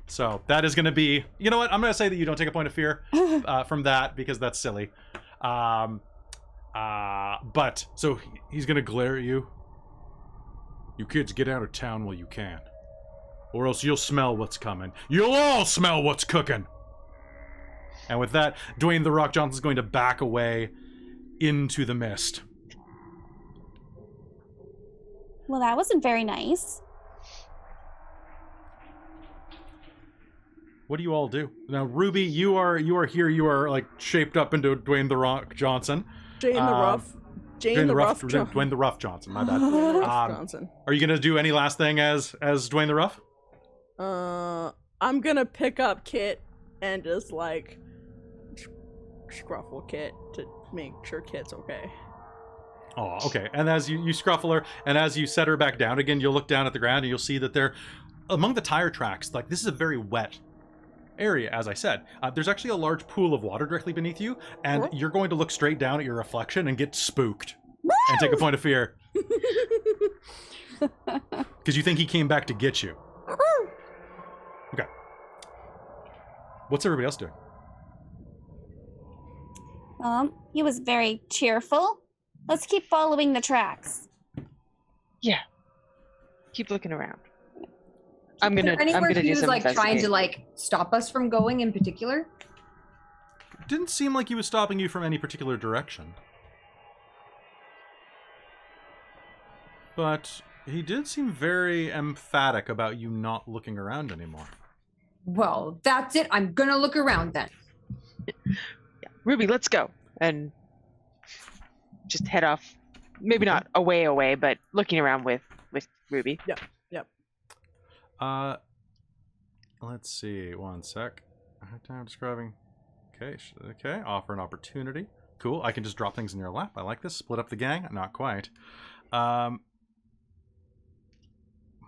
So that is gonna be. You know what? I'm gonna say that you don't take a point of fear from that because that's silly. But so he's gonna glare at you. You kids get out of town while you can, or else you'll smell what's coming. You'll all smell what's cooking. And with that, Dwayne "The Rock" Johnson's going to back away into the mist. Well, that wasn't very nice. What do you all do now? Ruby, you are here. You are like shaped up into Dwayne "The Rock" Johnson. Jane the Rough. Jane the Rough. Dwayne "The Rough" Johnson. My bad. Dwayne the Rough Johnson. Are you gonna do any last thing as Dwayne "The Rough"? I'm gonna pick up Kit and just like scruffle Kit to make sure Kit's okay. Oh, okay. And as you scruffle her, and as you set her back down again, you'll look down at the ground and you'll see that they're among the tire tracks. Like, this is a very wet area, as I said. There's actually a large pool of water directly beneath you, and you're going to look straight down at your reflection and get spooked and take a point of fear because you think he came back to get you. Okay. What's everybody else doing? He was very cheerful. Let's keep following the tracks. Yeah. Keep looking around. Is I'm there gonna anywhere do he was some like trying to investigating. like stop us from going in particular? Didn't seem like he was stopping you from any particular direction. But he did seem very emphatic about you not looking around anymore. Well, that's it. I'm gonna look around then. Yeah. Ruby, let's go. And just head off. Maybe not away, but looking around with Ruby. Yep. Let's see. One sec. Hard time describing. Okay. Offer an opportunity. Cool. I can just drop things in your lap. I like this. Split up the gang. Not quite.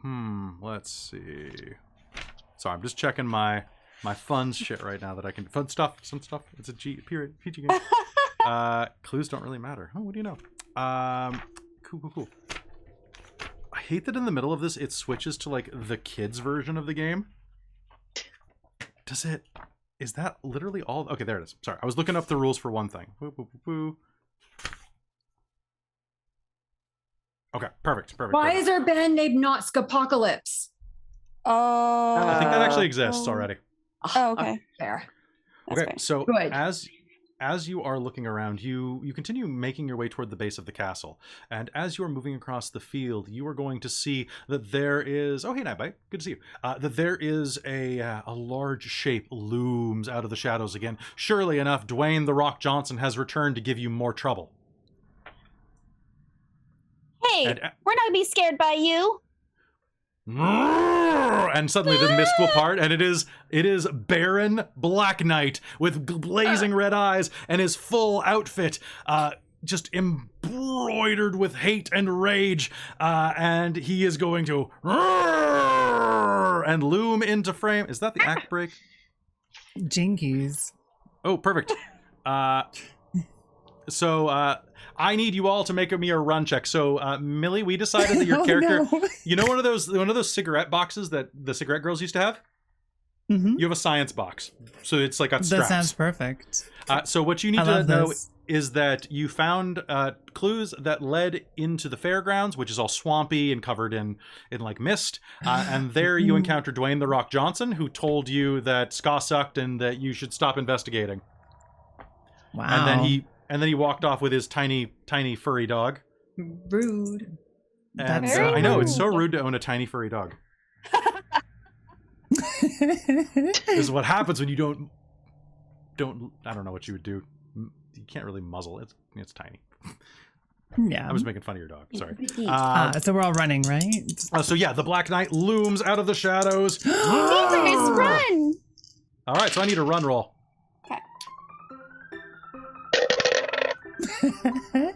Let's see. Sorry, I'm just checking my fun shit right now that I can fun stuff. Some stuff. It's a PG game. Clues don't really matter. Oh, what do you know? Cool. I hate that in the middle of this it switches to like the kids version of the game. Does it? Is that literally all? Okay, there it is. Sorry, I was looking up the rules for one thing. Okay, perfect. Why is our band name not Skapocalypse? Oh. I think that actually exists already. Oh, okay. Fair. That's Okay, fair. so Good. as you are looking around, you continue making your way toward the base of the castle. And as you are moving across the field, you are going to see that there is... Oh, hey, Nightbite. Good to see you. That there is a large shape looms out of the shadows again. Surely enough, Dwayne "The Rock" Johnson has returned to give you more trouble. Hey, And, we're not gonna be scared by you. and suddenly the mist will part, and it is Baron Black Knight with blazing red eyes and his full outfit just embroidered with hate and rage, and he is going to and loom into frame. Is that the act break? Jinkies. Oh, perfect. So I need you all to make me a run check. So Millie, we decided that your Oh, character, no. you know, one of those cigarette boxes that the cigarette girls used to have. Mhm. You have a science box, so it's like got straps. That sounds perfect. So what you need I to love know this. is that you found clues that led into the fairgrounds, which is all swampy and covered in like mist. And there you encountered Dwayne "The Rock" Johnson, who told you that ska sucked and that you should stop investigating. Wow. And then he walked off with his tiny furry dog. Rude. And That's I know it's so rude. rude to own a tiny furry dog. This is what happens when you don't. I don't know what you would do. You can't really muzzle it. It's tiny. Yeah. I was making fun of your dog. Sorry. So we're all running, right? So yeah, the Black Knight looms out of the shadows. Jeepers, run! All right, so I need a run roll.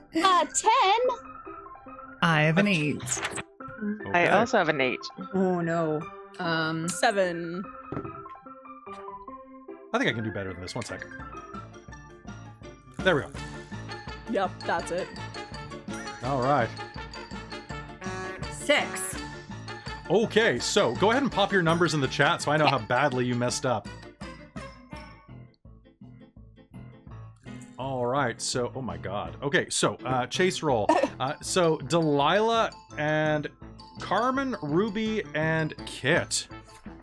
10. I have an 8. I Okay. also have an 8. Oh no. 7. I think I can do better than this. One sec. There we go. Yep, that's it. All right. 6. Okay, so go ahead and pop your numbers in the chat so I know how badly you messed up. All right, so, oh my god. Okay, so, chase roll. So, Delilah and Carmen, Ruby, and Kit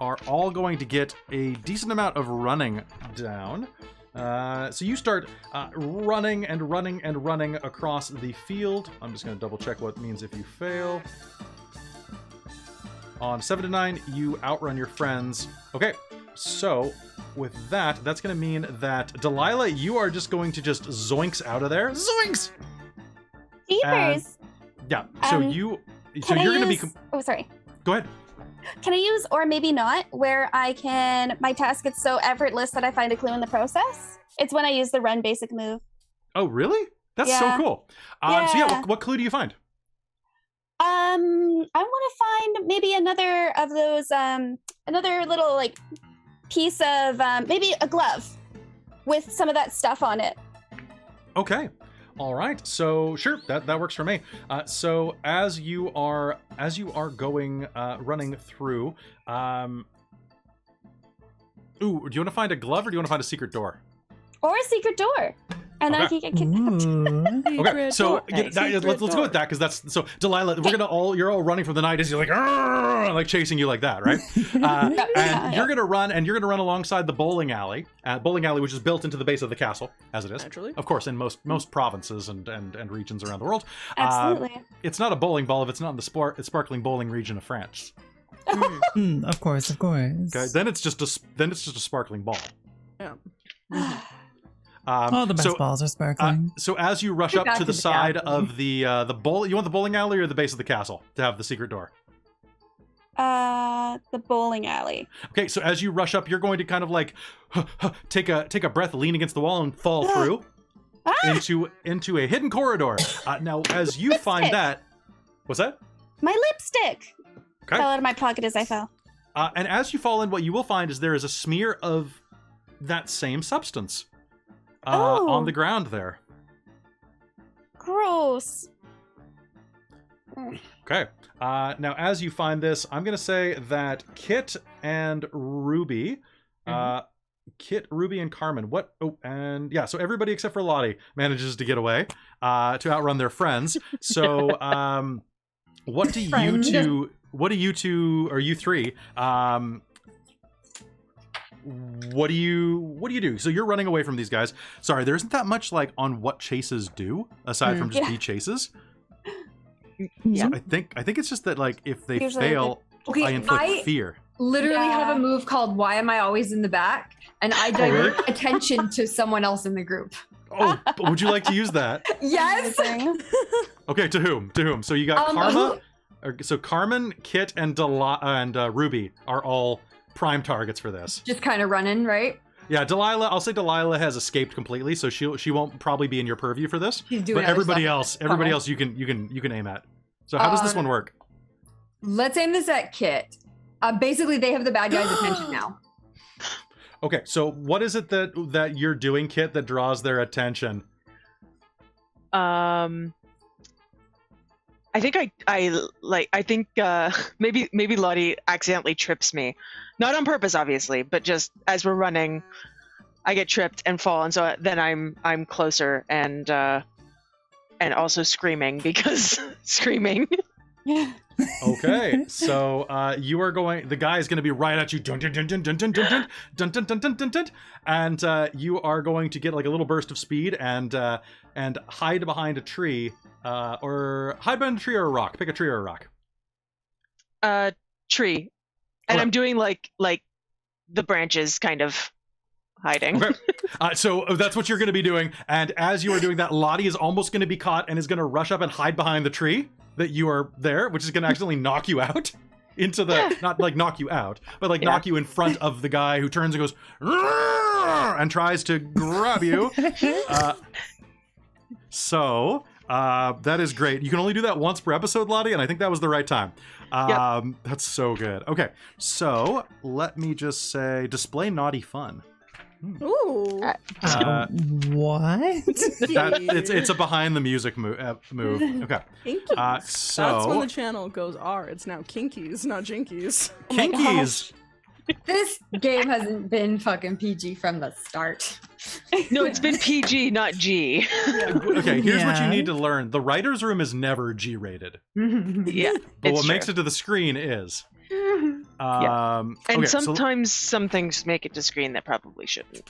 are all going to get a decent amount of running down. So you start running and running and running across the field. I'm just going to double check what it means if you fail. On 7 to 9, you outrun your friends. Okay, so with that, that's going to mean that Delilah, you are just going to just zoinks out of there. Zoinks! Jeepers. Yeah, so Um, you're Can I going to be... use- Oh, sorry. Go ahead. Can I use, or maybe not, where my task gets so effortless that I find a clue in the process? It's when I use the run basic move. Oh, really? That's Yeah. so cool. So yeah, Yeah. what clue do you find? I want to find maybe another of those, another little like piece of, maybe a glove with some of that stuff on it. Okay. All right. So sure, that works for me. So as you are going running through, ooh, do you want to find a glove or do you want to find a secret door? Or a secret door. And then I Okay. can get kidnapped. Ooh. Okay, so Secret let's go with that because that's so Delilah. You're all running from the night as you're like chasing you like that, right? And you're gonna run alongside the bowling alley, which is built into the base of the castle, as it is, Naturally. of course, in most provinces and regions around the world. Absolutely. It's not a bowling ball if it's not in the sparkling bowling region of France. Of course. Okay, then it's just a sparkling ball. Yeah. All the best balls are sparkling. So as you rush up Back to to the the side castle. of the bowl, you want the bowling alley or the base of the castle to have the secret door? The bowling alley. Okay, so as you rush up, you're going to kind of like take a breath, lean against the wall, and fall through into a hidden corridor. Now, as you find that, what's that? My lipstick Okay. fell out of my pocket as I fell. And as you fall in, what you will find is there is a smear of that same substance on the ground there. Gross. Okay. Now, as you find this, I'm going to say that Kit and Ruby, Kit, Ruby, and Carmen. So everybody except for Lottie manages to get away to outrun their friends. So, what do you two, or you three, what do you do? So you're running away from these guys. Sorry, there isn't that much like on what chases do aside from just be chases. Yeah. So I think it's just that like if they Usually fail, Okay, I inflict I fear. literally have Yeah. a move called "Why Am I Always in the Back?" and I divert attention to someone else in the group. Oh, but would you like to use that? Yes. Amazing. Okay, to whom? To whom? So you got Karma. who- So Carmen, Kit, and Ruby are all prime targets for this. Just kind of running, right? Yeah, Delilah. I'll say Delilah has escaped completely, so she won't probably be in your purview for this. She's doing But other everybody stuff. else, you can aim at. So how does this one work? Let's aim this at Kit. Basically, they have the bad guy's attention now. Okay, so what is it that you're doing, Kit, that draws their attention? I think maybe Lottie accidentally trips me, not on purpose, obviously, but just as we're running, I get tripped and fall, and so then I'm closer and also screaming because screaming. Okay, so you are going. The guy is going to be right at you, dun dun dun dun dun dun dun dun dun dun dun dun dun dun, and you are going to get like a little burst of speed and hide behind a tree, or hide behind a tree or a rock. Pick a tree or a rock. Tree, and Okay. I'm doing like the branches kind of hiding. Okay, so that's what you're going to be doing. And as you are doing that, Lottie is almost going to be caught and is going to rush up and hide behind the tree that you are there, which is going to accidentally knock you out into the not like knock you out, but like knock you in front of the guy who turns and goes "Roar!" and tries to grab you. So that is great. You can only do that once per episode, Lottie, and I think that was the right time. That's so good. Okay, so let me just say, display naughty fun. Ooh. What? It's a behind the music move. Okay, Kinkies. so That's when the channel goes R. It's now Kinkies, not Jinkies. Kinkies. This game hasn't been fucking PG from the start. No, it's been PG, not G. Okay, here's what you Yeah. need to learn. The writer's room is never G-rated, Yeah, but it's what makes true. it to the screen is. And Okay, so, sometimes some things make it to screen that probably shouldn't.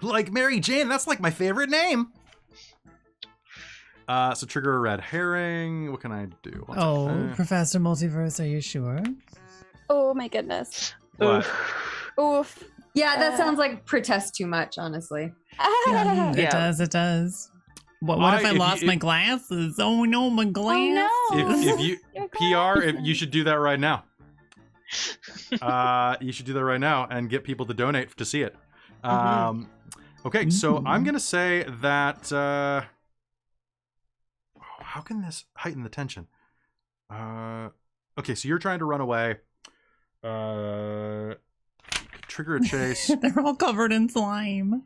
like Mary Jane, that's like my favorite name. So trigger a red herring. What can I do? One Oh, second. Professor Multiverse, are you sure? Oh my goodness. What? Oof. Yeah, that sounds like protest too much, honestly. It Yeah. does, it does. What if I if lost you- my glasses? Oh no, my glasses. If you Your PR, you should do that right now. You should do that right now and get people to donate to see it. Okay, so I'm gonna say that. How can this heighten the tension? Okay, so you're trying to run away. Trigger a chase. They're all covered in slime.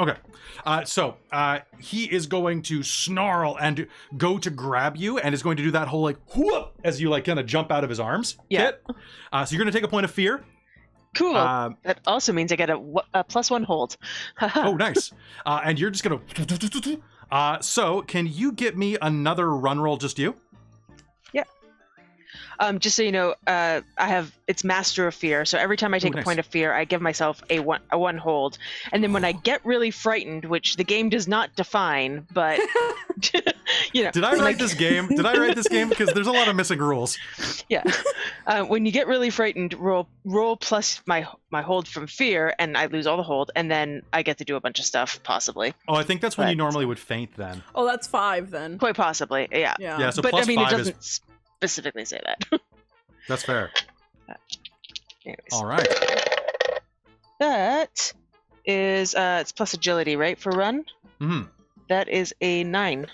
Okay, so he is going to snarl and go to grab you, and is going to do that whole like whoop as you like kind of jump out of his arms. Yeah. Kit. So you're going to take a point of fear. Cool. That also means I get a +1 hold. Oh, nice. And you're just gonna. So, can you get me another run roll? Just you? Just so you know, it's Master of Fear. So every time I take a point of fear, I give myself a one hold. And then when I get really frightened, which the game does not define, but you know. Did I write this game? Did I write this game? Because there's a lot of missing rules. Yeah. When you get really frightened, roll plus my hold from fear, and I lose all the hold, and then I get to do a bunch of stuff, possibly. Oh, I think that's when you normally would faint then. Oh, that's 5 then. Quite possibly, yeah. Yeah, so but plus I mean, 5 it doesn't specifically say that. That's fair. Anyways. All right. That is it's plus agility, right, for run? Mm-hmm. That is a 9.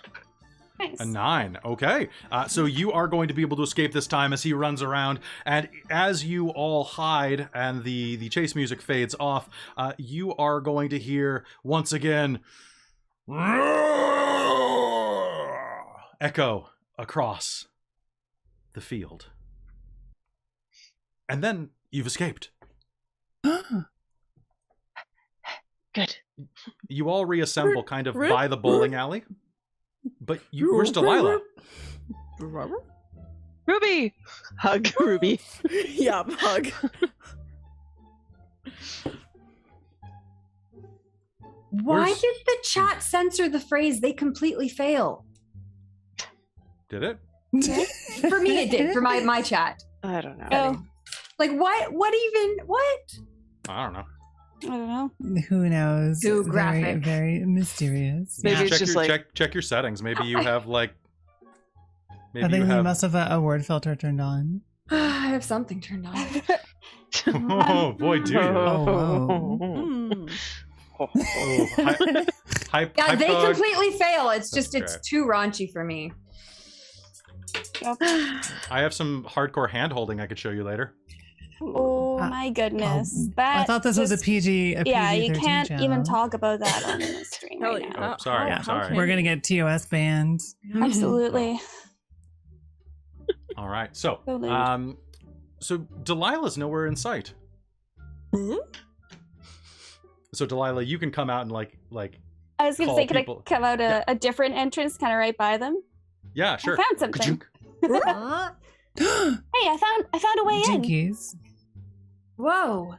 Nice. A 9. Okay. So you are going to be able to escape this time as he runs around, and as you all hide and the chase music fades off, you are going to hear once again echo across the field. And then you've escaped. Good. You all reassemble kind of by the bowling alley. But where's Delilah? Ruby! Hug Ruby. Yeah, hug. Why did the chat censor the phrase "they completely fail"? Did it? For me, it did. For my chat. I don't know. Oh, Like what? What even? What? I don't know. I don't know. Who knows? Too Very, graphic. very mysterious. Maybe it's check just your, like check your settings. Maybe you have like. Maybe I think you you have. must have a word filter turned on. I have something turned on. Oh boy, do you? Oh, Hmm. Oh, hype Yeah, they dog. completely fail. It's just That's it's too raunchy for me. I have some hardcore hand holding I could show you later. Oh my goodness. I thought this was a PG. Yeah, you PG-13 can't channel. even talk about that on the stream Hell right yeah. now. Oh, sorry, Yeah. sorry. We're gonna get TOS banned. Absolutely. All right, so So lewd. so Delilah's nowhere in sight. So Delilah, you can come out and like I was gonna call say, could people. I come out a different entrance, kind of right by them? Yeah, sure. I found something. Ka-chunk. Hey, I found a way in. Jinkies. Whoa.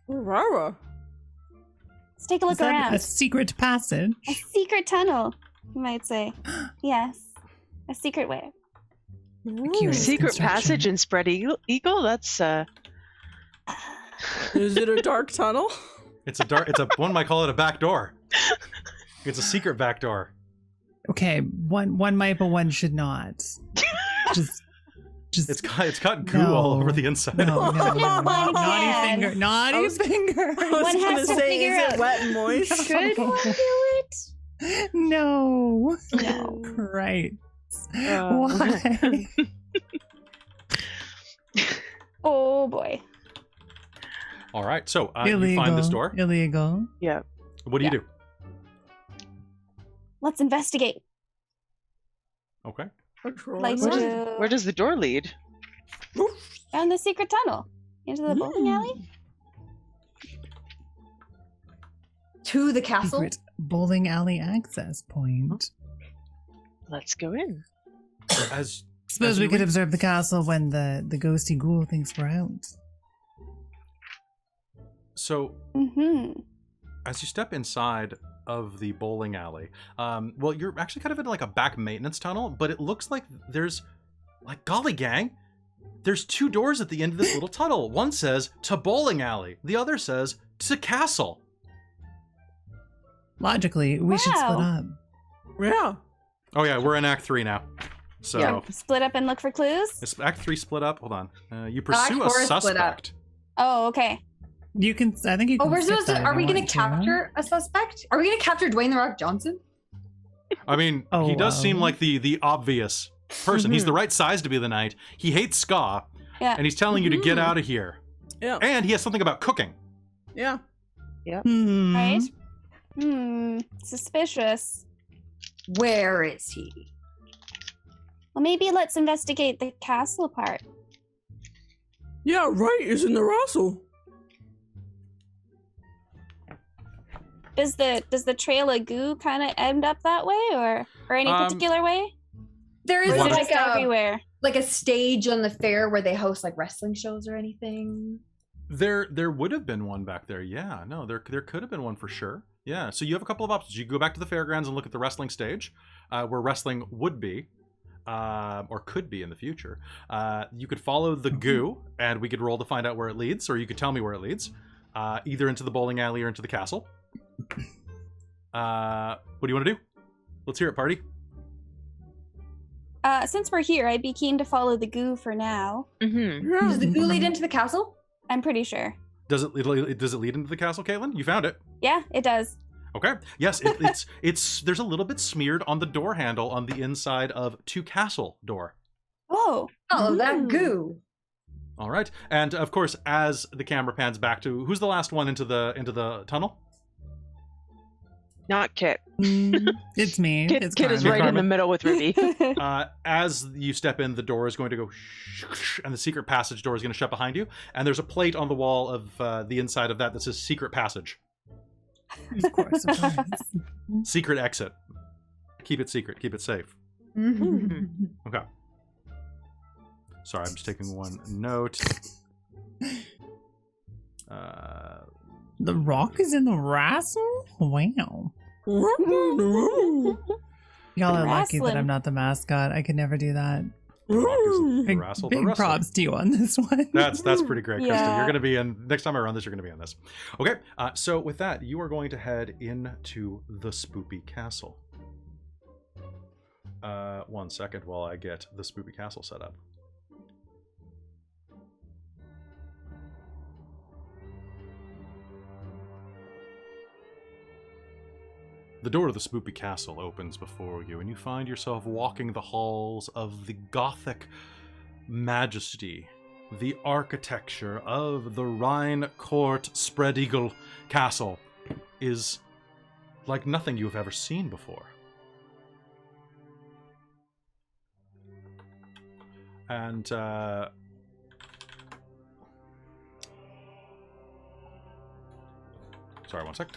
Rara. Let's take a Is look that around. a secret passage? A secret tunnel, you might say. Yes, a secret way. Curious secret construction. passage and spread eagle. That's Is it a dark tunnel? It's one might call it a back door. It's a secret back door. Okay, one might, but one should not. Just. It's got goo all over the inside. No, my naughty God. finger, naughty finger. I was One gonna has to say, figure is out. it wet and moist? Should one do it? No. No. Right. Why? Oh boy. All right, so you Illegal. find this door. Illegal. yeah. What do you do? Let's investigate. Okay. Like Where does the door lead? down the secret tunnel into the bowling alley. To the castle. Secret bowling alley access point. Let's go in. As Suppose As we you could reach- observe the castle when the ghosty ghoul thinks we're out. so Mm-hmm. as you step inside of the bowling alley, well, you're actually kind of in like a back maintenance tunnel, but it looks like there's like, golly gang, there's 2 doors at the end of this little tunnel. One says to bowling alley, the other says to castle. Logically, we should split Wow. up. Yeah. Oh yeah, we're in Act 3 now. So Yeah. Split up and look for clues. it's Act 3 split up. Hold on. You Act pursue a 4 is split up. suspect. Oh, okay. You can. I think you Oh, can. we're skip supposed to. that if Are you we going want to capture a suspect? Are we going to capture Dwayne the Rock Johnson? I mean, Oh, he does seem wow. like the obvious person. He's the right size to be the knight. He hates ska, Yeah. and he's telling you to get out of here. Yeah. And he has something about cooking. Yeah. Hmm. Right. Suspicious. Where is he? Well, maybe let's investigate the castle part. Yeah, right. It's in the Russell. Does the trail of goo kind of end up that way, or any particular way? There Or is is it like just everywhere? a stage on the fair where they host like wrestling shows or anything. There would have been one back there. Yeah, no, there could have been one for sure. Yeah, so you have a couple of options. You can go back to the fairgrounds and look at the wrestling stage, where wrestling would be, or could be in the future. You could follow the goo, and we could roll to find out where it leads, or you could tell me where it leads, either into the bowling alley or into the castle. What do you want to do? Let's hear it, party. Since we're here, I'd be keen to follow the goo for now. Mm-hmm. Does the goo lead into the castle? I'm pretty sure. Does it lead into the castle, Caitlan? You found it. Yeah, it does. Okay. Yes, it's there's a little bit smeared on the door handle on the inside of To Castle door. Oh. Oh, that goo. All right. And of course, as the camera pans back to who's the last one into the tunnel? Not Kit. It's me. Kit, It's Kit is Carmen. right in the middle with Ruby. As you step in, the door is going to go and the secret passage door is going to shut behind you. And there's a plate on the wall of the inside of that says secret passage. Of course. Secret exit. Keep it secret. Keep it safe. Okay. Sorry, I'm just taking one note. The Rock is in the wrestle? Wow. Y'all are lucky that Wrestling. I'm not the mascot. I could never do that. The Rock is the Big, wrestle, big the wrestling. props to you on this one. That's pretty great, Krista. Yeah. You're going to be in next time I run this. You're going to be in this. Okay. So with that, you are going to head into the Spoopy Castle. 1 second while I get the Spoopy Castle set up. The door of the Spoopy Castle opens before you, and you find yourself walking the halls of the Gothic majesty, the architecture of the Rhine Court Spread Eagle Castle is like nothing you have ever seen before. And, sorry, 1 sec.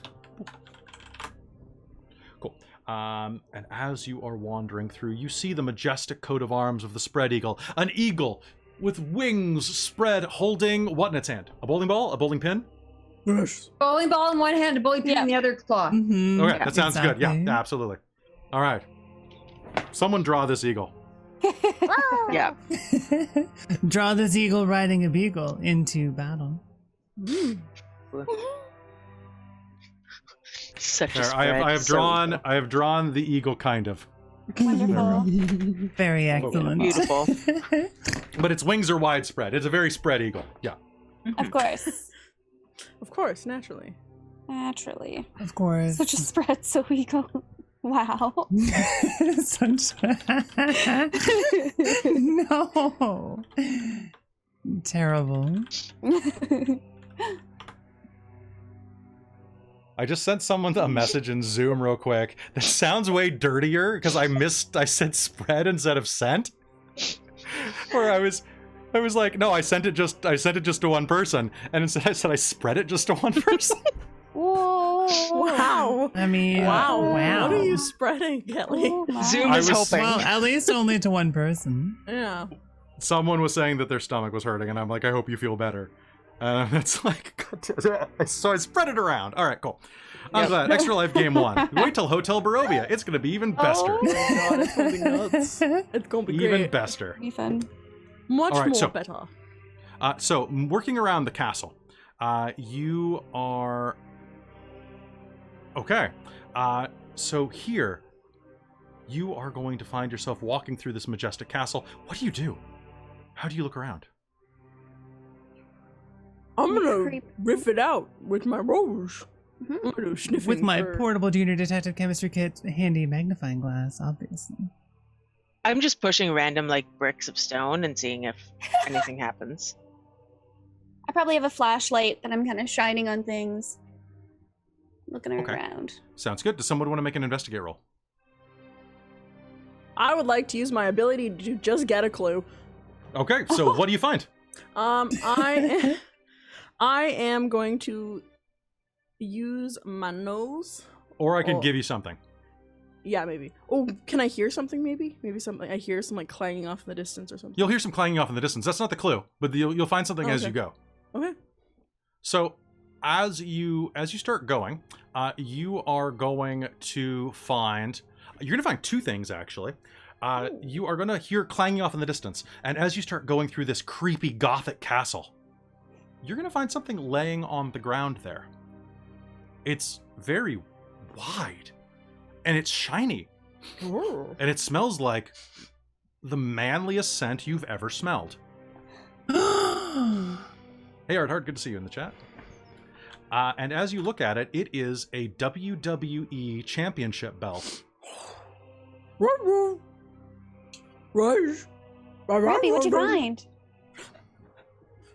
Cool. And as you are wandering through, you see the majestic coat of arms of the Spread Eagle. An eagle with wings spread, holding what in its hand? A bowling ball? A bowling pin? Yes. Bowling ball in one hand, a bowling pin in the other claw. Mhm. Okay, that sounds good. Exactly. Yeah, absolutely. All right. Someone draw this eagle. Yeah. Draw this eagle riding a beagle into battle. Such a There, spread. I have So drawn the eagle kind of. Wonderful. Very excellent. beautiful. But its wings are widespread. It's a very spread eagle. Yeah. Of course. Of course, naturally. Naturally. Of course. Such a spread, so we go. Wow. Such no. Terrible. I just sent someone a message in Zoom real quick that sounds way dirtier because I said spread instead of sent. Where I was like, no, I sent it just to one person, and instead I said I spread it just to one person. Whoa. Wow. I mean, Wow. wow. What are you spreading, Kelly? Oh my. Zoom I is was- hoping. Well, at least only to one person. Yeah. Someone was saying that their stomach was hurting, and I'm like, I hope you feel better. It's like, so I spread it around. All right, cool. I'm glad. Extra Life Game 1. Wait till Hotel Barovia. It's going to be even bester. Oh my god, it's gonna be nuts. It's gonna be Even great. bester. Be fun. Much All right, more so- better. So, working around the castle, you are... Okay. So here, you are going to find yourself walking through this majestic castle. What do you do? How do you look around? I'm gonna Creep. riff it out with my rose. Mhm. I'm gonna do sniffing With my for- portable junior detective chemistry kit, handy magnifying glass, obviously. I'm just pushing random like bricks of stone and seeing if anything happens. I probably have a flashlight that I'm kind of shining on things. Looking Okay. around. Sounds good. Does someone want to make an investigate roll? I would like to use my ability to just get a clue. Okay, so what do you find? I am going to use my nose. Or I could Oh. give you something. Yeah, maybe. Oh, can I hear something? Maybe something. I hear some like clanging off in the distance or something. You'll hear some clanging off in the distance. That's not the clue, but you'll find something as Okay. you go. Okay. So as you start going, you are going to find two things actually. You are going to hear clanging off in the distance, and as you start going through this creepy gothic castle, you're going to find something laying on the ground there. It's very wide, and it's shiny, Ooh. and it smells like the manliest scent you've ever smelled. Hey, Art, good to see you in the chat. And as you look at it, it is a WWE Championship belt. Robbie, what'd you find?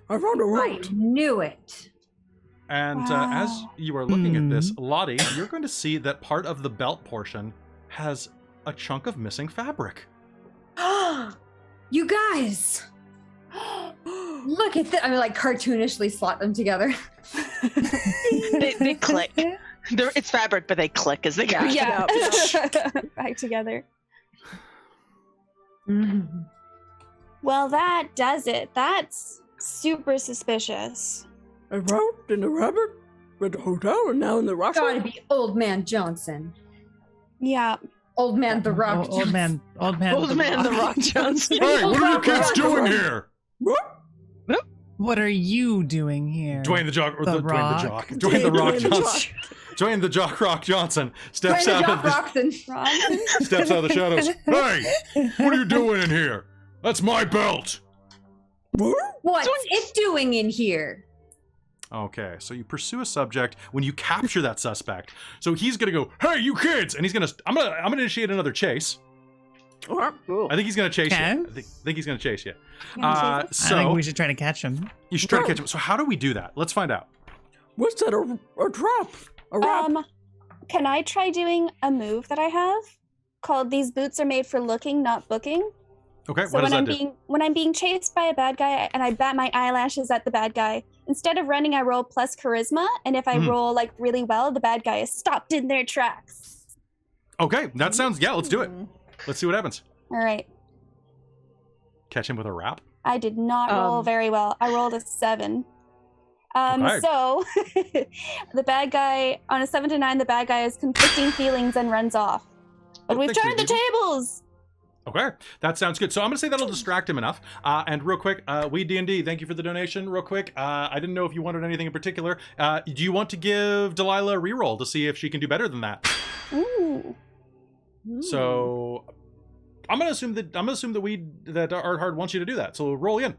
I found a I rope. knew it. And Wow. as you are looking at this, Lottie, you're going to see that part of the belt portion has a chunk of missing fabric. You guys, look at that. I mean, like cartoonishly slot them together. They click. It's fabric, but they click as they go. Yeah. Back together. Mhm. Well, that does it. That's super suspicious. A rope and a rabbit at the hotel and now in the Gotta Russia. be Old Man Johnson. Yeah. Old Man the Rock. Old man, Old man, the Rock Johnson. Hey, what are you kids Johnson. doing here? What are you doing here? Dwayne the Jock, or The Dwayne the Rock. Jock, Dwayne the Rock Dwayne the Johnson, Dwayne the Jock Rock Johnson steps Dwayne the out Jock of the Roxon. Ron? steps out of the shadows. Hey, what are you doing in here? That's my belt. What's it doing in here? Okay, so you pursue a subject when you capture that suspect. So he's gonna go, "Hey, you kids!" And I'm gonna initiate another chase. Cool. I think he's gonna chase Okay. you. I think he's gonna chase you. I think So we should try to catch him. you should try to catch him. So how do we do that? Let's find out. What's that? A trap? A wrap? Can I try doing a move that I have called "These boots are made for looking, not booking"? Okay, So what does when that do? when I'm being chased by a bad guy and I bat my eyelashes at the bad guy, instead of running, I roll plus charisma, and if I roll like really well, the bad guy is stopped in their tracks. Okay, that sounds let's do it. Let's see what happens. All right. Catch him with a rap. I did not roll very well. I rolled a 7. Okay. So the bad guy on a 7 to 9, the bad guy has conflicting feelings and runs off. But we've thank you, turned the tables. Okay, that sounds good. So I'm gonna say that'll distract him enough. And real quick, we D&D, thank you for the donation. Real quick, I didn't know if you wanted anything in particular. Do you want to give Delilah a reroll to see if she can do better than that? Ooh. So I'm gonna assume that Art Hard wants you to do that. So roll in.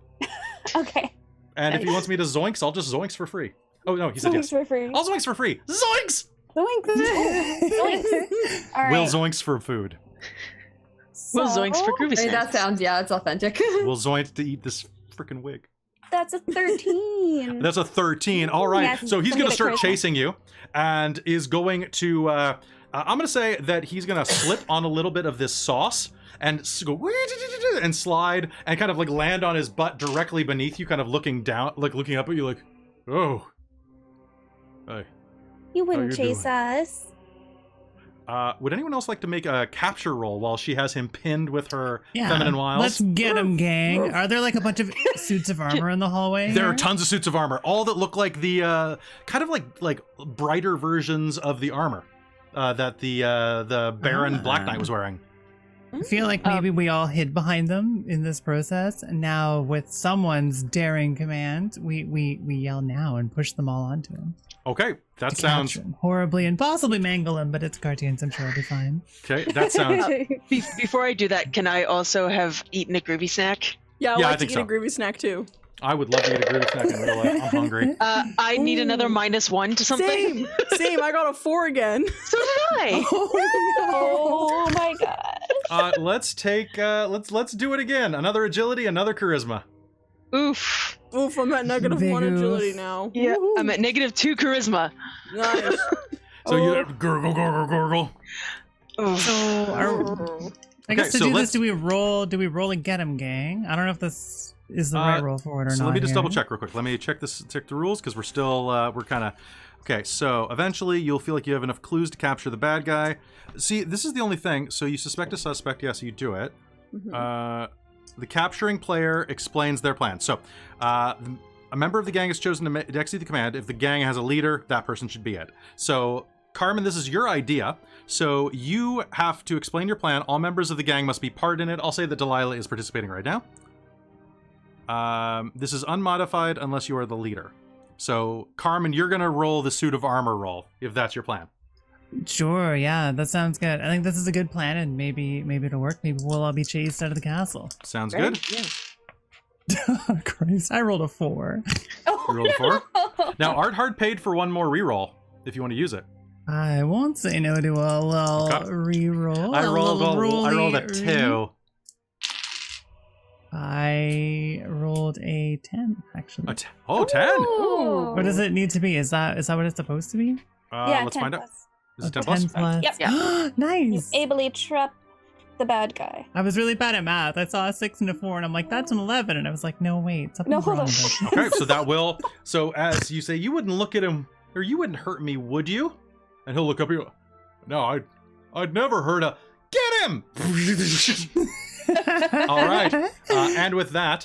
Okay. And if he wants me to zoinks, I'll just zoinks for free. Oh no, he said Zoinks yes. for free. I'll zoinks for free. Zoinks! Zoinks. Zoinks. All right. Will zoinks for food. Will zoinks for So, groovy I mean, that snacks. sounds, yeah, it's authentic. Will zoinks to eat this freaking wig. That's a 13. That's a 13. All right. Yes, So he's I'm going to good at start charisma. chasing you and is going to, I'm going to say that he's going to slip on a little bit of this sauce and go and slide and kind of like land on his butt directly beneath you, kind of looking down, like looking up at you like, oh. Hey. You wouldn't you chase doing? us. Would anyone else like to make a capture roll while she has him pinned with her Yeah. feminine wiles? Let's get him, gang. Are there like a bunch of suits of armor in the hallway? There are here? tons of suits of armor, all that look like the kind of like brighter versions of the armor that the Baron Black Knight was wearing. I feel like maybe we all hid behind them in this process, and now with someone's daring command, we yell now and push them all onto him. Okay, that To sounds capture him horribly and possibly mangle him, but it's cartoons. I'm sure it'll be fine. okay. That sounds Before I do that, can I also have eaten a groovy snack? Yeah, I Yeah, I like to think eat so. a groovy snack too. I would love to eat a groovy snack in real life. I'm hungry. I need another -1 to something. Same, same. I got a 4 again. So did I. Oh my god. Let's take let's do it again. Another agility, another charisma. Oof. Oof, I'm at negative Big 1 oof. agility now. Yeah, I'm at -2 charisma. Nice. So you gurgle, gurgle, gurgle. Oof. So, I guess to so do let's- this, do we roll and get him, gang? I don't know if this is the right roll for it or So not. let me just here. double check real quick. Let me check the rules because we're still we're kind of Okay, so eventually you'll feel like you have enough clues to capture the bad guy. See, this is the only thing. So you suspect a suspect, yes, you do it. The capturing player explains their plan. So a member of the gang is chosen to execute the command. If the gang has a leader, that person should be it. So Carmen, this is your idea. So you have to explain your plan. All members of the gang must be part in it. I'll say that Delilah is participating right now. This is unmodified unless you are the leader. So, Carmen, you're going to roll the suit of armor roll, if that's your plan. Sure, yeah, that sounds good. I think this is a good plan, and maybe it'll work. Maybe we'll all be chased out of the castle. Sounds good. Yeah. Christ, I rolled a 4. You rolled a 4? Now, Art Hard paid for one more reroll, if you want to use it. I won't say no to a little reroll. I rolled a 2. I rolled a 10, actually. 10? Ooh. What does it need to be? Is that what it's supposed to be? Yeah, Let's 10 find out. plus. Is it 10 10 plus? Yep. Yeah. Nice. You ably trap the bad guy. I was really bad at math. I saw a 6 and a 4, and I'm like, that's an 11. And I was like, no, wait, something's No, hold wrong on. with it. Okay, so that will... So, as you say, you wouldn't look at him, or you wouldn't hurt me, would you? And he'll look up at you. No, I'd never hurt a... Get him! All right. And with that,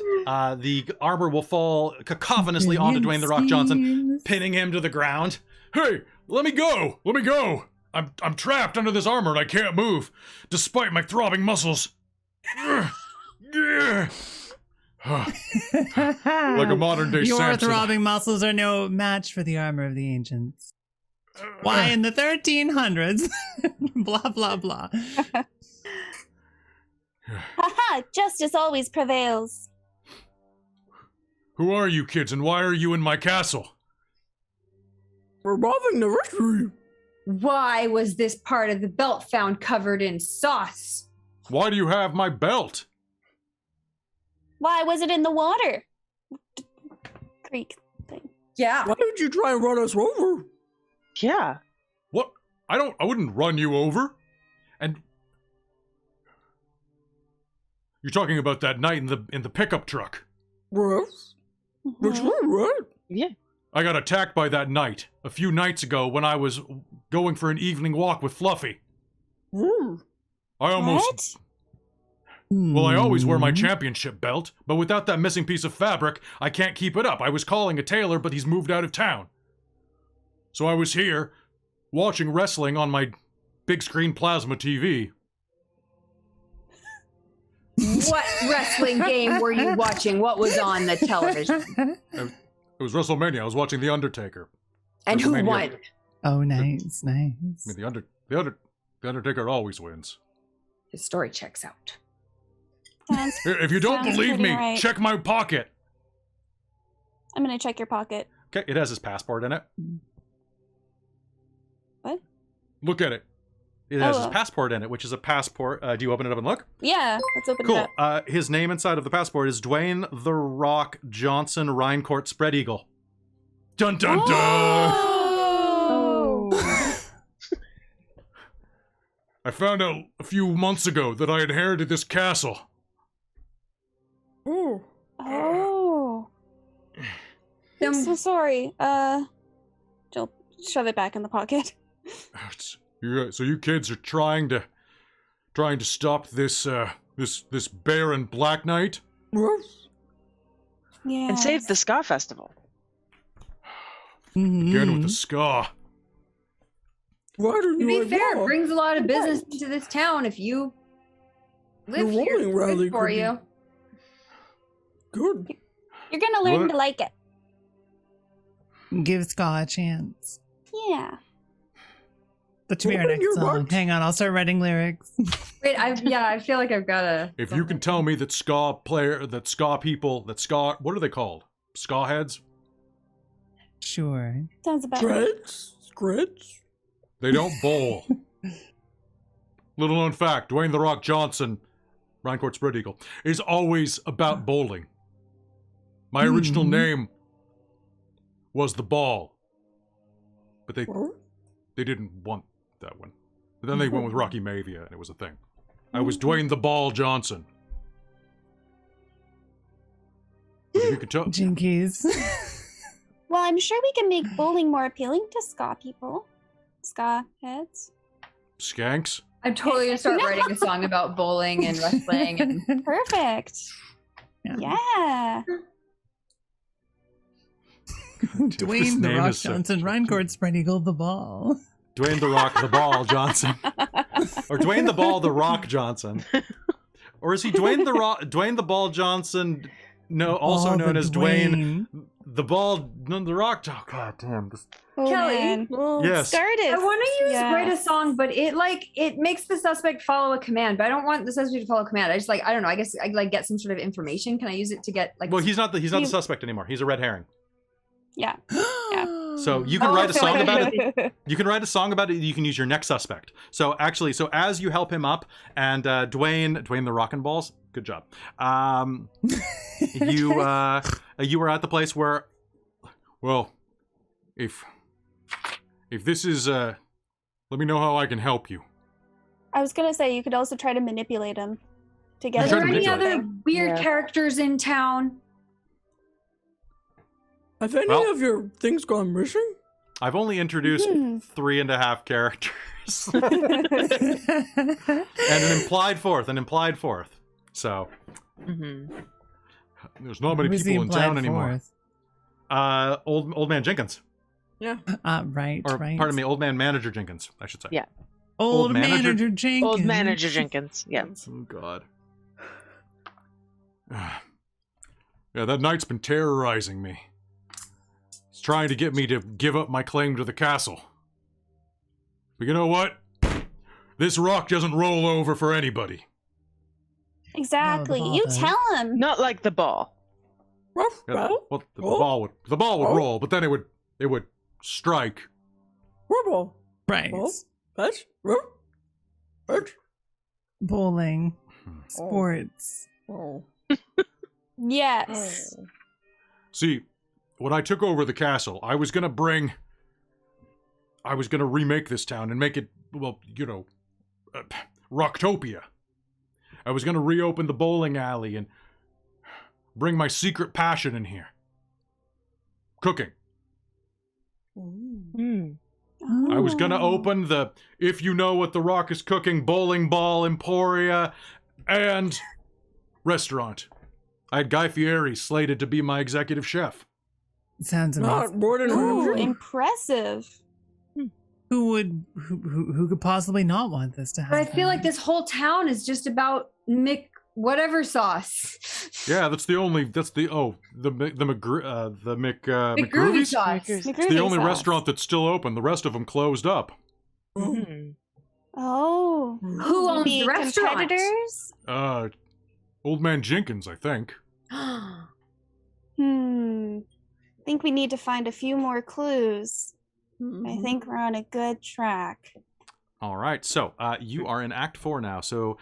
the armor will fall cacophonously onto Dwayne The Rock Johnson, pinning him to the ground. Hey, let me go! Let me go! I'm trapped under this armor and I can't move, despite my throbbing muscles. Like a modern-day Your Samson. throbbing muscles are no match for the armor of the ancients. Why, in the 1300s? Blah, blah, blah. Haha, justice always prevails. Who are you kids and why are you in my castle? We're robbing the restaurant. Why was this part of the belt found covered in sauce? Why do you have my belt? Why was it in the water? Creek thing. Yeah. Why did you try and run us over? Yeah. What? I wouldn't run you over. And you're talking about that night in the pickup truck. Yes. That's Mhm. right. Yeah. I got attacked by that knight a few nights ago when I was going for an evening walk with Fluffy. Mm. I almost... What? Well, I always wear my Hmm. championship belt, but without that missing piece of fabric, I can't keep it up. I was calling a tailor, but he's moved out of town. So I was here, watching wrestling on my big screen plasma TV. What wrestling game were you watching? What was on the television? It was WrestleMania. I was watching The Undertaker. And who WrestleMania. won? Oh, nice, nice. I mean, the Undertaker always wins. His story checks out. Sounds, If you don't Sounds believe pretty me, right. check my pocket. I'm gonna check your pocket. Okay, it has his passport in it. What? Look at it. It has his Oh. passport in it, which is a passport. Do you open it up and look? Yeah, let's open it Cool. up. His name inside of the passport is Dwayne The Rock Johnson Rhinecourt Spread Eagle. Dun dun dun! Oh. I found out a few months ago that I inherited this castle. Oh. Oh. I'm so sorry. Jill, shove it back in the pocket. So you kids are trying to stop this this Baron Black Knight? Yes. Yeah. And save the Ska Festival. Again with the Mhm. ska. Why didn't To you be fair, it go? brings a lot of business into this town if you live The here. rolling It's rally good for could be- you. Good. You're gonna learn What? to like it. Give Ska a chance. Yeah. That should be our Open next your song. butt. Hang on, I'll start writing lyrics. Wait, I feel like I've got a. If you can tell me that ska people, what are they called? Ska heads? Sure. Sounds about right. Scratch. They don't bowl. Little known fact, Dwayne The Rock Johnson, Rhinecourt Spread Eagle, is always about bowling. My original Hmm. name was The Ball. But they What? didn't want that one. But then they went with Rocky Mavia and it was a thing. I was Dwayne The Ball Johnson. But if you could tell... Jinkies. Well, I'm sure we can make bowling more appealing to ska people. Ska heads. Skanks? I'm totally gonna start writing a song about bowling and wrestling. And Perfect. Yeah. Dwayne This the name Rock is so Johnson, Reincord Spread Eagle the Ball. Dwayne the Rock the Ball Johnson. Or Dwayne the Ball the Rock Johnson. Or is he Dwayne the Ball Johnson, no, also Ball known the as Dwayne the Ball, no, the Rock. Oh, God damn. This, Oh, Kelly? man. Well, yes. Started. I want to write a Yes. song, but it makes the suspect follow a command. But I don't want the suspect to follow a command. I just I don't know. I guess I get some sort of information. Can I use it to get Well, he's not the You- suspect anymore. He's a red herring. Yeah. So you can Oh, write a so song I- about it. You can write a song about it. You can use your next suspect. So actually, as you help him up, and Dwayne the Rockin' Balls, good job. You are at the place where, well, if this is let me know how I can help you. I was gonna say you could also try to manipulate him to Are get. try there to any manipulate. other weird Yeah. characters in town? have any Well- of your things gone missing? I've only introduced Hmm. 3.5 characters and an implied fourth. So Mm-hmm. there's not many Who's the people in town implied anymore. fourth? Old man Jenkins, Right, or right. pardon me, old man manager Jenkins, I should say. Yeah. Old manager- manager Jenkins. Old manager Jenkins. Yeah. Oh God. Yeah, that knight's been terrorizing me. He's trying to get me to give up my claim to the castle. But you know what? This rock doesn't roll over for anybody. Exactly. ball You does. tell him. Not like the ball. Yeah, Well, well, the ball would Oh. roll, but then it would strike. Rubble. Right. Well, fetch. Fetch. Bowling. Sports. Oh. Yes. See, when I took over the castle, I was gonna remake this town and make it, well, Rocktopia. I was gonna reopen the bowling alley and bring my secret passion in here. Cooking. Mm. I was gonna Oh. open the If You Know What the Rock is Cooking bowling ball emporia and restaurant. I had Guy Fieri slated to be my executive chef. Sounds Not amazing. more than Ooh, usual. impressive. Who could possibly not want this to But I happen? feel like this whole town is just about Mick whatever sauce. Yeah, the McGroovy McGroovies? sauce. It's the only restaurant that's still open. The rest of them closed up. Mhm. Oh. Who owns The the restaurant? competitors? Old man Jenkins, I think. I think we need to find a few more clues. I think we're on a good track. All right, so you are in Act 4 now. So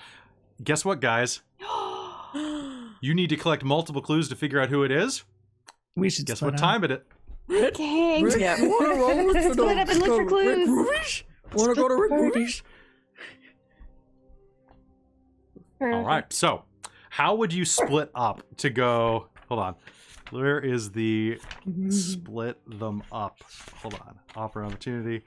guess what, guys? You need to collect multiple clues to figure out who it is. we should Guess split what up. time it is? Okay. Rick, Yeah. you wanna roll to Split up and look for clues. Rick Rubies? Wanna go to Rick Rubies? All right, so how would you split up to go? Hold on. Where is the split them up? Hold on. Offer opportunity.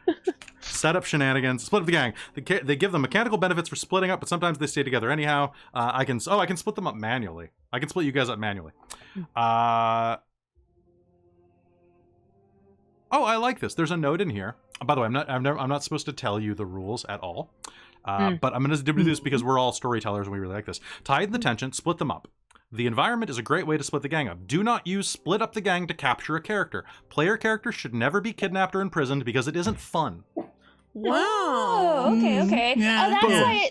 Set up shenanigans. Split up the gang. They give them mechanical benefits for splitting up, but sometimes they stay together anyhow. I can split them up manually. I can split you guys up manually. I like this. There's a note in here. By the way, I'm not supposed to tell you the rules at all. But I'm going to do this because we're all storytellers and we really like this. Tighten the tension, split them up. The environment is a great way to split the gang up. Do not use split up the gang to capture a character. Player characters should never be kidnapped or imprisoned because it isn't fun. Wow. Oh, okay. Yeah. Oh, that's Boom. why.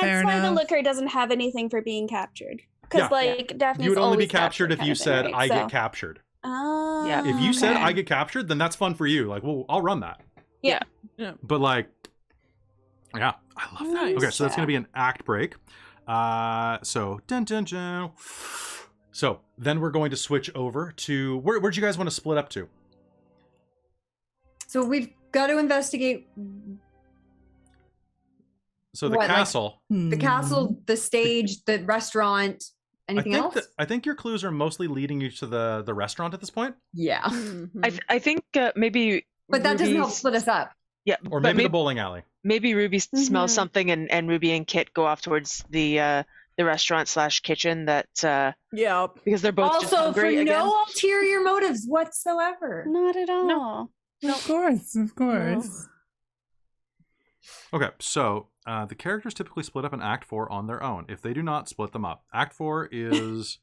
Fair Why the enough. liquor doesn't have anything for being captured. Because Yeah. Daphne's You would only be always captured if kind you of thing, said, right? I So- get captured. Oh. Yeah. If you said, okay. I get captured, then that's fun for you. Like, well, I'll run that. Yeah. Yeah. But, like, yeah, I love that. Nice. Okay, so that's going to be an act break. So, dun, dun, dun. So, then we're going to switch over to, where'd you guys want to split up to? So we've got to investigate So the What, like- castle. the castle, the stage, the restaurant, Anything else? I think your clues are mostly leading you to the restaurant at this point, Yeah. I think maybe. But that doesn't help Ruby's- split us up. Yeah, or but maybe the bowling alley. maybe Ruby smells Mhm. something, and Ruby and Kit go off towards the restaurant / kitchen that Yeah. because they're both just Also, for hungry again. no ulterior motives whatsoever. Not at all. Of course, of course. Okay, so the characters typically split up in Act 4 on their own. If they do not, split them up. Act 4 is...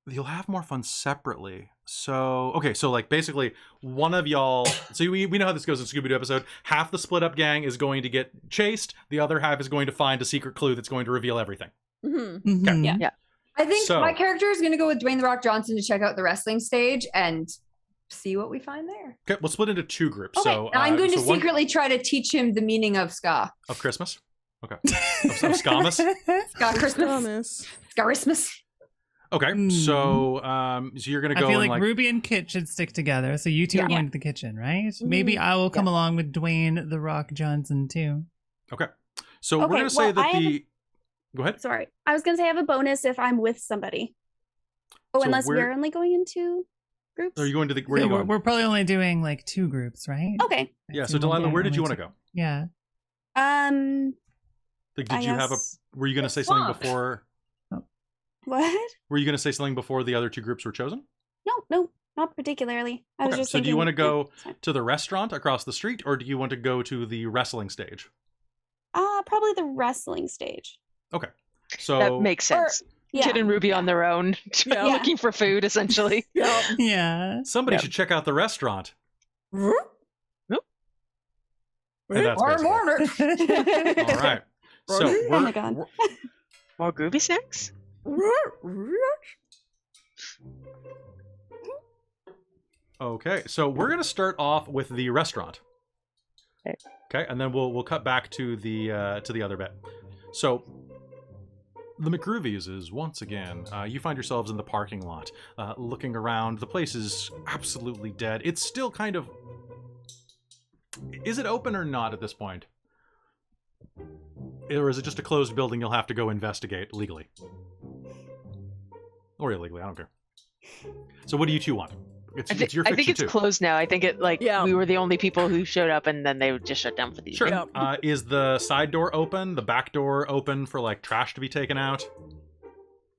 You'll have more fun separately. So, okay, so like basically one of y'all... So we know how this goes in Scooby-Doo episode. Half the split up gang is going to get chased. The other half is going to find a secret clue that's going to reveal everything. Mhm. Yeah. I think So- my character is going to go with Dwayne The Rock Johnson to check out the wrestling stage and see what we find there. Okay, we'll split into 2 groups. Okay, So I'm going to so one- secretly try to teach him the meaning of ska. Of Christmas? Okay. Of Scamus? Ska Christmas. Promise. Ska Christmas. Okay, so you're going to I go feel and like Ruby and Kit should stick together. So you two Yeah. are going to the kitchen, right? Maybe I will come along with Dwayne The Rock Johnson too. Okay. So we're Okay, going to say well, that I have the... Go ahead. Sorry. I was going to say I have a bonus if I'm with somebody. Oh, So unless we're- we're only going into groups? Are you going to the... Where are So you we're, going? we're probably only doing like 2 groups, right? Okay. Yeah, so Maximum, Delilah, yeah, where did you only want to 2. go? Yeah. Like, I did you have a... guess- Were you going to say Swamp. something before... What? Were you going to say something before the other 2 groups were chosen? No, not particularly. I was Okay, just so do you thinking, want to go it's fine. to the restaurant across the street, or do you want to go to the wrestling stage? Probably the wrestling stage. Okay. So... That makes sense. Yeah. Kit and Ruby on their own, Yeah. looking for food, essentially. Yeah. Yeah. Somebody Yep. should check out the restaurant. Nope. And that's Or basically it. more. All right. So Oh we're, my God. we're- More groovy snacks? okay. So we're gonna start off with the restaurant. Okay. Okay, and then we'll cut back to the other bit. So the McGroovies is once again. You find yourselves in the parking lot, looking around. The place is absolutely dead. It's still kind of. Is it open or not at this point? Or is it just a closed building you'll have to go investigate legally? Or illegally, I don't care. So what do you two want? It's your I fiction think it's too. closed now. I think Yeah. we were the only people who showed up, and then they just shut down for the Sure. evening. Yeah. Is the side door open? The back door open for like trash to be taken out?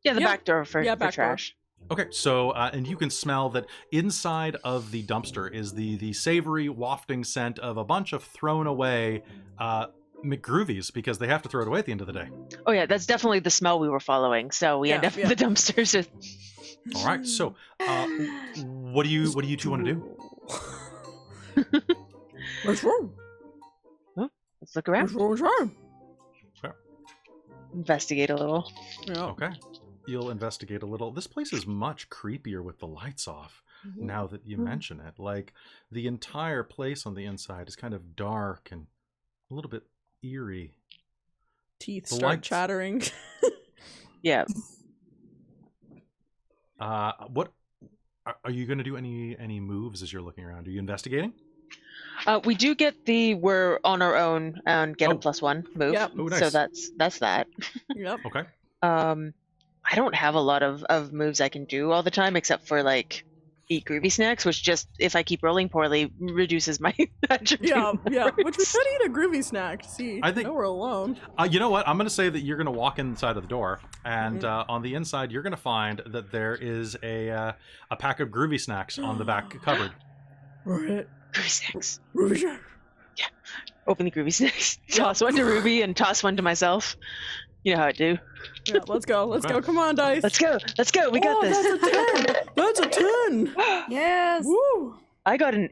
Yeah, the Yeah. back door for, Yeah, for back door. trash. Okay, so and you can smell that inside of the dumpster is the savory wafting scent of a bunch of thrown away McGroovies because they have to throw it away at the end of the day. Oh yeah, that's definitely the smell we were following. So we end Yeah, up yeah. in the dumpsters. With... All right, so what do you two want to do? What's wrong? Let's look around, What's wrong? investigate a little. Yeah. Okay, you'll investigate a little. This place is much creepier with the lights off. Now that you mention it, like the entire place on the inside is kind of dark and a little bit eerie. Teeth The start lights- chattering. Yeah. What are you going to do? Any moves as you're looking around? Are you investigating? We do get the we're on our own and get Oh. a +1 move. Yep. Oh, nice. So that's that. Yep. Okay. I don't have a lot of moves I can do all the time except for like eat groovy snacks, which just if I keep rolling poorly reduces my attribute. Yeah, yeah. Which we numbers. could eat a groovy snack. See, I think- no, we're alone. You know what? I'm going to say that you're going to walk inside of the door, and on the inside, you're going to find that there is a pack of groovy snacks on the back cupboard. Right. Groovy snacks. Groovy snack. Open the groovy snacks. Toss one to Ruby and toss one to myself. You know how I do. Yeah, let's go. Let's go. Come on, dice. Let's go. Let's go. We got Oh, this. That's a 10. That's a 10. Yes. Woo. I got an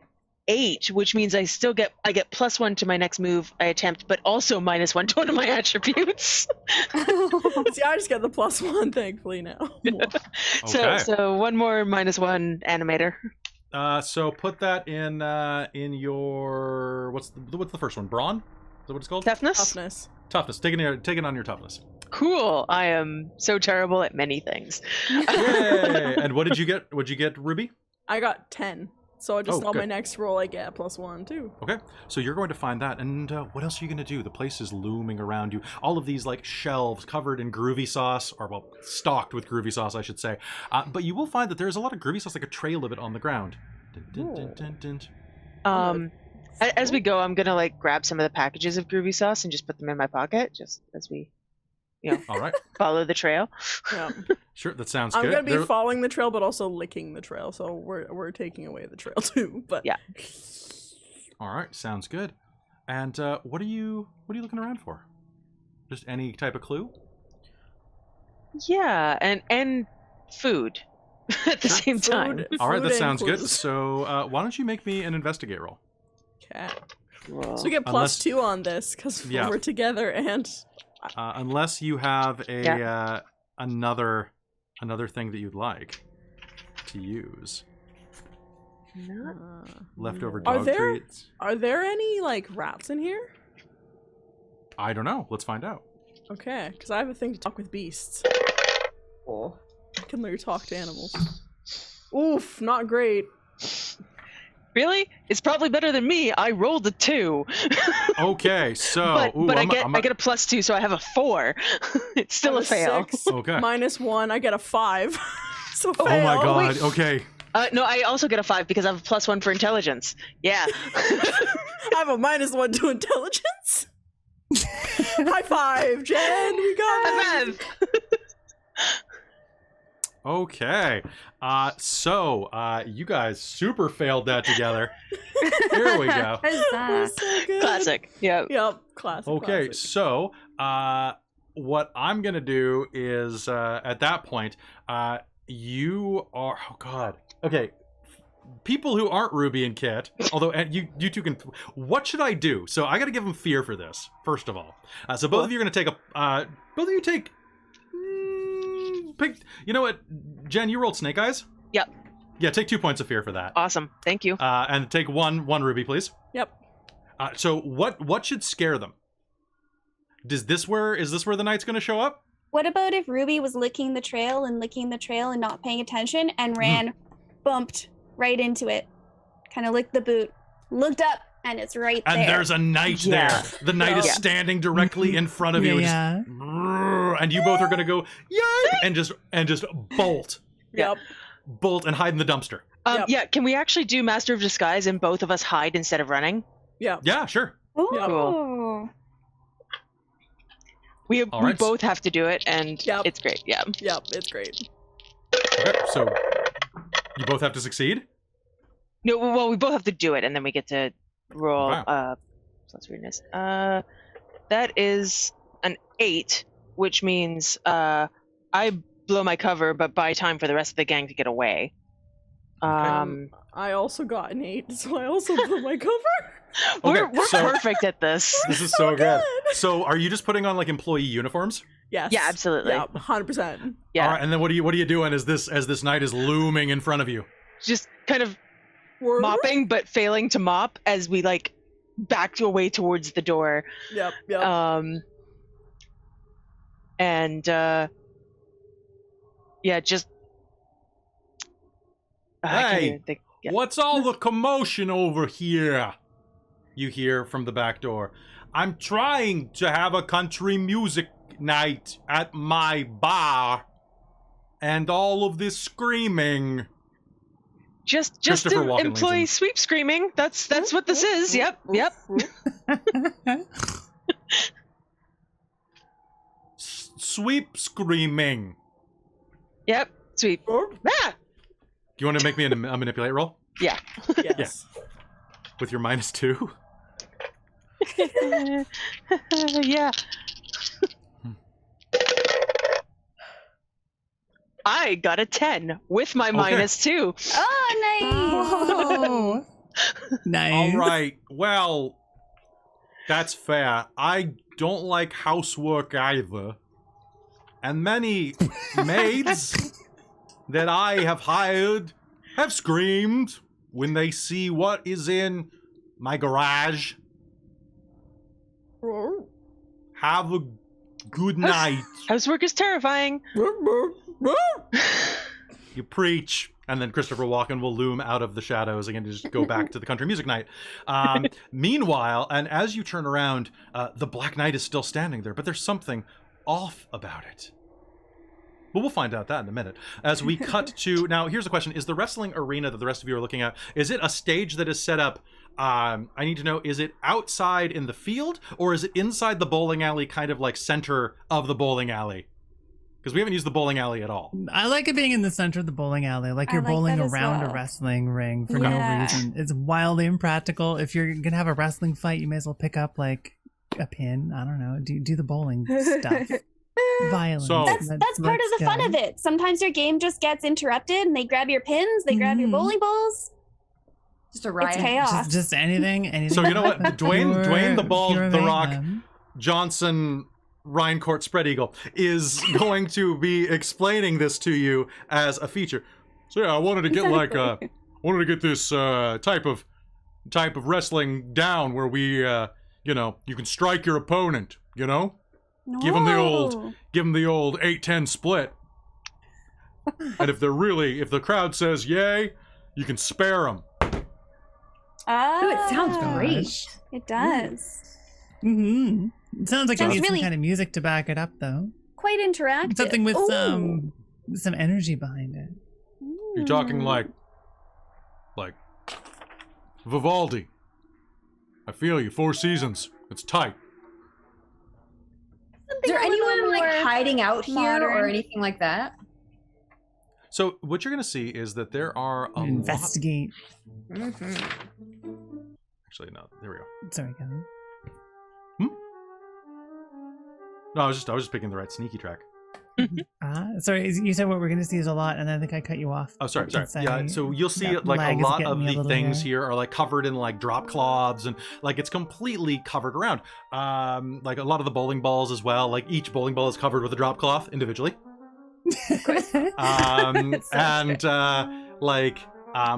8, which means I get +1 to my next move I attempt, but also -1 to one of my attributes. See, I just get the +1, thankfully, now. Okay. So one more -1 animator. So put that in your what's the first one? Brawn? Is that what it's called? Toughness. Toughness. Toughness. Take it on your toughness. Cool. I am so terrible at many things. Yay! And what did you get? What'd you get, Ruby? I got 10. So I just Oh, on my good. next roll I get a +1 too. Okay, so you're going to find that, and what else are you going to do? The place is looming around you. All of these like shelves covered in groovy sauce, or well, stocked with groovy sauce, I should say. But you will find that there's a lot of groovy sauce, like a trail of it on the ground. Dun, dun, dun, dun, dun. As we go, I'm gonna like grab some of the packages of groovy sauce and just put them in my pocket, just as we, All right, follow the trail. Yeah. sure, that sounds I'm good. gonna be There- following the trail, but also licking the trail. So we're taking away the trail too. But Yeah. All right, sounds good. And what are you looking around for? Just any type of clue? Yeah, and food at the same time. All right, Food that and sounds good. clues. So why don't you make me an investigate roll? Okay. Cool. So we get Unless- +2 on this because Yeah. we're together and Unless you have a Yeah. another thing that you'd like to use. Not- Leftover Are dog there- treats. Are there any like rats in here? I don't know. Let's find out. Okay, because I have a thing to talk with beasts. Oh. I can literally talk to animals. Oof, not great. Really? It's probably better than me. I rolled a 2. Okay, so but I get a +2, so I have a 4. It's still I'm a fail. 6, Okay. -1, I get a 5. So Oh my fail. god. Okay. No, I also get a 5 because I have a +1 for intelligence. Yeah. I have a -1 to intelligence. High five, Jen. We got it. Okay. So you guys super failed that together. Here we go. Huzzah. So good. Classic. Yeah. Yep, classic. Okay, classic. so what I'm gonna do is at that point, you are okay. People who aren't Ruby and Kit, although you two can. What should I do? So I got to give them fear for this first of all. So both of you are gonna take both of you take. Pick. You know what, Jen? You rolled Snake Eyes. Yep. Yeah, take 2 points of fear for that. Awesome. Thank you. And take one Ruby, please. Yep. So what should scare them? Is this where the knight's going to show up? What about if Ruby was licking the trail and not paying attention and ran, bumped right into it, kind of licked the boot, looked up, and it's right there. And there's a knight Yeah. there. The knight is Yeah. standing directly in front of you. Yeah. And, and you both are going to go yay and just bolt and hide in the dumpster. Yep. Yeah. Can we actually do Master of Disguise and both of us hide instead of running? Yeah. Yeah, sure. Ooh. We All right. both have to do it, and Yep. it's great. Yeah. Yep. It's great. Okay, so you both have to succeed. No, well, we both have to do it, and then we get to roll. Wow. Plus weirdness. That is an 8, which means I blow my cover, but buy time for the rest of the gang to get away. I also got an 8, so I also blew my cover. We're so- perfect at this. This is so good. So are you just putting on like employee uniforms? Yes. Yeah, absolutely. Yeah, 100%. Yeah. All right, and then what are you doing as this knight is looming in front of you? Just kind of mopping, but failing to mop as we like back away towards the door. Yep. Yep. And yeah, just. I can't Hey, even think. Yeah. What's all the commotion over here? You hear from the back door. I'm trying to have a country music night at my bar. And all of this screaming. Just Christopher an Walken employee leans sweep screaming. That's what this is. Yep. Sweep screaming. Yep. Sweep. Ah! Do you want to make me a manipulate roll? Yeah. Yes. With your -2? Yeah. I got a 10 with my -2. Oh, Oh, nice. All right. Well, that's fair. I don't like housework either. And many maids that I have hired have screamed when they see what is in my garage. Have a good night. Housework is terrifying. You preach. And then Christopher Walken will loom out of the shadows again to just go back to the country music night. Meanwhile, and as you turn around, the Black Knight is still standing there, but there's something off about it. But we'll find out that in a minute. As we cut to... Now, here's the question. Is the wrestling arena that the rest of you are looking at, is it a stage that is set up... I need to know, is it outside in the field, or is it inside the bowling alley, kind of like center of the bowling alley? Because we haven't used the bowling alley at all. I like it being in the center of the bowling alley, like you're bowling around a wrestling ring for no reason. It's wildly impractical. If you're gonna have a wrestling fight, you may as well pick up like a pin. I don't know. Do the bowling stuff. Violence. So, that's part of the fun of it. Sometimes your game just gets interrupted, and they grab your pins, they grab your bowling balls. Just a riot. It's chaos. Just anything. So you know what, Dwayne the Ball, pure the Rock, mayhem. Johnson, Rhincourt, Spread Eagle is going to be explaining this to you as a feature. So yeah, I wanted to get this type of wrestling down where we you can strike your opponent, Give them the old 8-10 split. And if the crowd says yay, you can spare them. Oh, Ooh, it sounds great. It does. Mm-hmm. It sounds like you Sounds need really some kind of music to back it up, though. Quite interactive. Something with Ooh. some energy behind it. You're talking like Vivaldi. I feel you. 4 Seasons. It's tight. Is there anyone like hiding out here or modern. anything like that? So what you're going to see is that there are a Investigate. lot... Actually, no. There we go. Sorry, Kevin. No, I was just picking the right sneaky track. Sorry, you said what we're going to see is a lot, and I think I cut you off. Oh, sorry. Yeah, so you'll see like a lot of the things here are like covered in like drop cloths, and like it's completely covered around. Like a lot of the bowling balls as well. Like each bowling ball is covered with a drop cloth individually.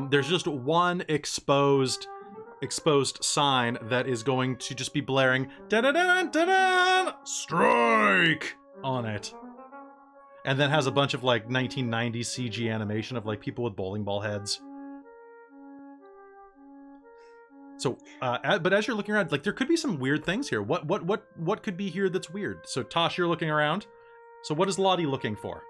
There's just one exposed sign that is going to just be blaring da-da-da-da-da, strike on it, and then has a bunch of like 1990s CG animation of like people with bowling ball heads. So but as you're looking around, like there could be some weird things here. What could be here that's weird? So Tosh, you're looking around. So what is Lottie looking for?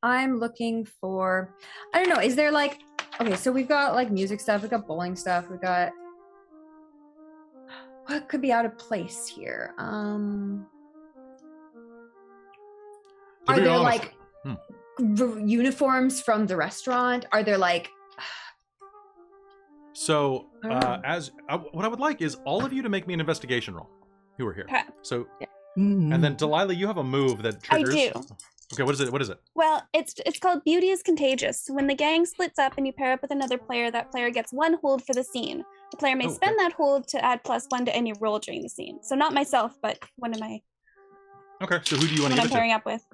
I'm looking for, I don't know, is there like, okay, so we've got like music stuff, we've got bowling stuff, we've got, what could be out of place here? Are there like uniforms from the restaurant? Are there like... So, what I would like is all of you to make me an investigation roll who are here. Okay. So, and then Delilah, you have a move that triggers. I do. Okay, what is it? Well, it's called Beauty is Contagious. When the gang splits up and you pair up with another player, that player gets 1 hold for the scene. The player may spend that hold to add +1 to any roll during the scene. So not myself, but one of my... Okay, so who do you want to give it to? I'm pairing up with.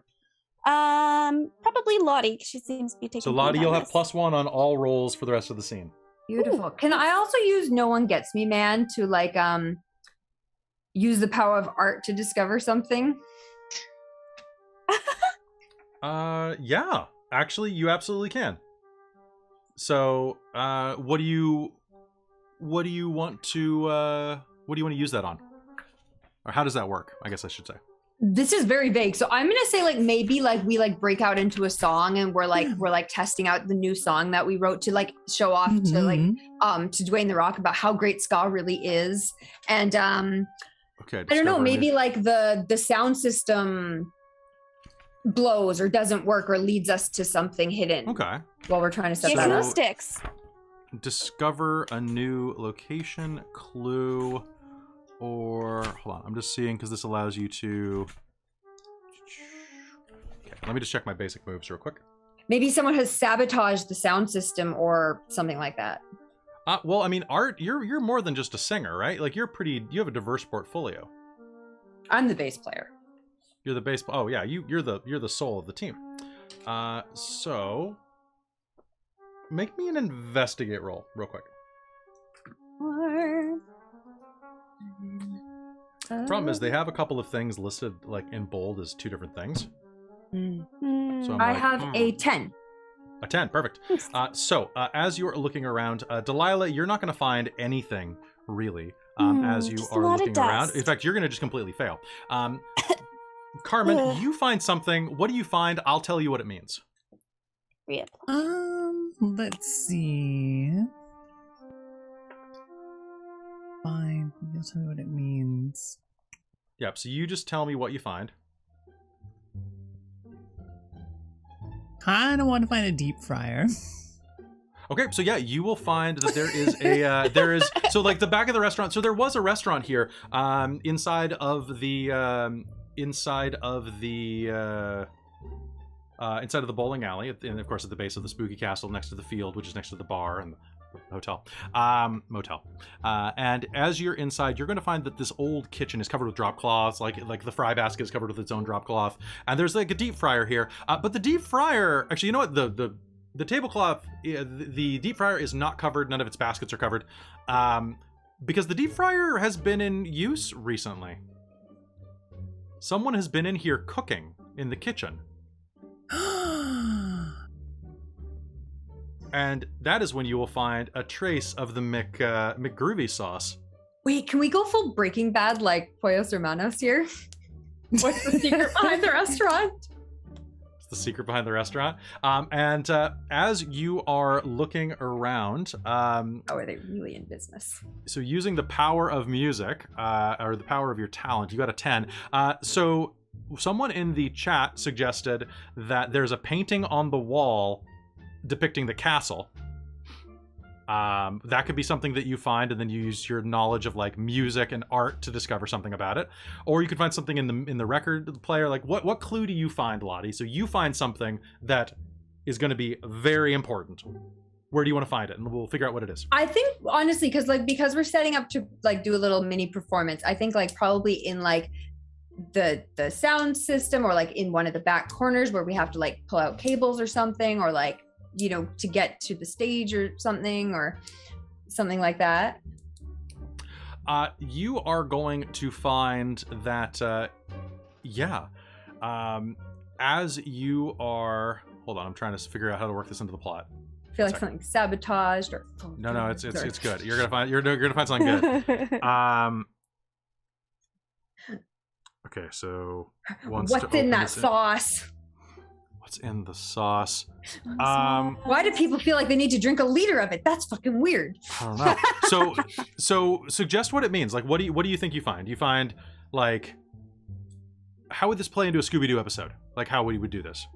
Probably Lottie, 'cause she seems to be taking... So Lottie, you'll have +1 on all rolls for the rest of the scene. Beautiful. Ooh. Can I also use No One Gets Me Man to like use the power of art to discover something? Yeah. Actually, you absolutely can. So, what do you want to use that on? Or how does that work? I guess I should say. This is very vague. So I'm gonna say like maybe like we like break out into a song and we're like testing out the new song that we wrote to like show off to like to Dwayne the Rock about how great ska really is. And okay, I don't know, maybe like the sound system blows or doesn't work or leads us to something hidden. Okay. While we're trying to set that up. Sticks. Discover a new location, clue, or hold on, I'm just seeing because this allows you to. Okay, let me just check my basic moves real quick. Maybe someone has sabotaged the sound system or something like that. Well, I mean, Art, you're more than just a singer, right? Like you have a diverse portfolio. I'm the bass player. You're the bass. Oh yeah, you're the soul of the team. So make me an investigate roll real quick. Problem is, they have a couple of things listed like in bold as 2 different things. Mm. So I'm I like, have a 10. A 10, perfect. So as you're looking around, Delilah, you're not going to find anything really as you just a are lot of looking around. dust. In fact, you're going to just completely fail. Carmen, you find something. What do you find? I'll tell you what it means. Let's see. Fine, you'll tell me what it means. Yep, so you just tell me what you find. Kind of want to find a deep fryer. Okay, so yeah, you will find that there is a so like the back of the restaurant. So there was a restaurant here, inside of the bowling alley, and of course at the base of the spooky castle, next to the field, which is next to the bar and the hotel, motel. And as you're inside, you're going to find that this old kitchen is covered with drop cloths, like the fry basket is covered with its own drop cloth, and there's like a deep fryer here. But the deep fryer, actually, you know what, the tablecloth, the deep fryer is not covered. None of its baskets are covered, because the deep fryer has been in use recently. Someone has been in here cooking in the kitchen. And that is when you will find a trace of the McGroovy sauce. Wait, can we go full Breaking Bad like Pollos Hermanos here? What's the secret behind the restaurant? It's the secret behind the restaurant. And as you are looking around... Oh, are they really in business? So using the power of music, or the power of your talent, you got a 10. So someone in the chat suggested that there's a painting on the wall depicting the castle. That could be something that you find, and then you use your knowledge of like music and art to discover something about it. Or you could find something in the record player. Like what clue do you find, Lottie? So you find something that is going to be very important. Where do you want to find it? And we'll figure out what it is. I think honestly, because we're setting up to like do a little mini performance, I think like probably in like the sound system, or like in one of the back corners where we have to like pull out cables or something, or like, you know, to get to the stage or something like that. You are going to find that, as you are, hold on, I'm trying to figure out how to work this into the plot. I feel like something sabotaged or no, it's good. You're gonna find something good. Okay, so what's in that sauce? What's in the sauce? Why do people feel like they need to drink a liter of it? That's fucking weird. I don't know. So suggest what it means. Like, what do you think you find? You find like, how would this play into a Scooby-Doo episode? Like, how we would do this?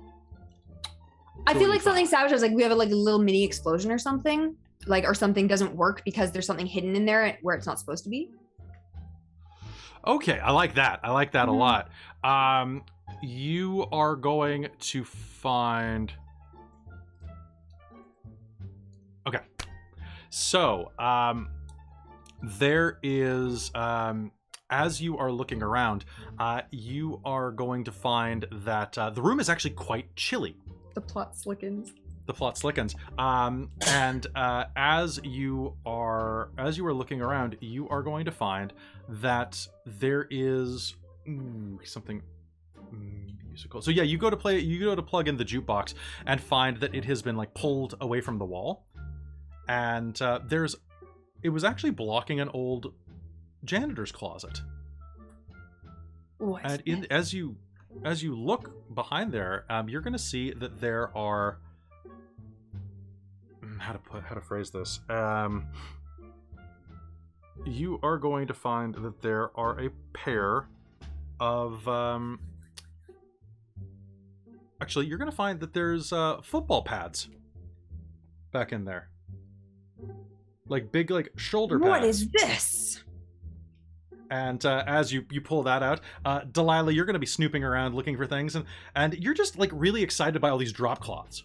I feel like something sabotaged. Like we have a little mini explosion or something. Like, or something doesn't work because there's something hidden in there where it's not supposed to be. Okay, I like that. I like that a lot. You are going to find... Okay. So, there is... as you are looking around, you are going to find that the room is actually quite chilly. The plot slickens. And as you are looking around, you are going to find that there is something musical. So yeah, you go to plug in the jukebox and find that it has been like pulled away from the wall, and it was actually blocking an old janitor's closet. And as you look behind there, you're going to see that there are how to phrase this. You are going to find that there are a pair of actually, you're going to find that there's football pads back in there, like big like shoulder pads. What is this? And as you pull that out, Delilah, you're going to be snooping around looking for things, and you're just like really excited by all these drop cloths.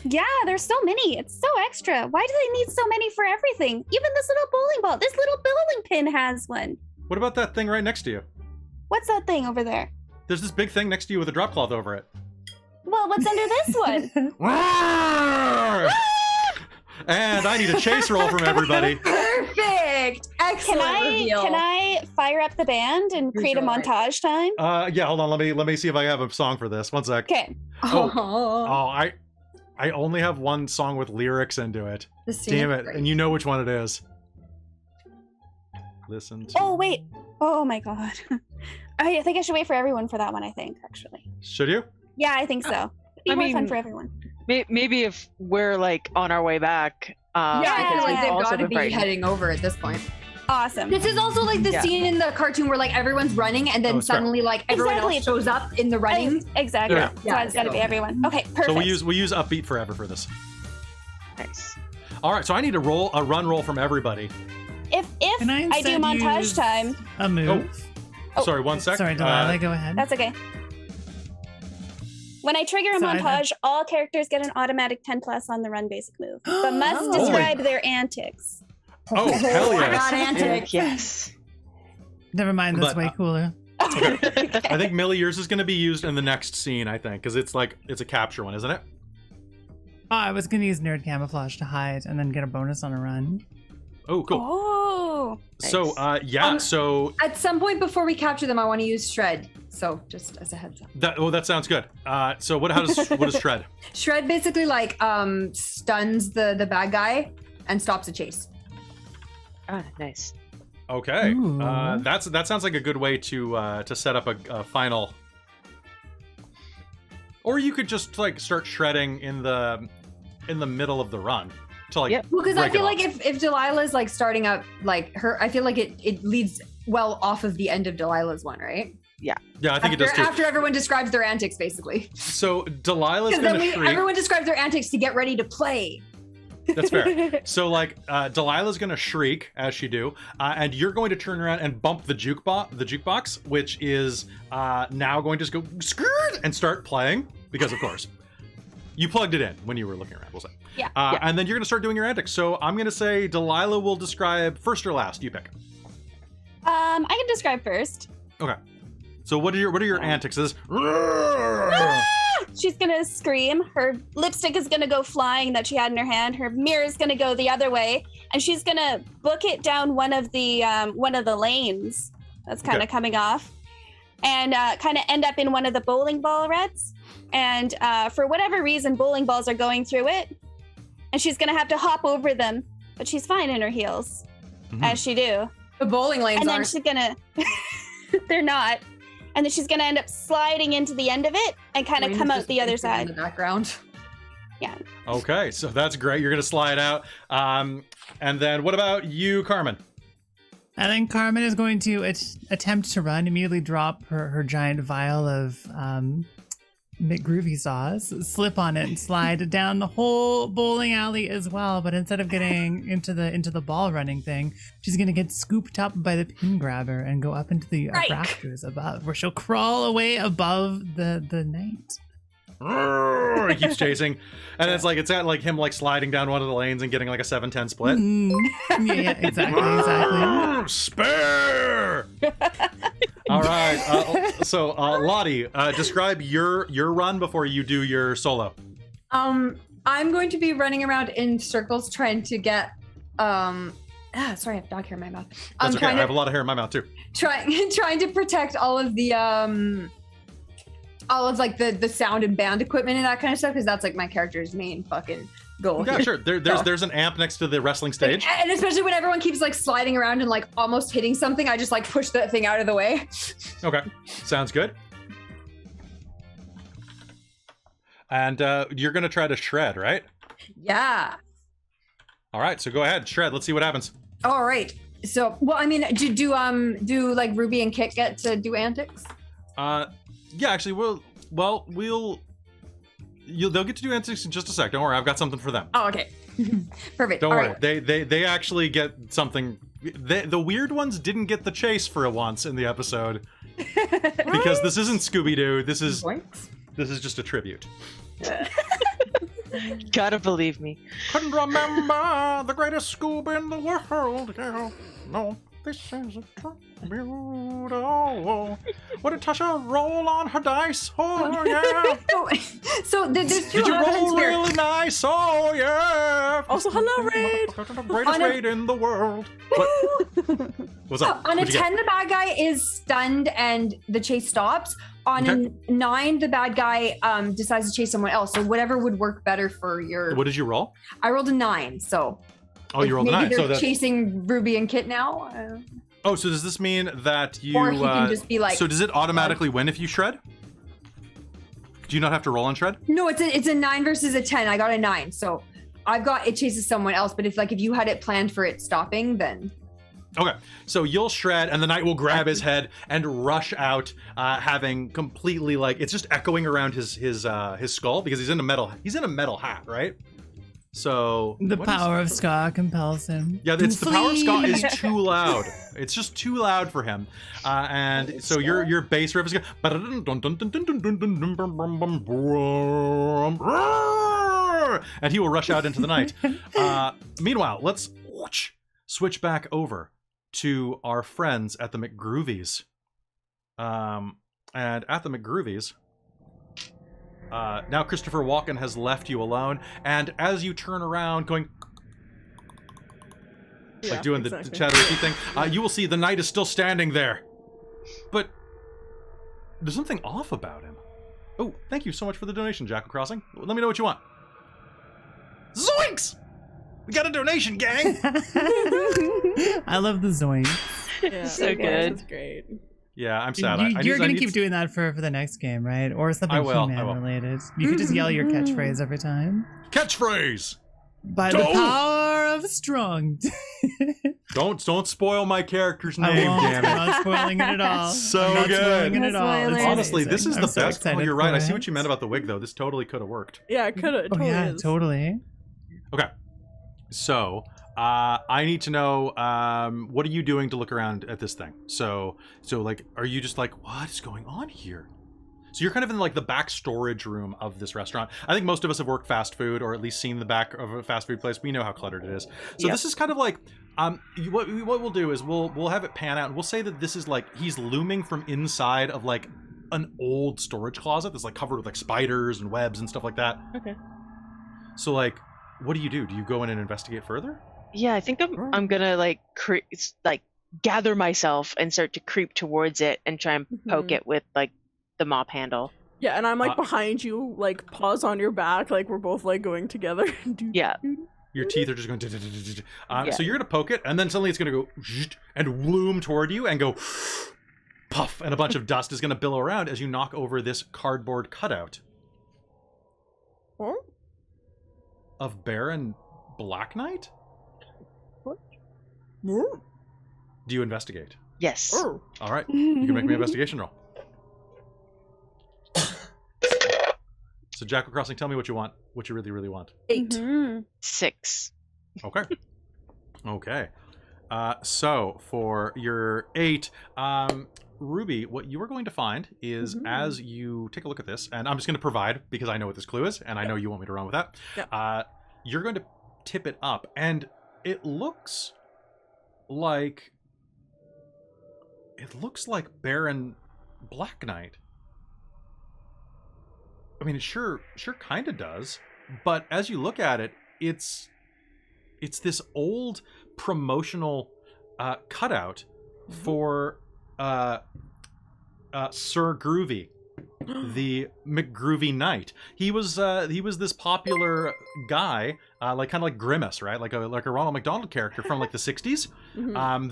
Yeah, there's so many. It's so extra. Why do they need so many for everything? Even this little bowling ball. This little bowling pin has one. What about that thing right next to you? What's that thing over there? There's this big thing next to you with a drop cloth over it. Well, what's under this one? And I need a chase roll from everybody. Perfect. Perfect. Excellent reveal. Can I fire up the band and create a montage time? Yeah, hold on. Let me see if I have a song for this. One sec. Okay. I only have one song with lyrics into it. Damn it. And you know which one it is. Listen to... Oh, wait. Oh, my God. I think I should wait for everyone for that one, I think, actually. Should you? Yeah, I think so. It'd be more fun for everyone. Maybe if we're like on our way back. Because like they've also got to been be frightened. heading over at this point. Awesome. This is also like the scene in the cartoon where like everyone's running and then suddenly like everyone else shows up in the running. Exactly. Yeah. So it's got to be everyone. Okay, perfect. So we use Upbeat forever for this. Nice. All right, so I need a run roll from everybody. If I do montage time. A move. Oh, sorry, one sec. Sorry, Delilah, go ahead. That's okay. When I trigger a montage, all characters get an automatic 10+ on the run basic move, but must describe their antics. Oh, hell yes. I got antics. Yes. Never mind, that's way cooler. Okay. I think Millie, yours is going to be used in the next scene, I think, because it's a capture one, isn't it? Oh, I was going to use nerd camouflage to hide and then get a bonus on a run. Oh, cool. Oh. So, so... At some point before we capture them, I want to use Shred. So, just as a heads up. That sounds good. So, what does Shred? Shred basically, like, stuns the bad guy and stops a chase. Ah, nice. Okay. That sounds like a good way to set up a final... Or you could just, like, start shredding in the middle of the run. To like well, because I feel like if Delilah's like starting up like her, I feel like it leads well off of the end of Delilah's one, right? Yeah. Yeah, I think it does too. After everyone describes their antics, basically. So Delilah's gonna shriek. Everyone describes their antics to get ready to play. That's fair. So like Delilah's gonna shriek as she do, and you're going to turn around and bump the jukebox, which is now going to just go skirt and start playing because of course. You plugged it in when you were looking around, we'll say. Yeah. And then you're going to start doing your antics. So I'm going to say Delilah will describe first or last. You pick. I can describe first. Okay. So what are your antics? Is she's going to scream. Her lipstick is going to go flying that she had in her hand. Her mirror is going to go the other way. And she's going to book it down one of the lanes that's kind of coming off. And kind of end up in one of the bowling ball reds. And for whatever reason, bowling balls are going through it. And she's going to have to hop over them. But she's fine in her heels, as she do. The bowling lanes and then she's going to... They're not. And then she's going to end up sliding into the end of it and kind of come out the other side. In the background. Yeah. Okay, so that's great. You're going to slide out. And then what about you, Carmen? I think Carmen is going to attempt to run, immediately drop her giant vial of McGroovy sauce, slip on it, and slide down the whole bowling alley as well. But instead of getting into the ball running thing, she's gonna get scooped up by the pin grabber and go up into the rafters above, where she'll crawl away above the knight. He keeps chasing, and it's at like him like sliding down one of the lanes and getting like a 7-10 split. Yeah, exactly. Spare. All right. So Lottie, describe your run before you do your solo. I'm going to be running around in circles trying to get sorry, I have dog hair in my mouth. That's okay. I have a lot of hair in my mouth too. Trying to protect all of the like the sound and band equipment and that kind of stuff, because that's like my character's main fucking goal. Yeah, sure. There's an amp next to the wrestling stage. And especially when everyone keeps like sliding around and like almost hitting something, I just like push that thing out of the way. Okay. Sounds good. And you're going to try to shred, right? Yeah. All right. So go ahead. Shred. Let's see what happens. All right. So, well, I mean, do like Ruby and Kit get to do antics? Yeah, actually, they'll get to do antics in just a sec. Don't worry, I've got something for them. Oh, okay. Perfect. Don't All worry. right. They actually get something. The weird ones didn't get the chase for once in the episode because this isn't Scooby-Doo. This is just a tribute. Gotta believe me. Couldn't remember the greatest Scoob in the world. No, This is a tribute. Oh, what did Tasha roll on her dice? Oh, yeah. So there's two Did you options roll here. really nice? Oh, yeah. Also, hello, Raid. The greatest raid in the world. What's up? On a What'd you get? 10, the bad guy is stunned and the chase stops. On Okay. a 9, the bad guy decides to chase someone else. So whatever would work better for your. What did you roll? I rolled a 9, so. Oh, you rolled a maybe 9. they're So that. chasing Ruby and Kit now. Oh, so does this mean that you? Or he can just be like. So does it automatically win if you shred? Do you not have to roll on shred? No, it's a 9 versus a 10. I got a 9, so I've got it chases someone else. But if you had it planned for it stopping, then. Okay, so you'll shred, and the knight will grab his head and rush out, having completely it's just echoing around his skull because he's in a metal hat, right? So The what power is- of ska compels him. Yeah, to it's the power of ska flee. is too loud. It's just too loud for him, and so your bass riff is going. And he will rush out into the night. Meanwhile, let's switch back over to our friends at the McGroovies. And at the McGroovies, now Christopher Walken has left you alone, and as you turn around, going doing the chattery thing, you will see the knight is still standing there, but there's something off about him. Oh, thank you so much for the donation, Jackal Crossing. Let me know what you want. Zoinks! We got a donation, gang! I love the zoink. Yeah, So good. That's great. Yeah, I'm sad. You're going to keep doing that for the next game, right? Or something I will. He-Man related. You could just yell your catchphrase every time. Catchphrase! By the power of strong. Don't spoil my character's I name, won't. damn I'm it. not spoiling it at all. So I'm not good. spoiling it No at all. It's spoilers. Honestly, this is amazing. the I'm so best. Oh, excited you're right. for I see it. what you meant about the wig, though. This totally could have worked. Yeah, it could have. Oh, Totally yeah, is. totally. Okay. So, I need to know, what are you doing to look around at this thing? So are you just what is going on here? So you're kind of in the back storage room of this restaurant. I think most of us have worked fast food or at least seen the back of a fast food place. We know how cluttered it is. So Yep. this is kind of what we'll do is we'll have it pan out and we'll say that this is he's looming from inside of an old storage closet that's covered with spiders and webs and stuff like that. Okay. So what do? Do you go in and investigate further? Yeah, I think I'm gonna gather myself and start to creep towards it and try and poke it with the mop handle. Yeah, and I'm behind you, paws on your back, we're both going together. Yeah. Your teeth are just going. Yeah. So you're gonna poke it, and then suddenly it's gonna go and loom toward you and go puff, and a bunch of dust is gonna billow around as you knock over this cardboard cutout Huh? of Baron Black Knight. Oh. Do you investigate? Yes. Oh. All right, you can make me an investigation roll. So Jackal Crossing, tell me what you want. What you really, really want. 8. Mhm. 6. Okay. Okay. So for your 8, Ruby, what you are going to find is as you take a look at this, and I'm just going to provide because I know what this clue is, and I know you want me to run with that. Yeah. You're going to tip it up, and it looks like Baron Black Knight. I mean, it sure kind of does, but as you look at it, it's this old promotional cutout for Sir Groovy, the McGroovy Knight. He was this popular guy, kind of like Grimace, right? Like a Ronald McDonald character from the 60s,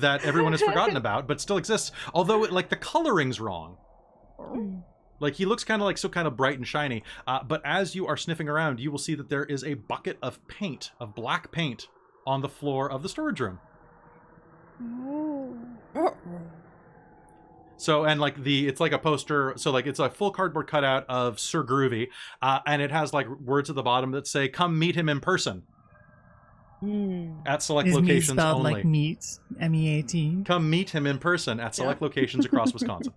that everyone has forgotten about, but still exists. Although the coloring's wrong. He looks kind of bright and shiny. But as you are sniffing around, you will see that there is a bucket of paint, of black paint, on the floor of the storage room. So, and it's like a poster. So it's a full cardboard cutout of Sir Groovy. And it has words at the bottom that say, "Come meet him in person." At select Is meat locations spelled only. like meat? MEAT. Come meet him in person at select locations across Wisconsin.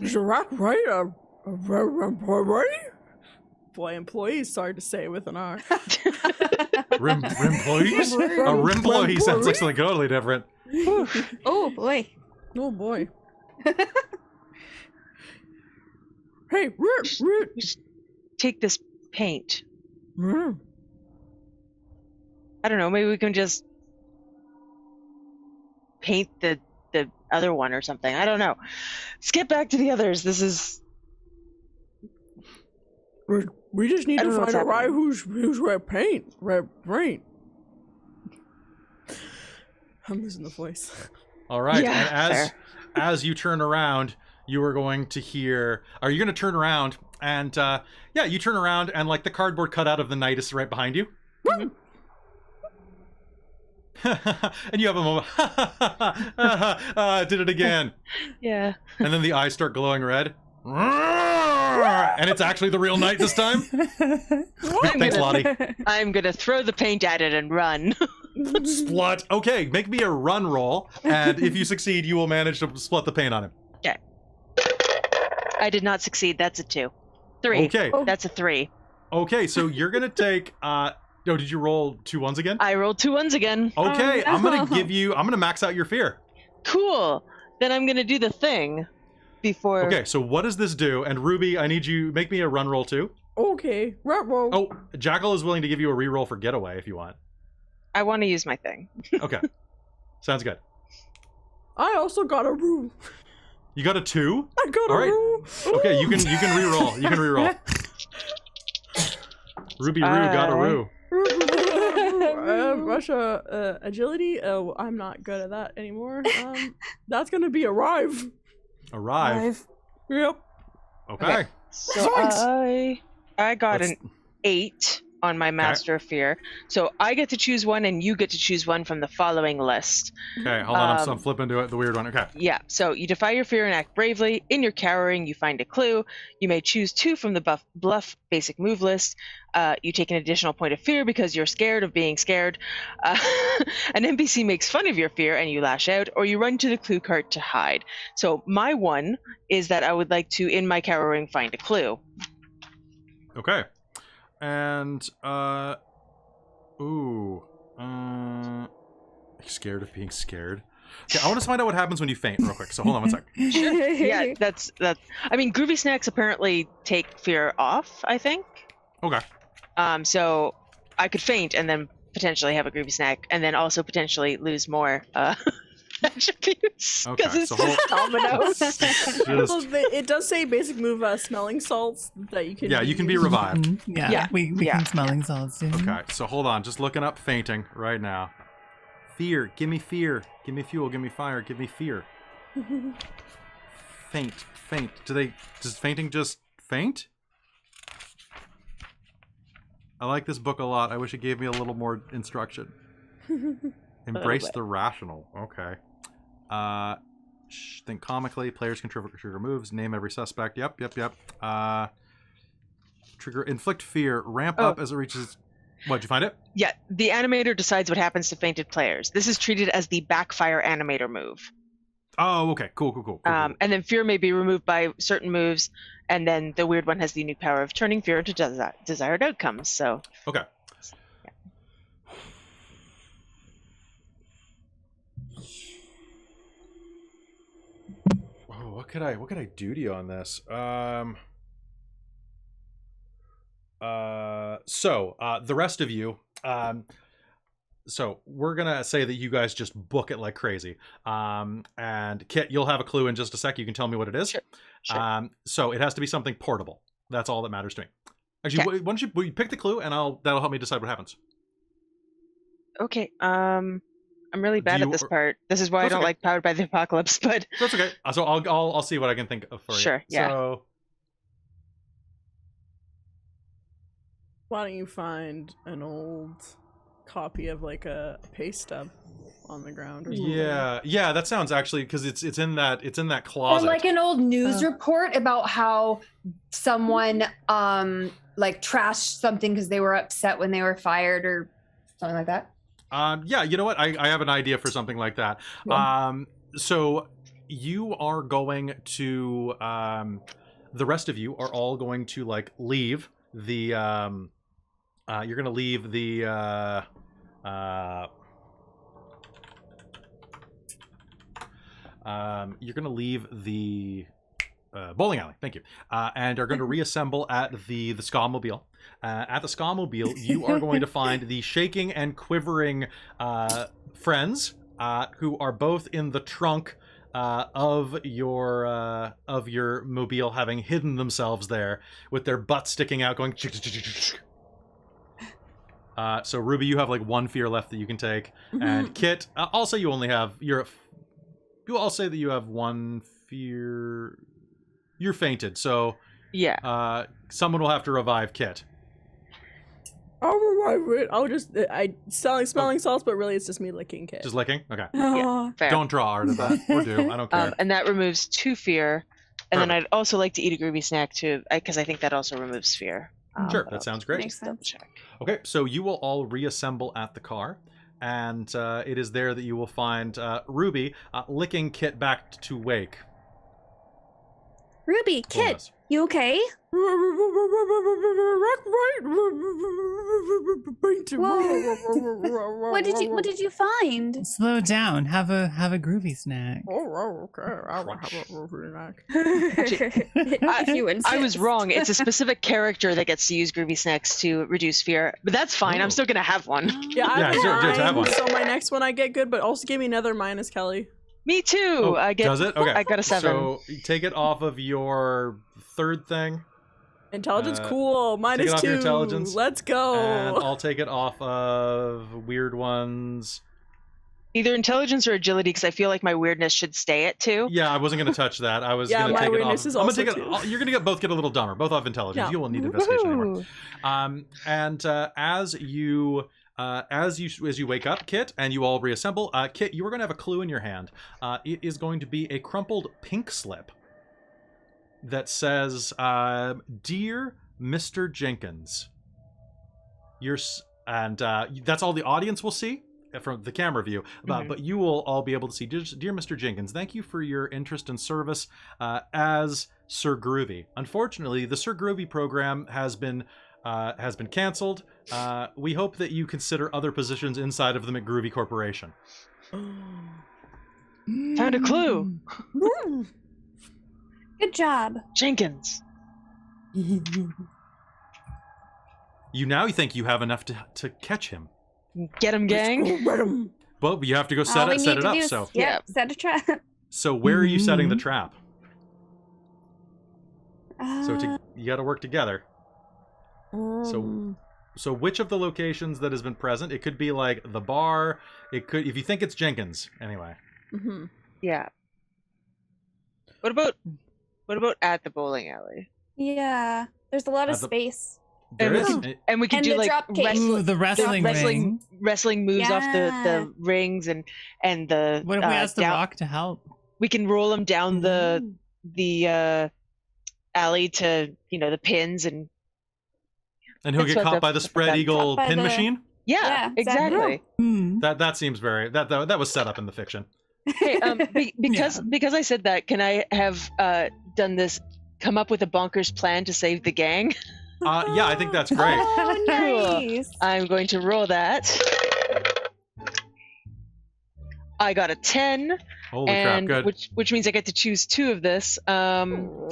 Is that right? boy, employees, sorry to say, with an R. Rimployees? A rimployee sounds like something totally different. Oh boy. Oh boy. Hey, Just take this paint. I don't know, maybe we can just paint the other one or something. I don't know. Let's get back to the others. This is... we just need I don't to know what's find a guy happening. who's red paint. Red paint. I'm losing the voice. All right. Yeah, And fair. as you turn around, you are going to hear. Are you going to turn around? And yeah, you turn around, and like the cardboard cutout of the knight is right behind you. And you have a moment. Did it again. Yeah. And then the eyes start glowing red. And it's actually the real knight this time. Thanks, Lottie. I'm gonna throw the paint at it and run. Splut. Okay, make me a run roll, and if you succeed, you will manage to splut the paint on him. Okay. I did not succeed. That's a 2. 3. Okay. That's a 3. Okay, so you're gonna take. Oh, did you roll 2 1s again? I rolled 2 1s again. Okay, Oh, I'm gonna no. give you. I'm gonna max out your fear. Cool. Then I'm gonna do the thing before. Okay, so what does this do? And Ruby, I need you make me a run roll too. Okay, roll. Oh, Jackal is willing to give you a reroll for getaway if you want. I want to use my thing. Okay, sounds good. I also got a roo. You got a 2? I got All a right. roo. Okay, you can reroll. You can reroll. Ruby Roo got a roo. Russia agility. Oh, I'm not good at that anymore. That's gonna be arrive. Arrive. Yep. Okay. So Thanks. I got Let's- an 8 on my Master of Fear. So I get to choose one, and you get to choose one from the following list. Okay, hold on. I'm Um, flipping to it. The weird one. Okay. Yeah. So you defy your fear and act bravely. In your cowering, you find a clue. You may choose 2 from the bluff basic move list. You take an additional point of fear because you're scared of being scared. An NPC makes fun of your fear and you lash out, or you run to the clue cart to hide. So my one is that I would like to, in my cowering, find a clue. Okay. And scared of being scared. Okay, I want to find out what happens when you faint real quick. So hold on one sec. Yeah, that's. I mean, groovy snacks apparently take fear off, I think. Okay. So I could faint and then potentially have a groovy snack, and then also potentially lose more attributes Okay, because it's so just dominoes. Just- Well, it does say basic move smelling salts that you can. yeah, you can be use. revived. Yeah, Yeah, we yeah. can smelling salts too. Okay, so hold on. Just looking up fainting right now. Fear. Give me fear. Give me fuel. Give me fire. Give me fear. Faint. Faint. Does fainting just faint? I like this book a lot. I wish it gave me a little more instruction. Embrace bit. the rational. Okay. Think comically. Players can trigger moves. Name every suspect. Yep. Trigger. Inflict fear. Ramp Oh. up as it reaches. What'd you find it? Yeah, the animator decides what happens to fainted players. This is treated as the backfire animator move. Oh, okay. Cool. And then fear may be removed by certain moves, and then the weird one has the unique power of turning fear into desired outcomes. So Okay. Oh, what could I do to you on this? So the rest of you, so we're gonna say that you guys just book it like crazy. And Kit, you'll have a clue in just a sec. You can tell me what it is. Sure. So it has to be something portable. That's all that matters to me. Actually, why don't you pick the clue, and that'll help me decide what happens. Okay, I'm really bad Do at you- this part. This is why I That's don't okay. like Powered by the Apocalypse. But That's okay. So I'll see what I can think of for you. Sure, yeah. So Why don't you find an old copy of like a pay stub on the ground or something? yeah, that sounds actually because it's in that Or closet. like an old news report about how someone like trashed something because they were upset when they were fired or something like that. Yeah, you know what? I have an idea for something like that. Cool. So you are going to the rest of you are all going to like leave the you're gonna leave the bowling alley. Thank you. And are going to reassemble at the Ska-mobile. At the Ska-mobile, you are going to find the shaking and quivering friends who are both in the trunk of your mobile, having hidden themselves there with their butts sticking out, going. So Ruby, you have like 1 fear left that you can take, and Kit, I'll say you only have I'll say that you have 1 fear. You're fainted, so Yeah. Someone will have to revive Kit. I'll revive it. I'll just smelling salts, but really it's just me licking Kit. Just licking? Okay. Oh. Fair. Don't draw art of that. Or do. I don't care. And that removes 2 fear. And then Perfect. I'd also like to eat a groovy snack too, because I think that also removes fear. Sure, but that I'll sounds great. Makes sense. check. Okay, so you will all reassemble at the car, and it is there that you will find Ruby licking Kit back to wake. Ruby, Kit, Bonus. you okay? What did you find? Slow down. Have a groovy snack. Oh, okay. I will have a groovy snack. I was wrong. It's a specific character that gets to use groovy snacks to reduce fear, but that's fine. Ooh. I'm still gonna have one. Yeah, I Yeah, sure, just have one. So my next one I get good, but also give me another minus, Kelly. Me too. Oh, I get. does it? Okay. I got a 7. So take it off of your third thing, Intelligence, cool. Minus it off 2. your intelligence, Let's go. and I'll take it off of weird ones. Either intelligence or agility, because I feel like my weirdness should stay at 2. Yeah, I wasn't going to touch that. I was Yeah, going to my take it off. weirdness is I'm gonna also take it. two. You're going to both get a little dumber. Both off intelligence. Yeah. You won't need investigation anymore. Woohoo. As you wake up, Kit, and you all reassemble, Kit, you are going to have a clue in your hand. It is going to be a crumpled pink slip that says, "Dear Mr. Jenkins," that's all the audience will see from the camera view, but you will all be able to see, "Dear Mr. Jenkins, thank you for your interest and service as Sir Groovy. Unfortunately, the Sir Groovy program has been canceled. We hope that you consider other positions inside of the McGroovy Corporation." Found a clue. Good job. Jenkins. You now think you have enough to catch him. Get him, gang. Well, you have to go All set we it need to up. do is- So Yep, set a trap. where are you setting the trap? So Uh, you got to work together. So which of the locations that has been present? It could be like the bar. It could, if you think it's Jenkins, anyway. Yeah. What about at the bowling alley? yeah, there's a lot of the- space. There is. And we could And do the like drop cake. Ooh, the wrestling ring. wrestling moves off the Yeah. rings and the What if we ask the down- Rock to help? we can roll them down the alley to the pins and And he'll That's get what caught by the the- spread that- eagle Caught by pin the- machine. Yeah, exactly. exactly. That seems very that was set up in the fiction. Hey, because I said that, can I have done this? Come up with a bonkers plan to save the gang. Yeah, I think that's great. Oh, Cool. nice. I'm going to roll that. I got a 10, Holy crap! and Good. which means I get to choose 2 of this. My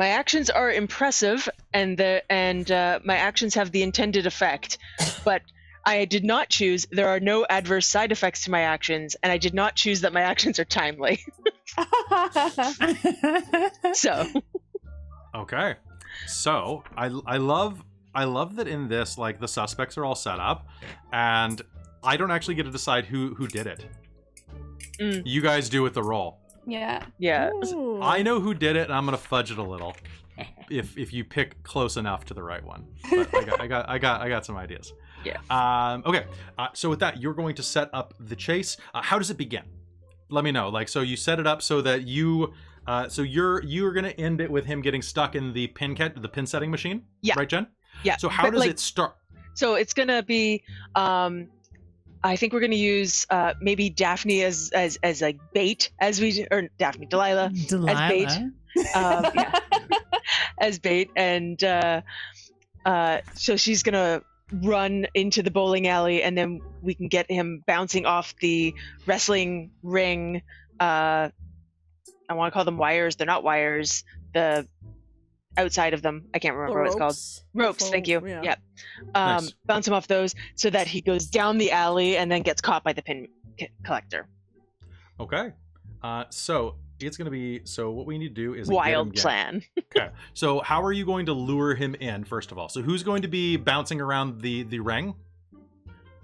actions are impressive, and my actions have the intended effect, but I did not choose. There are no adverse side effects to my actions, and I did not choose that my actions are timely. So Okay. So I love that in this, like, the suspects are all set up, and I don't actually get to decide who did it. You guys do with the roll. Yeah. yeah, I know who did it, and I'm gonna fudge it a little, if you pick close enough to the right one. But I got some ideas. Yeah. Okay. So with that, you're going to set up the chase. How does it begin? Let me know. Like, so you set it up so that you're gonna end it with him getting stuck in the pin setting machine. Yeah. Right, Jen? yeah. So how But, does like, it start? So it's gonna be, I think we're gonna use maybe Daphne as like bait, or Delilah. Delilah. Yeah. as bait, and so she's gonna run into the bowling alley, and then we can get him bouncing off the wrestling ring. I want to call them wires. They're not wires. The outside of them, I can't remember what it's called. Ropes. Thank you. Yeah. Nice. Bounce him off those so that he goes down the alley and then gets caught by the pin collector. Okay. So it's going to be, so what we need to do is Wild plan. Okay. So how are you going to lure him in, first of all? So who's going to be bouncing around the ring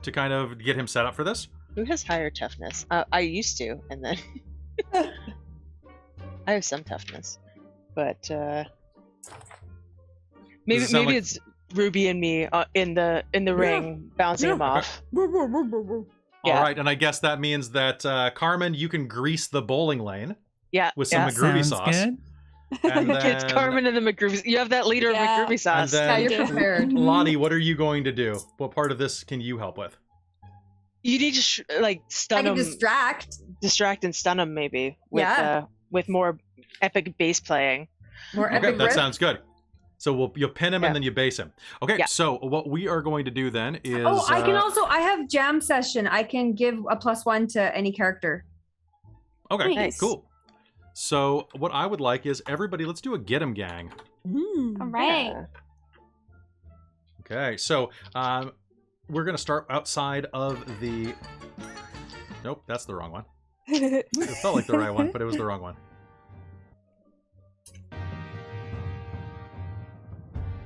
to kind of get him set up for this? Who has higher toughness? I used to, and then I have some toughness, but maybe like... it's Ruby and me in the ring bouncing him off. All right, and I guess that means that Carmen, you can grease the bowling lane. Yeah, with some McGroovy sauce. Good. And then, it's Carmen and the McGroovy. You have that leader of McGroovy sauce. And then, you're prepared. Lottie, what are you going to do? What part of this can you help with? You need to stun I him, can distract and stun him maybe with more epic bass playing. More Okay, epic that riff. sounds good. So you'll pin him and then you base him. Okay, so what we are going to do then is... Oh, I can also, I have jam session. I can give a +1 to any character. Okay, Nice. cool. So what I would like is everybody, let's do a get 'em gang. All right. Yeah. Okay, so we're going to start outside of the... Nope, that's the wrong one. It felt like the right one, but it was the wrong one.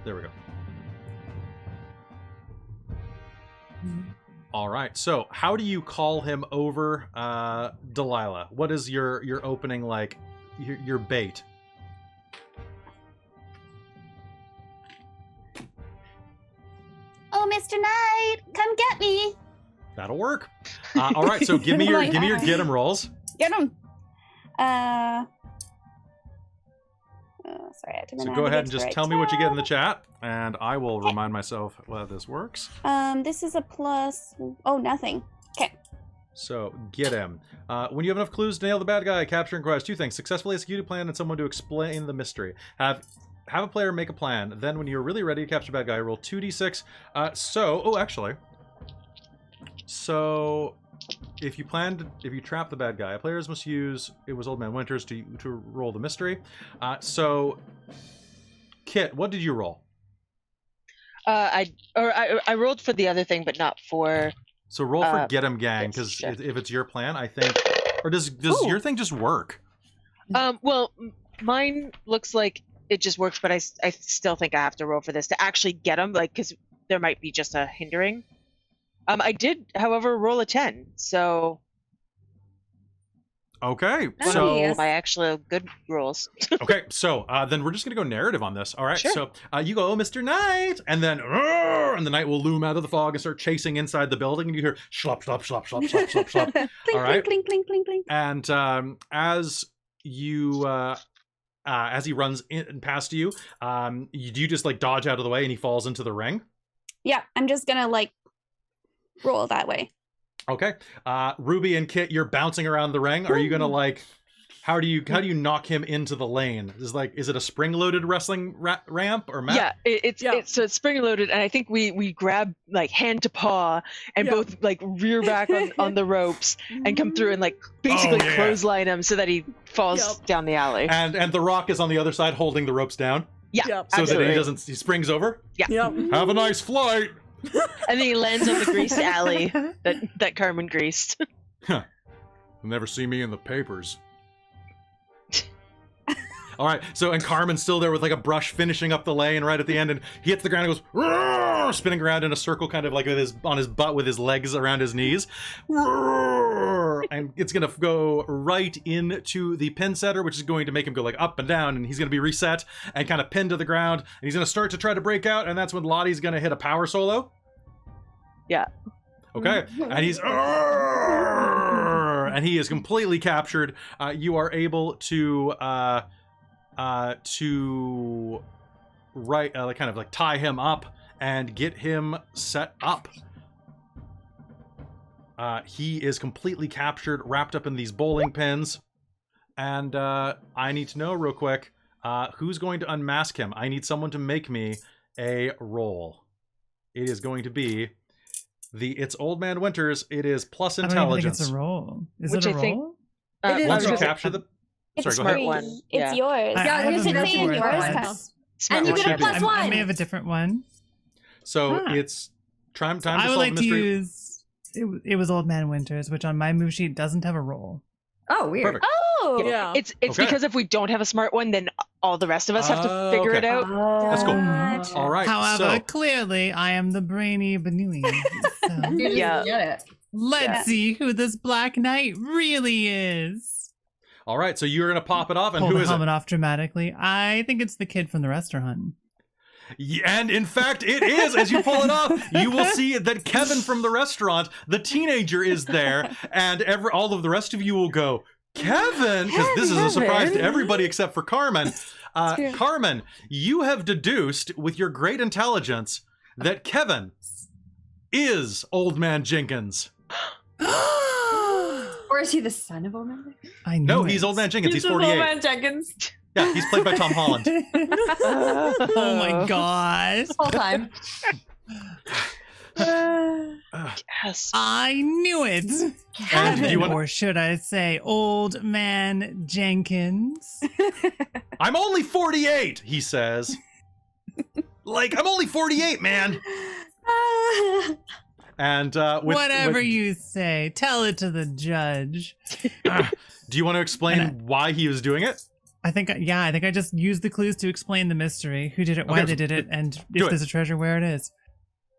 There we go. All right. So, how do you call him over, Delilah? What is your opening like? Your bait? Oh, Mr. Knight, come get me. That'll work. All right. So, give me your get 'em rolls. Get him. Sorry, I have to So go ahead and just tell me what you get in the chat, and I will remind myself how this works. This is a plus. Oh, nothing. Okay. So, get him. When you have enough clues to nail the bad guy, capture requires 2 things: successfully execute a plan and someone to explain the mystery. Have a player make a plan. Then, when you're really ready to capture the bad guy, roll 2d6. So if you trap the bad guy, players must use It Was Old Man Winters to roll the mystery. So, Kit, what did you roll? I rolled for the other thing, but not for. So roll for Get 'em Gang, because if it's your plan, I think, or does your thing just work? Well, mine looks like it just works, but I still think I have to roll for this to actually get them, because there might be just a hindering. I did, however, roll a 10, so. Okay, One so of my actual good rolls. okay, so then we're just gonna go narrative on this. All right, Sure. so you go, "Oh, Mr. Knight," and then and the knight will loom out of the fog and start chasing inside the building, and you hear slop, slop, slop, slop, slop, slop, slop. Clink, All right. clink, clink, clink, clink. And as you as he runs in past you, you just like dodge out of the way, and he falls into the ring. Yeah, I'm just gonna roll that way. Okay, Ruby and Kit, you're bouncing around the ring. Are you gonna how do you knock him into the lane? Is it a spring-loaded wrestling ramp or map? Yeah, it's spring-loaded, and I think we grab hand to paw and both rear back on the ropes and come through and basically clothesline him so that he falls down the alley. And the Rock is on the other side holding the ropes down. Yeah, so absolutely. that he springs over. Yeah. Yep. Have a nice flight. And then he lands on the greased alley that Carmen greased. You'll never see me in the papers. All right, so and Carmen's still there with a brush finishing up the lane right at the end, and he hits the ground and goes "Roar!" Spinning around in a circle, kind of on his butt with his legs around his knees. Roar! And it's gonna go right into the pin setter, which is going to make him go up and down, and he's gonna be reset and kind of pinned to the ground, and he's gonna start to try to break out, and that's when Lottie's gonna hit a power solo. Yeah. Okay, and he's and he is completely captured. You are able to tie him up and get him set up. He is completely captured, wrapped up in these bowling pins, and I need to know real quick, Who's going to unmask him? I need someone to make me a roll. It is going to be it's Old Man Winters. It is plus I don't even think intelligence. it's a roll. Is Which it a I think- roll? It is Once you a roll. capture the... It's Sorry, go smart ahead. one. It's Yeah. yours. I Yeah, have you a should roll say for in it, yours, but- Tess. Smart And you one. get a plus I one. may have a different one. So Ah. it's time to I would solve like the to mystery. use. It was Old Man Winters, which on my move sheet doesn't have a roll. Oh, weird. Perfect. Oh. Yeah. It's Okay. because if we don't have a smart one, then all the rest of us have to figure it Okay. out. That's cool. Gotcha. All right. However, so clearly I am the brainy Benui. So You just Yeah. get it. let's Yeah. see who this Black Knight really is. all right. So you're gonna pop it off, and Pull who the is it? helmet off dramatically. I think it's the kid from the restaurant. Yeah, and in fact, it is. As you pull it off, you will see that Kevin from the restaurant, the teenager, is there, and all of the rest of you will go, Kevin, because this is a surprise to everybody except for Carmen. true. Carmen, you have deduced with your great intelligence that Kevin is Old Man Jenkins. Or is he the son of Old Man Jenkins? I know. No, he's Old Man Jenkins. He's 48. Old Man Jenkins. Yeah, he's played by Tom Holland. Oh my gosh. Whole time. Yes. I knew it. And do you want? Or should I say Old Man Jenkins? I'm only 48, he says. Like, I'm only 48, man. And Whatever you say, tell it to the judge. do you want to explain And why he was doing it? I think I just used the clues to explain the mystery, who did it, why Okay, they did it, and do if it. there's a treasure, where it is.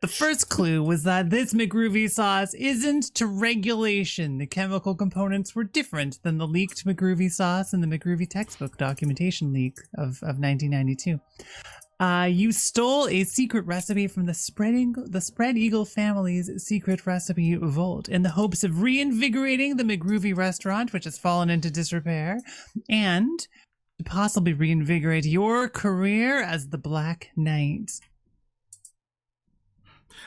The first clue was that this McGroovy sauce isn't to regulation. The chemical components were different than the leaked McGroovy sauce in the McGroovy textbook documentation leak of 1992. You stole a secret recipe from the Spread Eagle family's secret recipe vault in the hopes of reinvigorating the McGroovy restaurant, which has fallen into disrepair, and to possibly reinvigorate your career as the Black Knight.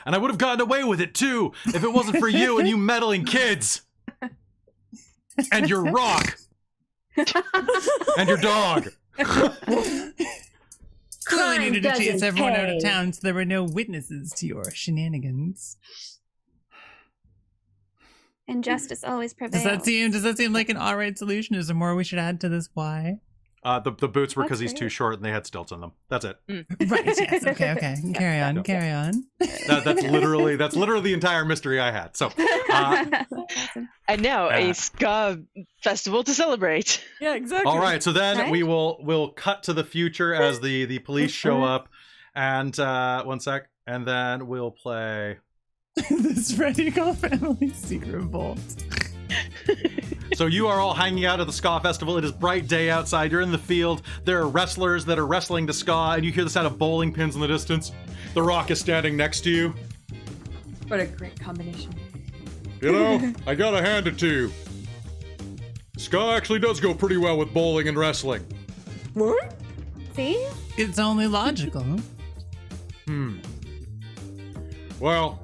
And I would have gotten away with it too if it wasn't for you and you meddling kids. And your rock. And your dog. Clearly needed to chase doesn't everyone out of pay. town so there were no witnesses to your shenanigans. And justice always Does prevails. that seem like an alright solution? Is there more we should add to this why? The boots were because That's he's too great. short and they had stilts in them. That's it. Right, yes, okay. Carry on. That's literally the entire mystery I had. So Awesome. And now Yeah. a ska festival to celebrate. Yeah, exactly. all right, so then Okay. we'll cut to the future as the police show up, and one sec, and then we'll play. The Spread Eagle family secret vault. So you are all hanging out at the ska festival. It is bright day outside. You're in the field. There are wrestlers that are wrestling to ska, and you hear the sound of bowling pins in the distance. The Rock is standing next to you. What a great combination. You know, I gotta hand it to you. Ska actually does go pretty well with bowling and wrestling. What? See? It's only logical. Well,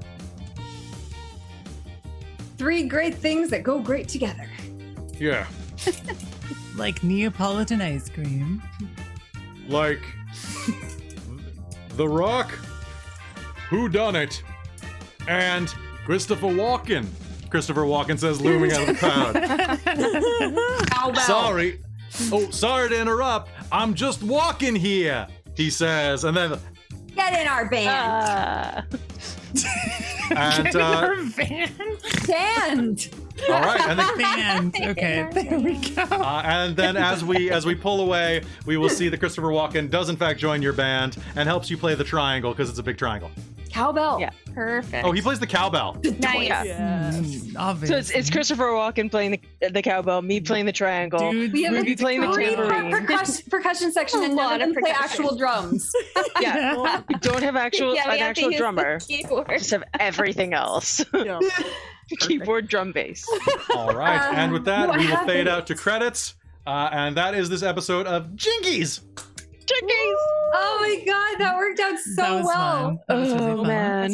3 great things that go great together. yeah, Like Neapolitan ice cream. like The Rock, Who Done It, And Christopher Walken. Christopher Walken says, looming out of the crowd. Cowbell. Sorry. Oh, sorry to interrupt. I'm just walking here, he says. And then, Get in our band. and, Stand. all right. And then, Band. Okay, there we go. and then as we pull away, we will see that Christopher Walken does in fact join your band and helps you play the triangle because it's a big triangle. Cowbell. Yeah. Perfect. Oh, he plays the cowbell. Nice. Yeah. Obviously. So it's Christopher Walken playing the cowbell, me playing the triangle. Dude, We have a Ruby playing the totally tambourine. percussion section and A none lot of of them play percussion. actual drums. Yeah, we don't have Yeah, we an have to actual use drummer. the keyboard. Just have everything else. Yeah. Keyboard, drum, bass. All right. And with that, What we will fade happened? out to credits. And that is this episode of Jinkies. Jinkies! Oh my god, that worked out so that was well. fun. That was really Oh fun. man.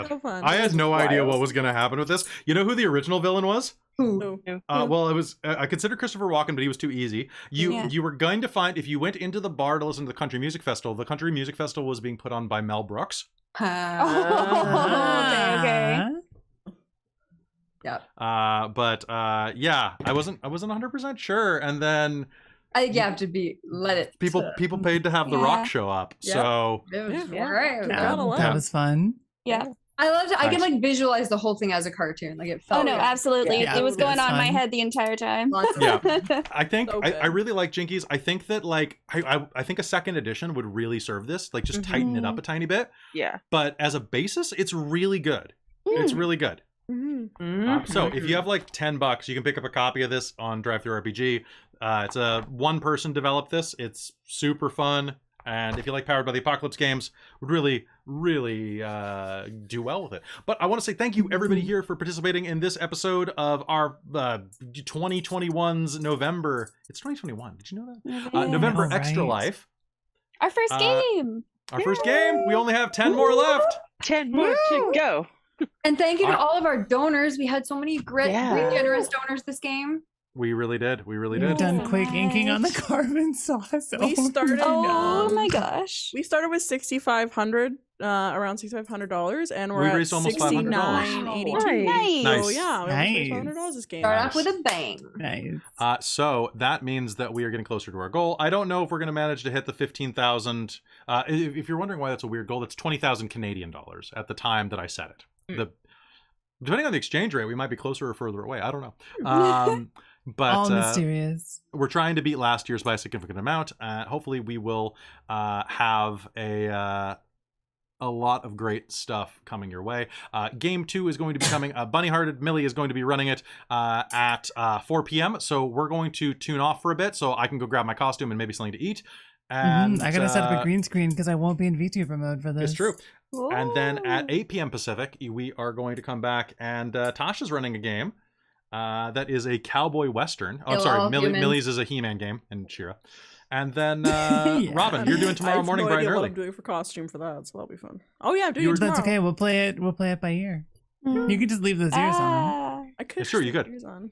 So fun. I had no idea what was going to happen with this. You know who the original villain was? Who? Well, it was I considered Christopher Walken, but he was too easy. Yeah. You were going to find if you went into the bar to listen to the country music festival. The country music festival was being put on by Mel Brooks. Okay. Yep. Yeah, I wasn't 100% sure, and then I think you have to let it. people paid to have The Yeah. Rock show up. Yeah. So It was Yeah. right. That was fun. Yeah. I loved it. I could Nice. like visualize the whole thing as a cartoon. Like it Oh felt. no, absolutely. Yeah, It was it going was on in my fun. head the entire time. Lots of- Yeah. I think So I good. really like Jinkies. I think that like I think a second edition would really serve this. Like just tighten it up a tiny bit. Yeah. But as a basis, it's really good. It's really good. Mhm. So if you have like $10, you can pick up a copy of this on DriveThruRPG. It's a one-person developed this. It's super fun, and if you like Powered by the Apocalypse games, would really do well with it. But I want to say thank you everybody here for participating in this episode of our 2021's November. It's 2021. Did you know that? Yeah. November All right. Extra Life. Our first game. Our first game. We only have 10 more left. 10 more to go. And thank you to all of our donors. We had so many great, Yeah. generous donors this game. We really did. We really We've did. done So quick inking on the nice. carbon sauce. We started- Oh Um, my gosh. We started with $6,500, around $6,500, and we're We at raised almost $500. $69.82. Nice. Nice. So yeah, we almost raised Nice. $500 this game. Start off with a bang. Nice. So that means that we are getting closer to our goal. I don't know if we're going to manage to hit the 15,000. If you're wondering why that's a weird goal, that's 20,000 Canadian dollars at the time that I set it. Depending on the exchange rate, we might be closer or further away. I don't know. But All mysterious. we're trying to beat last year's by a significant amount. Hopefully, we will have a lot of great stuff coming your way. Game 2 is going to be coming. Bunny Hearted Millie is going to be running it at 4 p.m. So we're going to tune off for a bit so I can go grab my costume and maybe something to eat. And I gotta set up a green screen because I won't be in VTuber mode for this. It's true. And then at Ooh. 8 p.m. Pacific, we are going to come back, and Tasha's running a game that is a cowboy western. Oh, I'm Kill sorry, all humans. Millie's is a He-Man game, and Shira. And then Yeah. Robin, you're doing I tomorrow have morning no bright idea and what early. I'm doing for costume for that, so that'll be fun. Oh yeah, I'm doing You it were- tomorrow. That's okay. We'll play it by ear. Mm. You can just leave those ears on. Ah. I could Yeah, sure, just you leave could. yours on.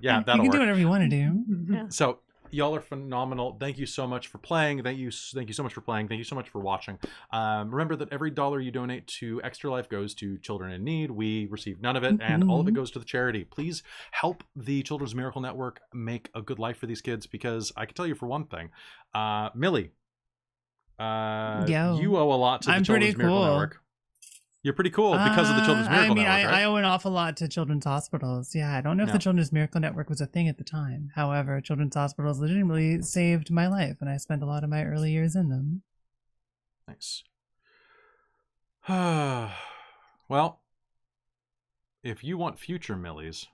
Yeah, You that'll can do work. whatever you want to do. Yeah. So y'all are phenomenal. Thank you so much for playing. Thank you so much for playing. Thank you so much for watching. Remember that every dollar you donate to Extra Life goes to children in need. We receive none of it, and all of it goes to the charity. Please help the Children's Miracle Network make a good life for these kids, because I can tell you for one thing, Millie, Yo. you owe a lot to the I'm Children's pretty Miracle cool. Network. You're pretty cool because of the Children's Miracle I mean, Network, right? I owe an awful lot to Children's Hospitals. Yeah, I don't know if Yeah. the Children's Miracle Network was a thing at the time. However, Children's Hospitals legitimately saved my life, and I spent a lot of my early years in them. Nice. Well, if you want future Millies,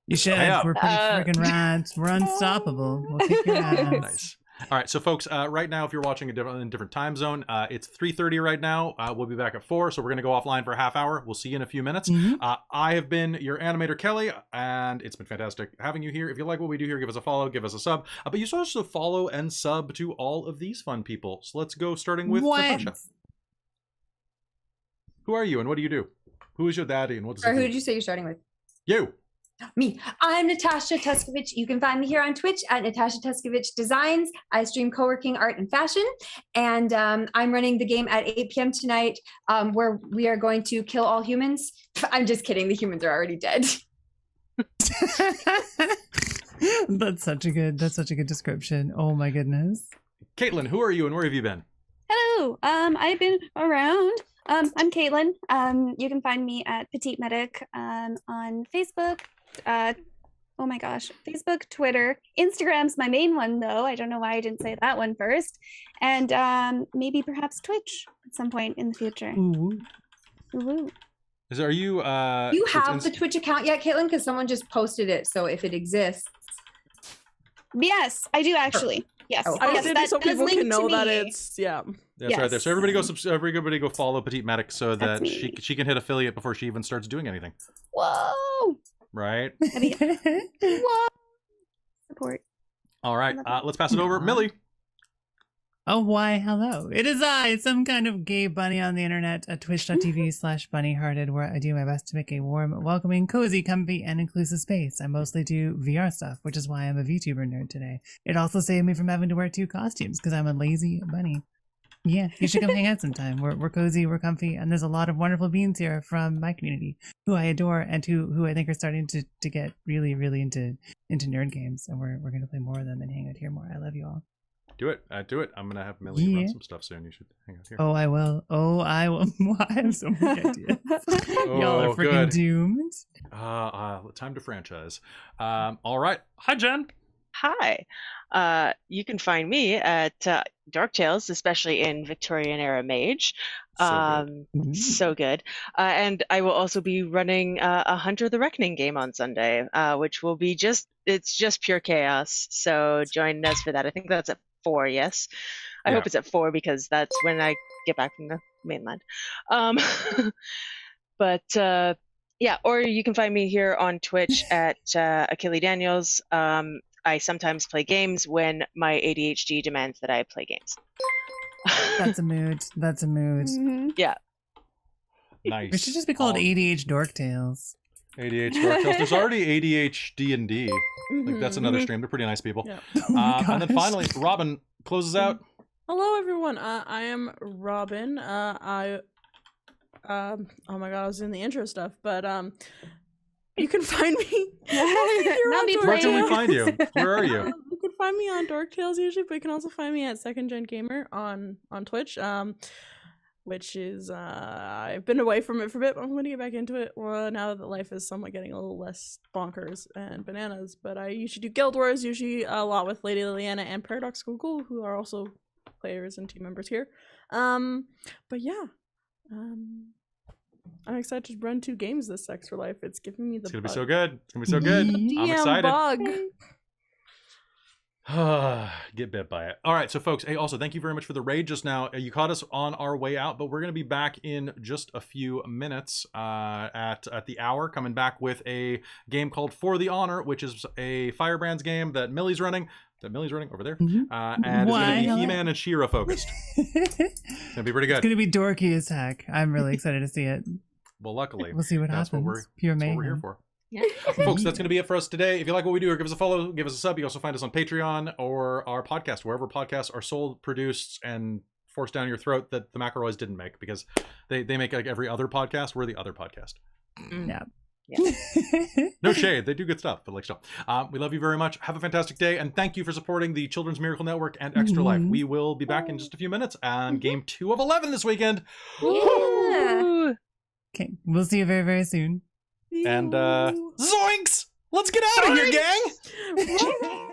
You should. Hey up. We're pretty freaking rats. We're unstoppable. We'll kick your ass. nice. All right, so folks, right now, if you're watching in a different time zone, it's 3:30 right now. We'll be back at 4, so we're going to go offline for a half hour. We'll see you in a few minutes. Mhm. I have been your animator, Kelly, and it's been fantastic having you here. If you like what we do here, give us a follow, give us a sub. But you should also follow and sub to all of these fun people. So let's go, starting with Natasha. Who are you, and what do you do? Who is your daddy, and what does Or he who do? did you say you're starting with? You. Me. I'm Natasha Tuskovich. You can find me here on Twitch at Natasha Tuskovich Designs. I stream co-working art and fashion, and I'm running the game at 8 p.m. tonight, where we are going to kill all humans. I'm just kidding. The humans are already dead. That's such a good description. Oh my goodness. Caitlan, who are you, and where have you been? Hello. I've been around. I'm Caitlan. You can find me at Petite Medic on Facebook. Oh my gosh, Facebook, Twitter, Instagram's my main one though. I don't know why I didn't say that one first. And maybe perhaps Twitch at some point in the future. Ooh. Ooh. Are you? You have the Twitch account yet, Caitlan? Because someone just posted it. So if it exists, Yes, I do actually. Yes, Oh. I yes, did it so does people link can know to that me. it's That's right there. So everybody Yes. everybody go follow Petite Medic so That's that me. she can hit affiliate before she even starts doing anything. Whoa. Right. Whoa. Support. All right. I love it. Let's pass it over, Millie. Oh, why, hello. It is I, some kind of gay bunny on the internet at twitch.tv/bunnyhearted, where I do my best to make a warm, welcoming, cozy, comfy, and inclusive space. I mostly do VR stuff, which is why I'm a VTuber nerd today. It also saved me from having to wear 2 costumes, because I'm a lazy bunny. Yeah, you should come hang out sometime. We're cozy, we're comfy, and there's a lot of wonderful beings here from my community, who I adore, and who I think are starting to get really, really into nerd games, and we're going to play more of them and hang out here more. I love you all. Do it. Do it. I'm going to have Millie run some stuff soon. You should hang out here. Oh, I will. I have so many ideas. Y'all are freaking doomed. Time to franchise. All right. Hi, Jen. Hi. You can find me at Dark Tales, especially in Victorian era Mage. So good. And I will also be running a Hunter the Reckoning game on Sunday, which will be just pure chaos. So join us for that. I think that's at 4, yes? I hope it's at 4 because that's when I get back from the mainland. But yeah, or you can find me here on Twitch at Achille Daniels. I sometimes play games when my ADHD demands that I play games. That's a mood. Mm-hmm. Yeah. Nice. It should just be called ADH Dork Tales. ADH Dork Tales. There's already ADH D&D. Like, that's another stream. They're pretty nice people. Yeah. And then finally, Robin closes out. Hello, everyone. I am Robin. Oh my god, I was in the intro stuff, but you can find me. Where can we find you? Where are you? You can find me on Dork Tales usually, but you can also find me at Second Gen Gamer on Twitch. Which is I've been away from it for a bit, but I'm going to get back into it now that life is somewhat getting a little less bonkers and bananas. But I usually do Guild Wars, usually a lot with Lady Liliana and Paradox Google, who are also players and team members here. But yeah, I'm excited to run 2 games this Sex for Life. It's giving me the It's going to bug. be so good. It's going to be so good. I'm excited. Bug. Get bit by it. All right, so folks, hey, also thank you very much for the raid just now. You caught us on our way out, but we're going to be back in just a few minutes at the hour, coming back with a game called For the Honor, which is a Firebrands game that Millie's running. Over there. And it's going to be He-Man and She-Ra focused. It's going to be pretty good. It's going to be dorky as heck. I'm really excited to see it. Well, luckily. We'll see what happens. That's what we're here for. Yeah. Folks, that's going to be it for us today. If you like what we do, give us a follow, give us a sub. You also find us on Patreon or our podcast, wherever podcasts are sold, produced, and forced down your throat that the McElroys didn't make, because they make like every other podcast. We're the other podcast. Yeah. No shade. They do good stuff, but like still. We love you very much. Have a fantastic day, and thank you for supporting the Children's Miracle Network and Extra Life. We will be back in just a few minutes on game 2 of 11 this weekend. Yeah. Okay, we'll see you very, very soon. And zoinks! Let's get out of here, gang!